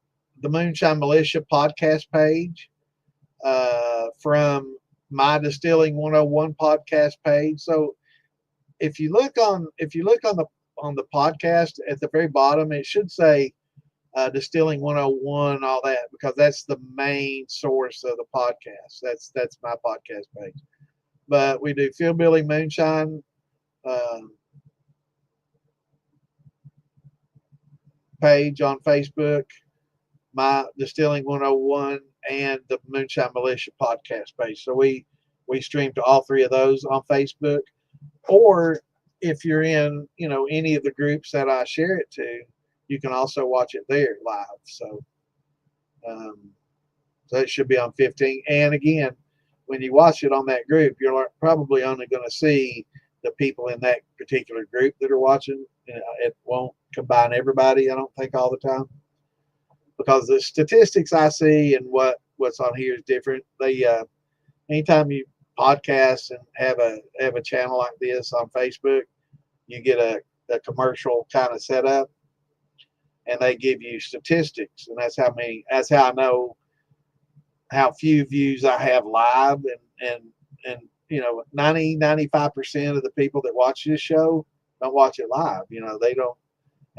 the Moonshine Militia podcast page, from my Distilling 101 podcast page. So if you look on the podcast at the very bottom, it should say Distilling 101, all that, because that's the main source of the podcast. That's my podcast page. But we do Philbilly Moonshine page on Facebook, my Distilling 101, and the Moonshine Militia podcast page. So we stream to all three of those on Facebook. Or if you're in, any of the groups that I share it to, you can also watch it there live. Um, so it should be on 15. And again, when you watch it on that group, you're probably only going to see the people in that particular group that are watching. It won't combine everybody, I don't think, all the time, because the statistics I see and what's on here is different. They anytime you podcast and have a channel like this on Facebook, you get a commercial kind of setup, and they give you statistics, and that's how I know how few views I have live, and 95% of the people that watch this show don't watch it live. They don't,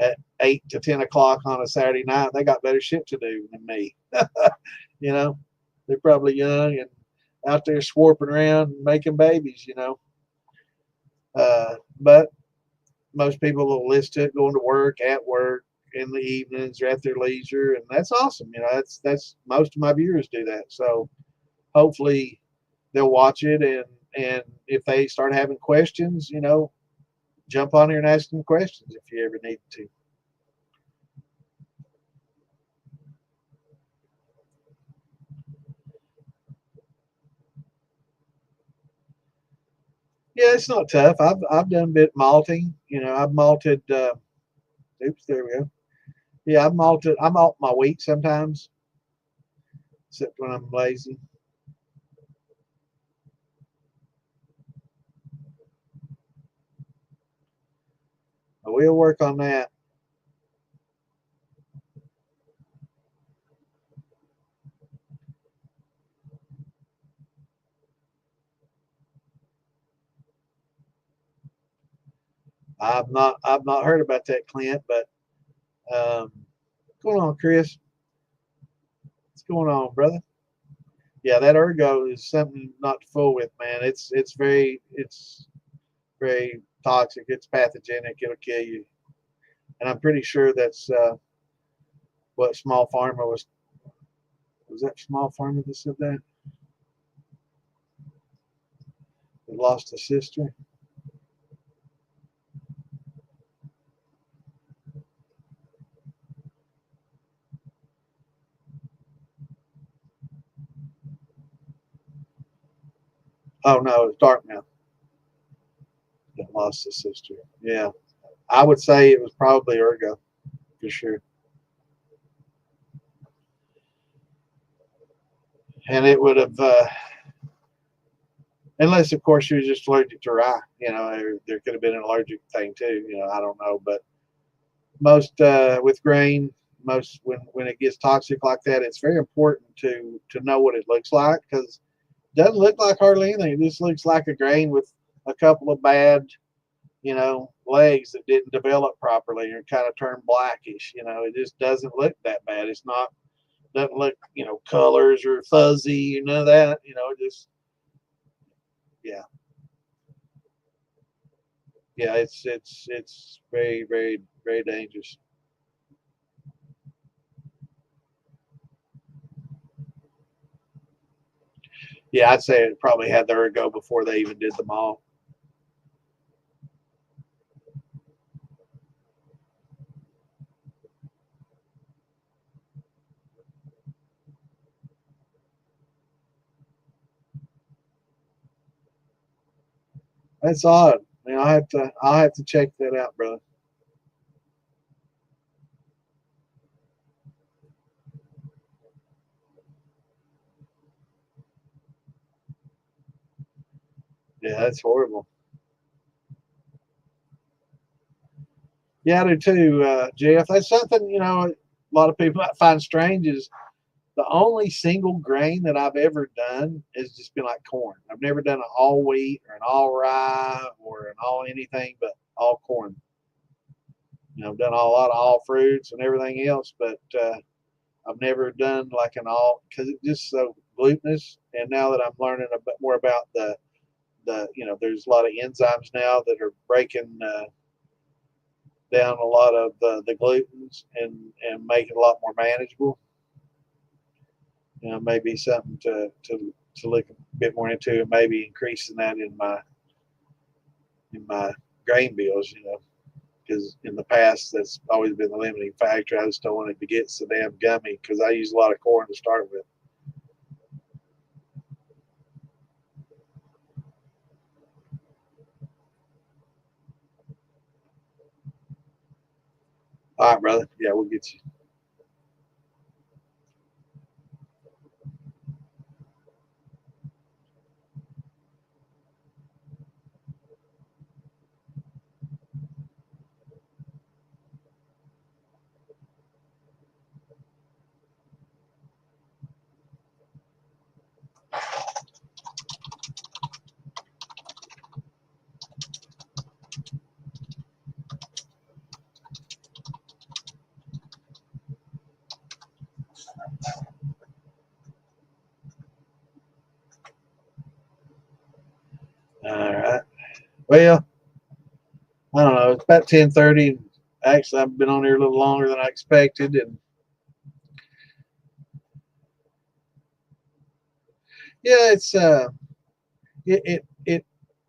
at 8 to 10 o'clock on a Saturday night, they got better shit to do than me. They're probably young and out there swarping around and making babies. But most people will listen to it going to work, at work, in the evenings, or at their leisure, and that's awesome. That's most of my viewers do that. So hopefully they'll watch it and if they start having questions, you know, jump on here and ask them questions if you ever need to. Yeah, it's not tough. I've done a bit malting. You know, I've malted. Oops, there we go. Yeah, I've malted. I malt my wheat sometimes, except when I'm lazy. But we'll work on that. I've not heard about that, Clint. But what's going on, Chris? What's going on, brother? Yeah, that ergo is something not to fool with, man. It's very toxic. It's pathogenic. It'll kill you. And I'm pretty sure that's what Small Farmer was that Small Farmer that said that? That lost a sister. Oh no, it's Dartmouth that lost a sister. Yeah, I would say it was probably ergo for sure. And it would have, unless of course she was just allergic to rye. You know, there could have been an allergic thing too. You know, I don't know, but most with grain, most when it gets toxic like that, it's very important to know what it looks like, because it doesn't look like hardly anything. It just looks like a grain with a couple of bad, you know, legs that didn't develop properly and kind of turned blackish. You know, it just doesn't look that bad. It's not, doesn't look, you know, colors or fuzzy, none of that. You know, just, yeah, yeah. It's very very dangerous. Yeah, I'd say it probably had their go before they even did the mall. That's odd. I mean, I'll have to check that out, brother. Yeah, that's horrible. Yeah, I do too, Jeff. That's something, you know, a lot of people might find strange is the only single grain that I've ever done has just been like corn. I've never done an all wheat or an all rye or an all anything but all corn. You know, I've done a lot of all fruits and everything else, but I've never done like an all, because it's just so glutinous. And now that I'm learning a bit more about the you know, there's a lot of enzymes now that are breaking down a lot of the glutens and make it a lot more manageable. You know, maybe something to look a bit more into, and maybe increasing that in my grain bills. You know, because in the past that's always been the limiting factor. I just don't want it to get so damn gummy because I use a lot of corn to start with. All right, brother. Yeah, we'll get you. All right. Well, I don't know. It's about 10:30. Actually, I've been on here a little longer than I expected, and yeah, it's it it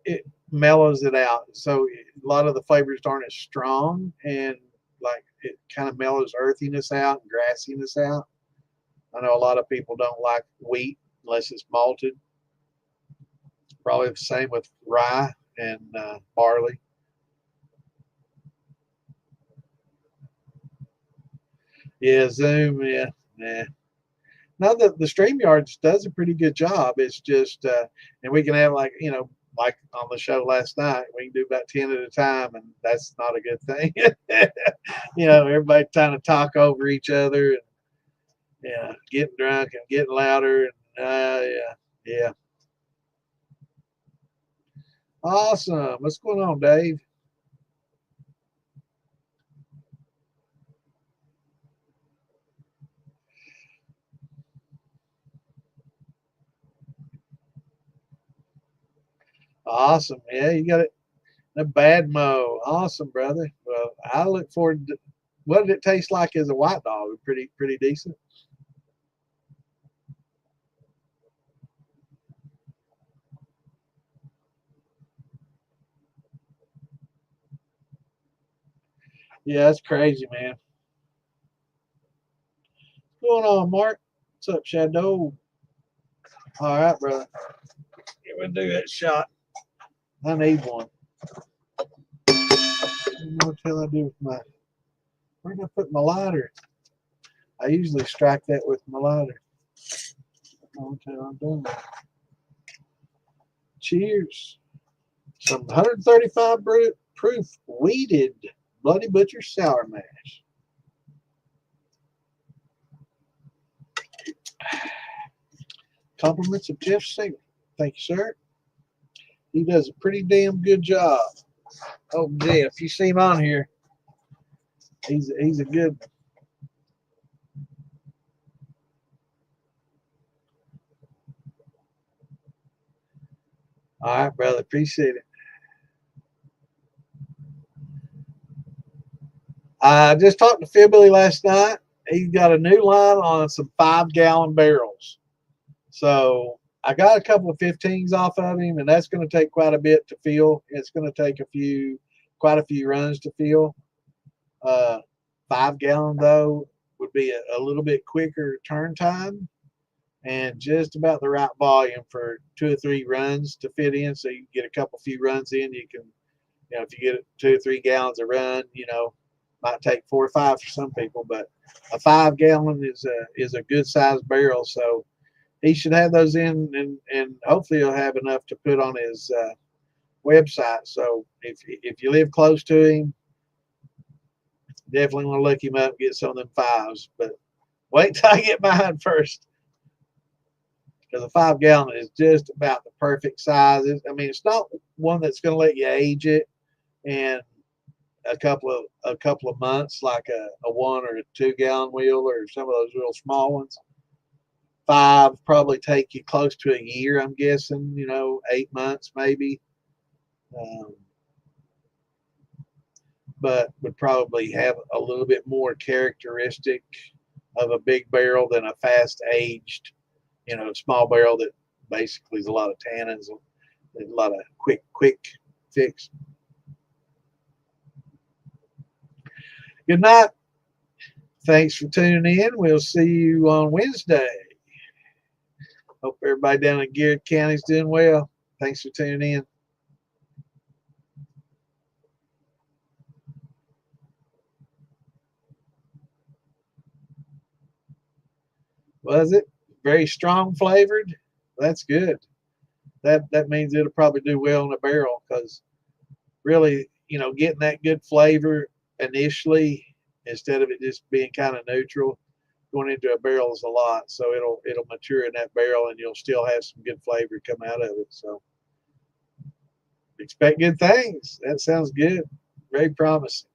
it mellows it out. So a lot of the flavors aren't as strong, and like it kind of mellows earthiness out and grassiness out. I know a lot of people don't like wheat unless it's malted. Probably the same with rye and barley. Yeah, Zoom. Yeah, nah. Now the StreamYard does a pretty good job. It's just, and we can have like like on the show last night, we can do about 10 at a time, and that's not a good thing. Everybody trying to talk over each other, and getting drunk and getting louder, and yeah. Awesome. What's going on, Dave? Awesome. Yeah, you got it. The bad mo. Awesome, brother. Well, I look forward to. What did it taste like as a white dog? Pretty decent. Yeah, that's crazy, man. What's going on, Mark? What's up, Shadow? All right, brother. Yeah, we'll do that shot. I need one. What the hell I do with my? Where did I put my lighter? I usually strike that with my lighter. Okay, I'm done. Cheers. Some 135 proof weeded Bloody Butcher sour mash. Compliments of Jeff Singer. Thank you, sir. He does a pretty damn good job. Oh, Jeff, you see him on here. He's a good. All right, brother. Appreciate it. I just talked to Philbilly last night. He's got a new line on some 5-gallon barrels. So I got a couple of 15s off of him, and that's going to take quite a bit to fill. It's going to take quite a few runs to fill. 5-gallon though would be a little bit quicker turn time and just about the right volume for 2 or 3 runs to fit in. So you get a couple few runs in, you can, if you get 2 or 3 gallons a run, might take 4 or 5 for some people, but a 5-gallon is a good sized barrel. So he should have those in, and hopefully he'll have enough to put on his website. So if you live close to him, definitely want to look him up and get some of them 5s. But wait till I get mine first, because a 5-gallon is just about the perfect size. I mean, it's not one that's going to let you age it in a couple of months like a 1 or 2 gallon wheel or some of those real small ones. 5 probably take you close to a year, I'm guessing. 8 months maybe. Um, but would probably have a little bit more characteristic of a big barrel than a fast aged, small barrel that basically is a lot of tannins, a lot of quick fix. Good night. Thanks for tuning in. We'll see you on Wednesday. Hope everybody down in Garrett County is doing well. Thanks for tuning in. Was it very strong flavored? That's good. That means it'll probably do well in a barrel, because really, getting that good flavor initially instead of it just being kind of neutral, going into a barrel is a lot. So it'll mature in that barrel, and you'll still have some good flavor come out of it. So expect good things. That sounds good. Very promising.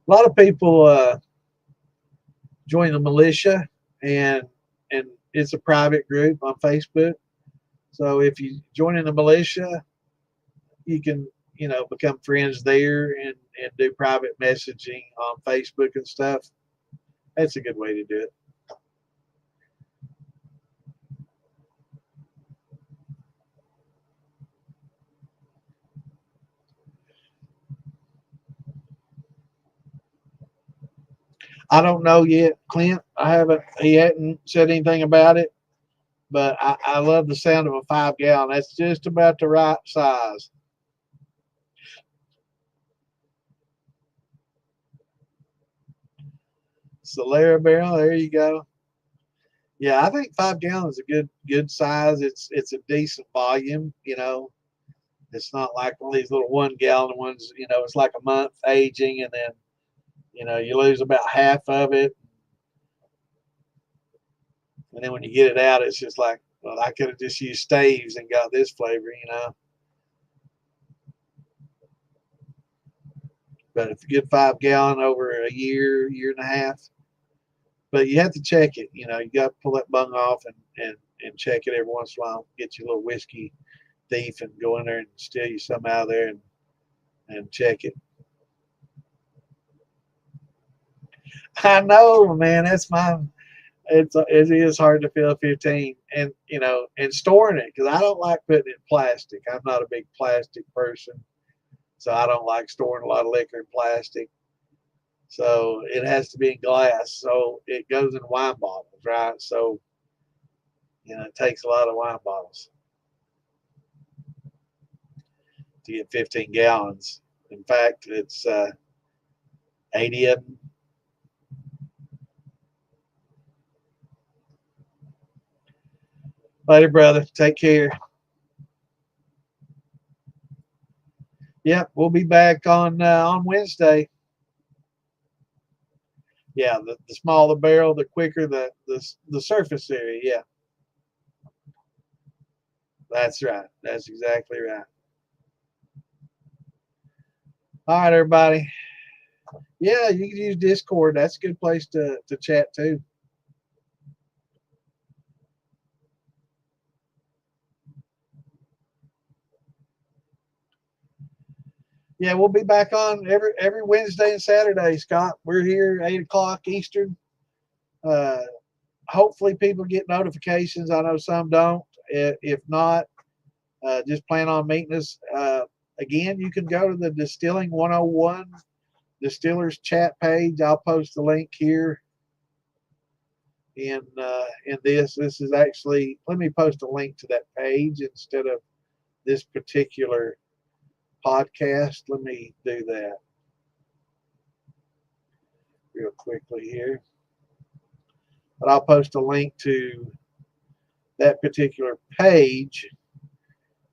A lot of people join the militia, and it's a private group on Facebook. So if you join in the militia, you can become friends there and do private messaging on Facebook and stuff. That's a good way to do it. I don't know yet, Clint. I haven't. He hadn't said anything about it, but I love the sound of a 5 gallon. That's just about the right size. Solera barrel. There you go. Yeah, I think 5 gallons is a good size. It's a decent volume. It's not like one of these little 1 gallon ones. It's like a month aging, and then you lose about half of it, and then when you get it out, it's just like, well, I could have just used staves and got this flavor. But if you get 5 gallon over a year and a half, but you have to check it. You got to pull that bung off and check it every once in a while. Get you a little whiskey thief and go in there and steal you some out of there and check it. I know, man. That's my. It is hard to fill 15, and storing it, because I don't like putting it in plastic. I'm not a big plastic person, so I don't like storing a lot of liquor in plastic. So it has to be in glass. So it goes in wine bottles, right? So it takes a lot of wine bottles to get 15 gallons. In fact, it's 80 of them. Later, brother. Take care. Yep, we'll be back on Wednesday. Yeah, the smaller barrel, the quicker the surface area. Yeah, that's right. That's exactly right. All right, everybody. Yeah, you can use Discord. That's a good place to chat too. Yeah, we'll be back on every Wednesday and Saturday, Scott. We're here 8 o'clock Eastern. Uh, Hopefully, people get notifications. I know some don't. If not, just plan on meeting us. Again, you can go to the Distilling 101 Distillers Chat page. I'll post the link here in this. This is actually, let me post a link to that page instead of this particular podcast. Let me do that real quickly here. But I'll post a link to that particular page.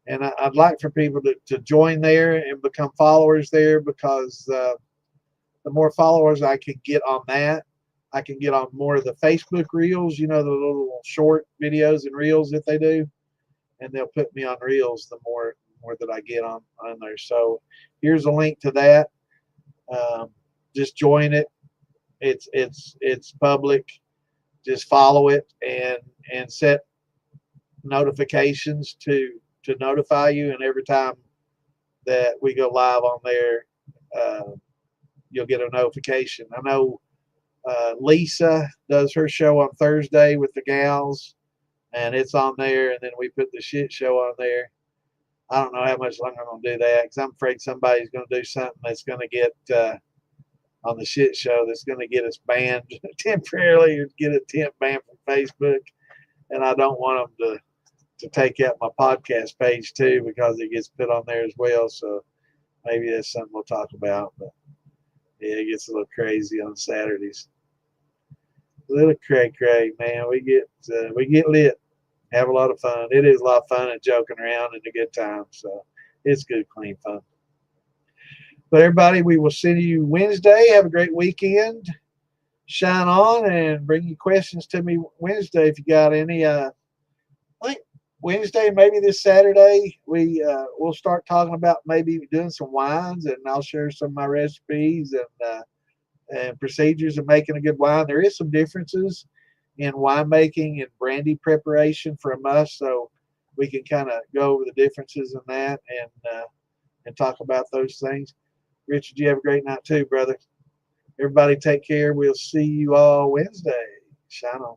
And I'd like for people to join there and become followers there, because the more followers I can get on that, I can get on more of the Facebook reels, the little short videos and reels that they do. And they'll put me on reels the more that I get on there. So here's a link to that. Just join it. It's public. Just follow it and set notifications to notify you. And every time that we go live on there, you'll get a notification. I know Lisa does her show on Thursday with the gals, and it's on there. And then we put the shit show on there. I don't know how much longer I'm going to do that, because I'm afraid somebody's going to do something that's going to get on the shit show that's going to get us banned temporarily, or get a temp ban from Facebook. And I don't want them to take out my podcast page too, because it gets put on there as well. So maybe that's something we'll talk about. But yeah, it gets a little crazy on Saturdays. A little cray, man. We get lit, have a lot of fun. It is a lot of fun and joking around and a good time. So it's good, clean fun. But everybody, we will see you Wednesday. Have a great weekend. Shine on and bring your questions to me Wednesday if you got any. I think Wednesday, maybe this Saturday, we'll start talking about maybe doing some wines, and I'll share some of my recipes, and and procedures of making a good wine. There is some differences in winemaking and brandy preparation from us, so we can kind of go over the differences in that and talk about those things. Richard, you have a great night too, brother. Everybody take care. We'll see you all Wednesday. Shine on.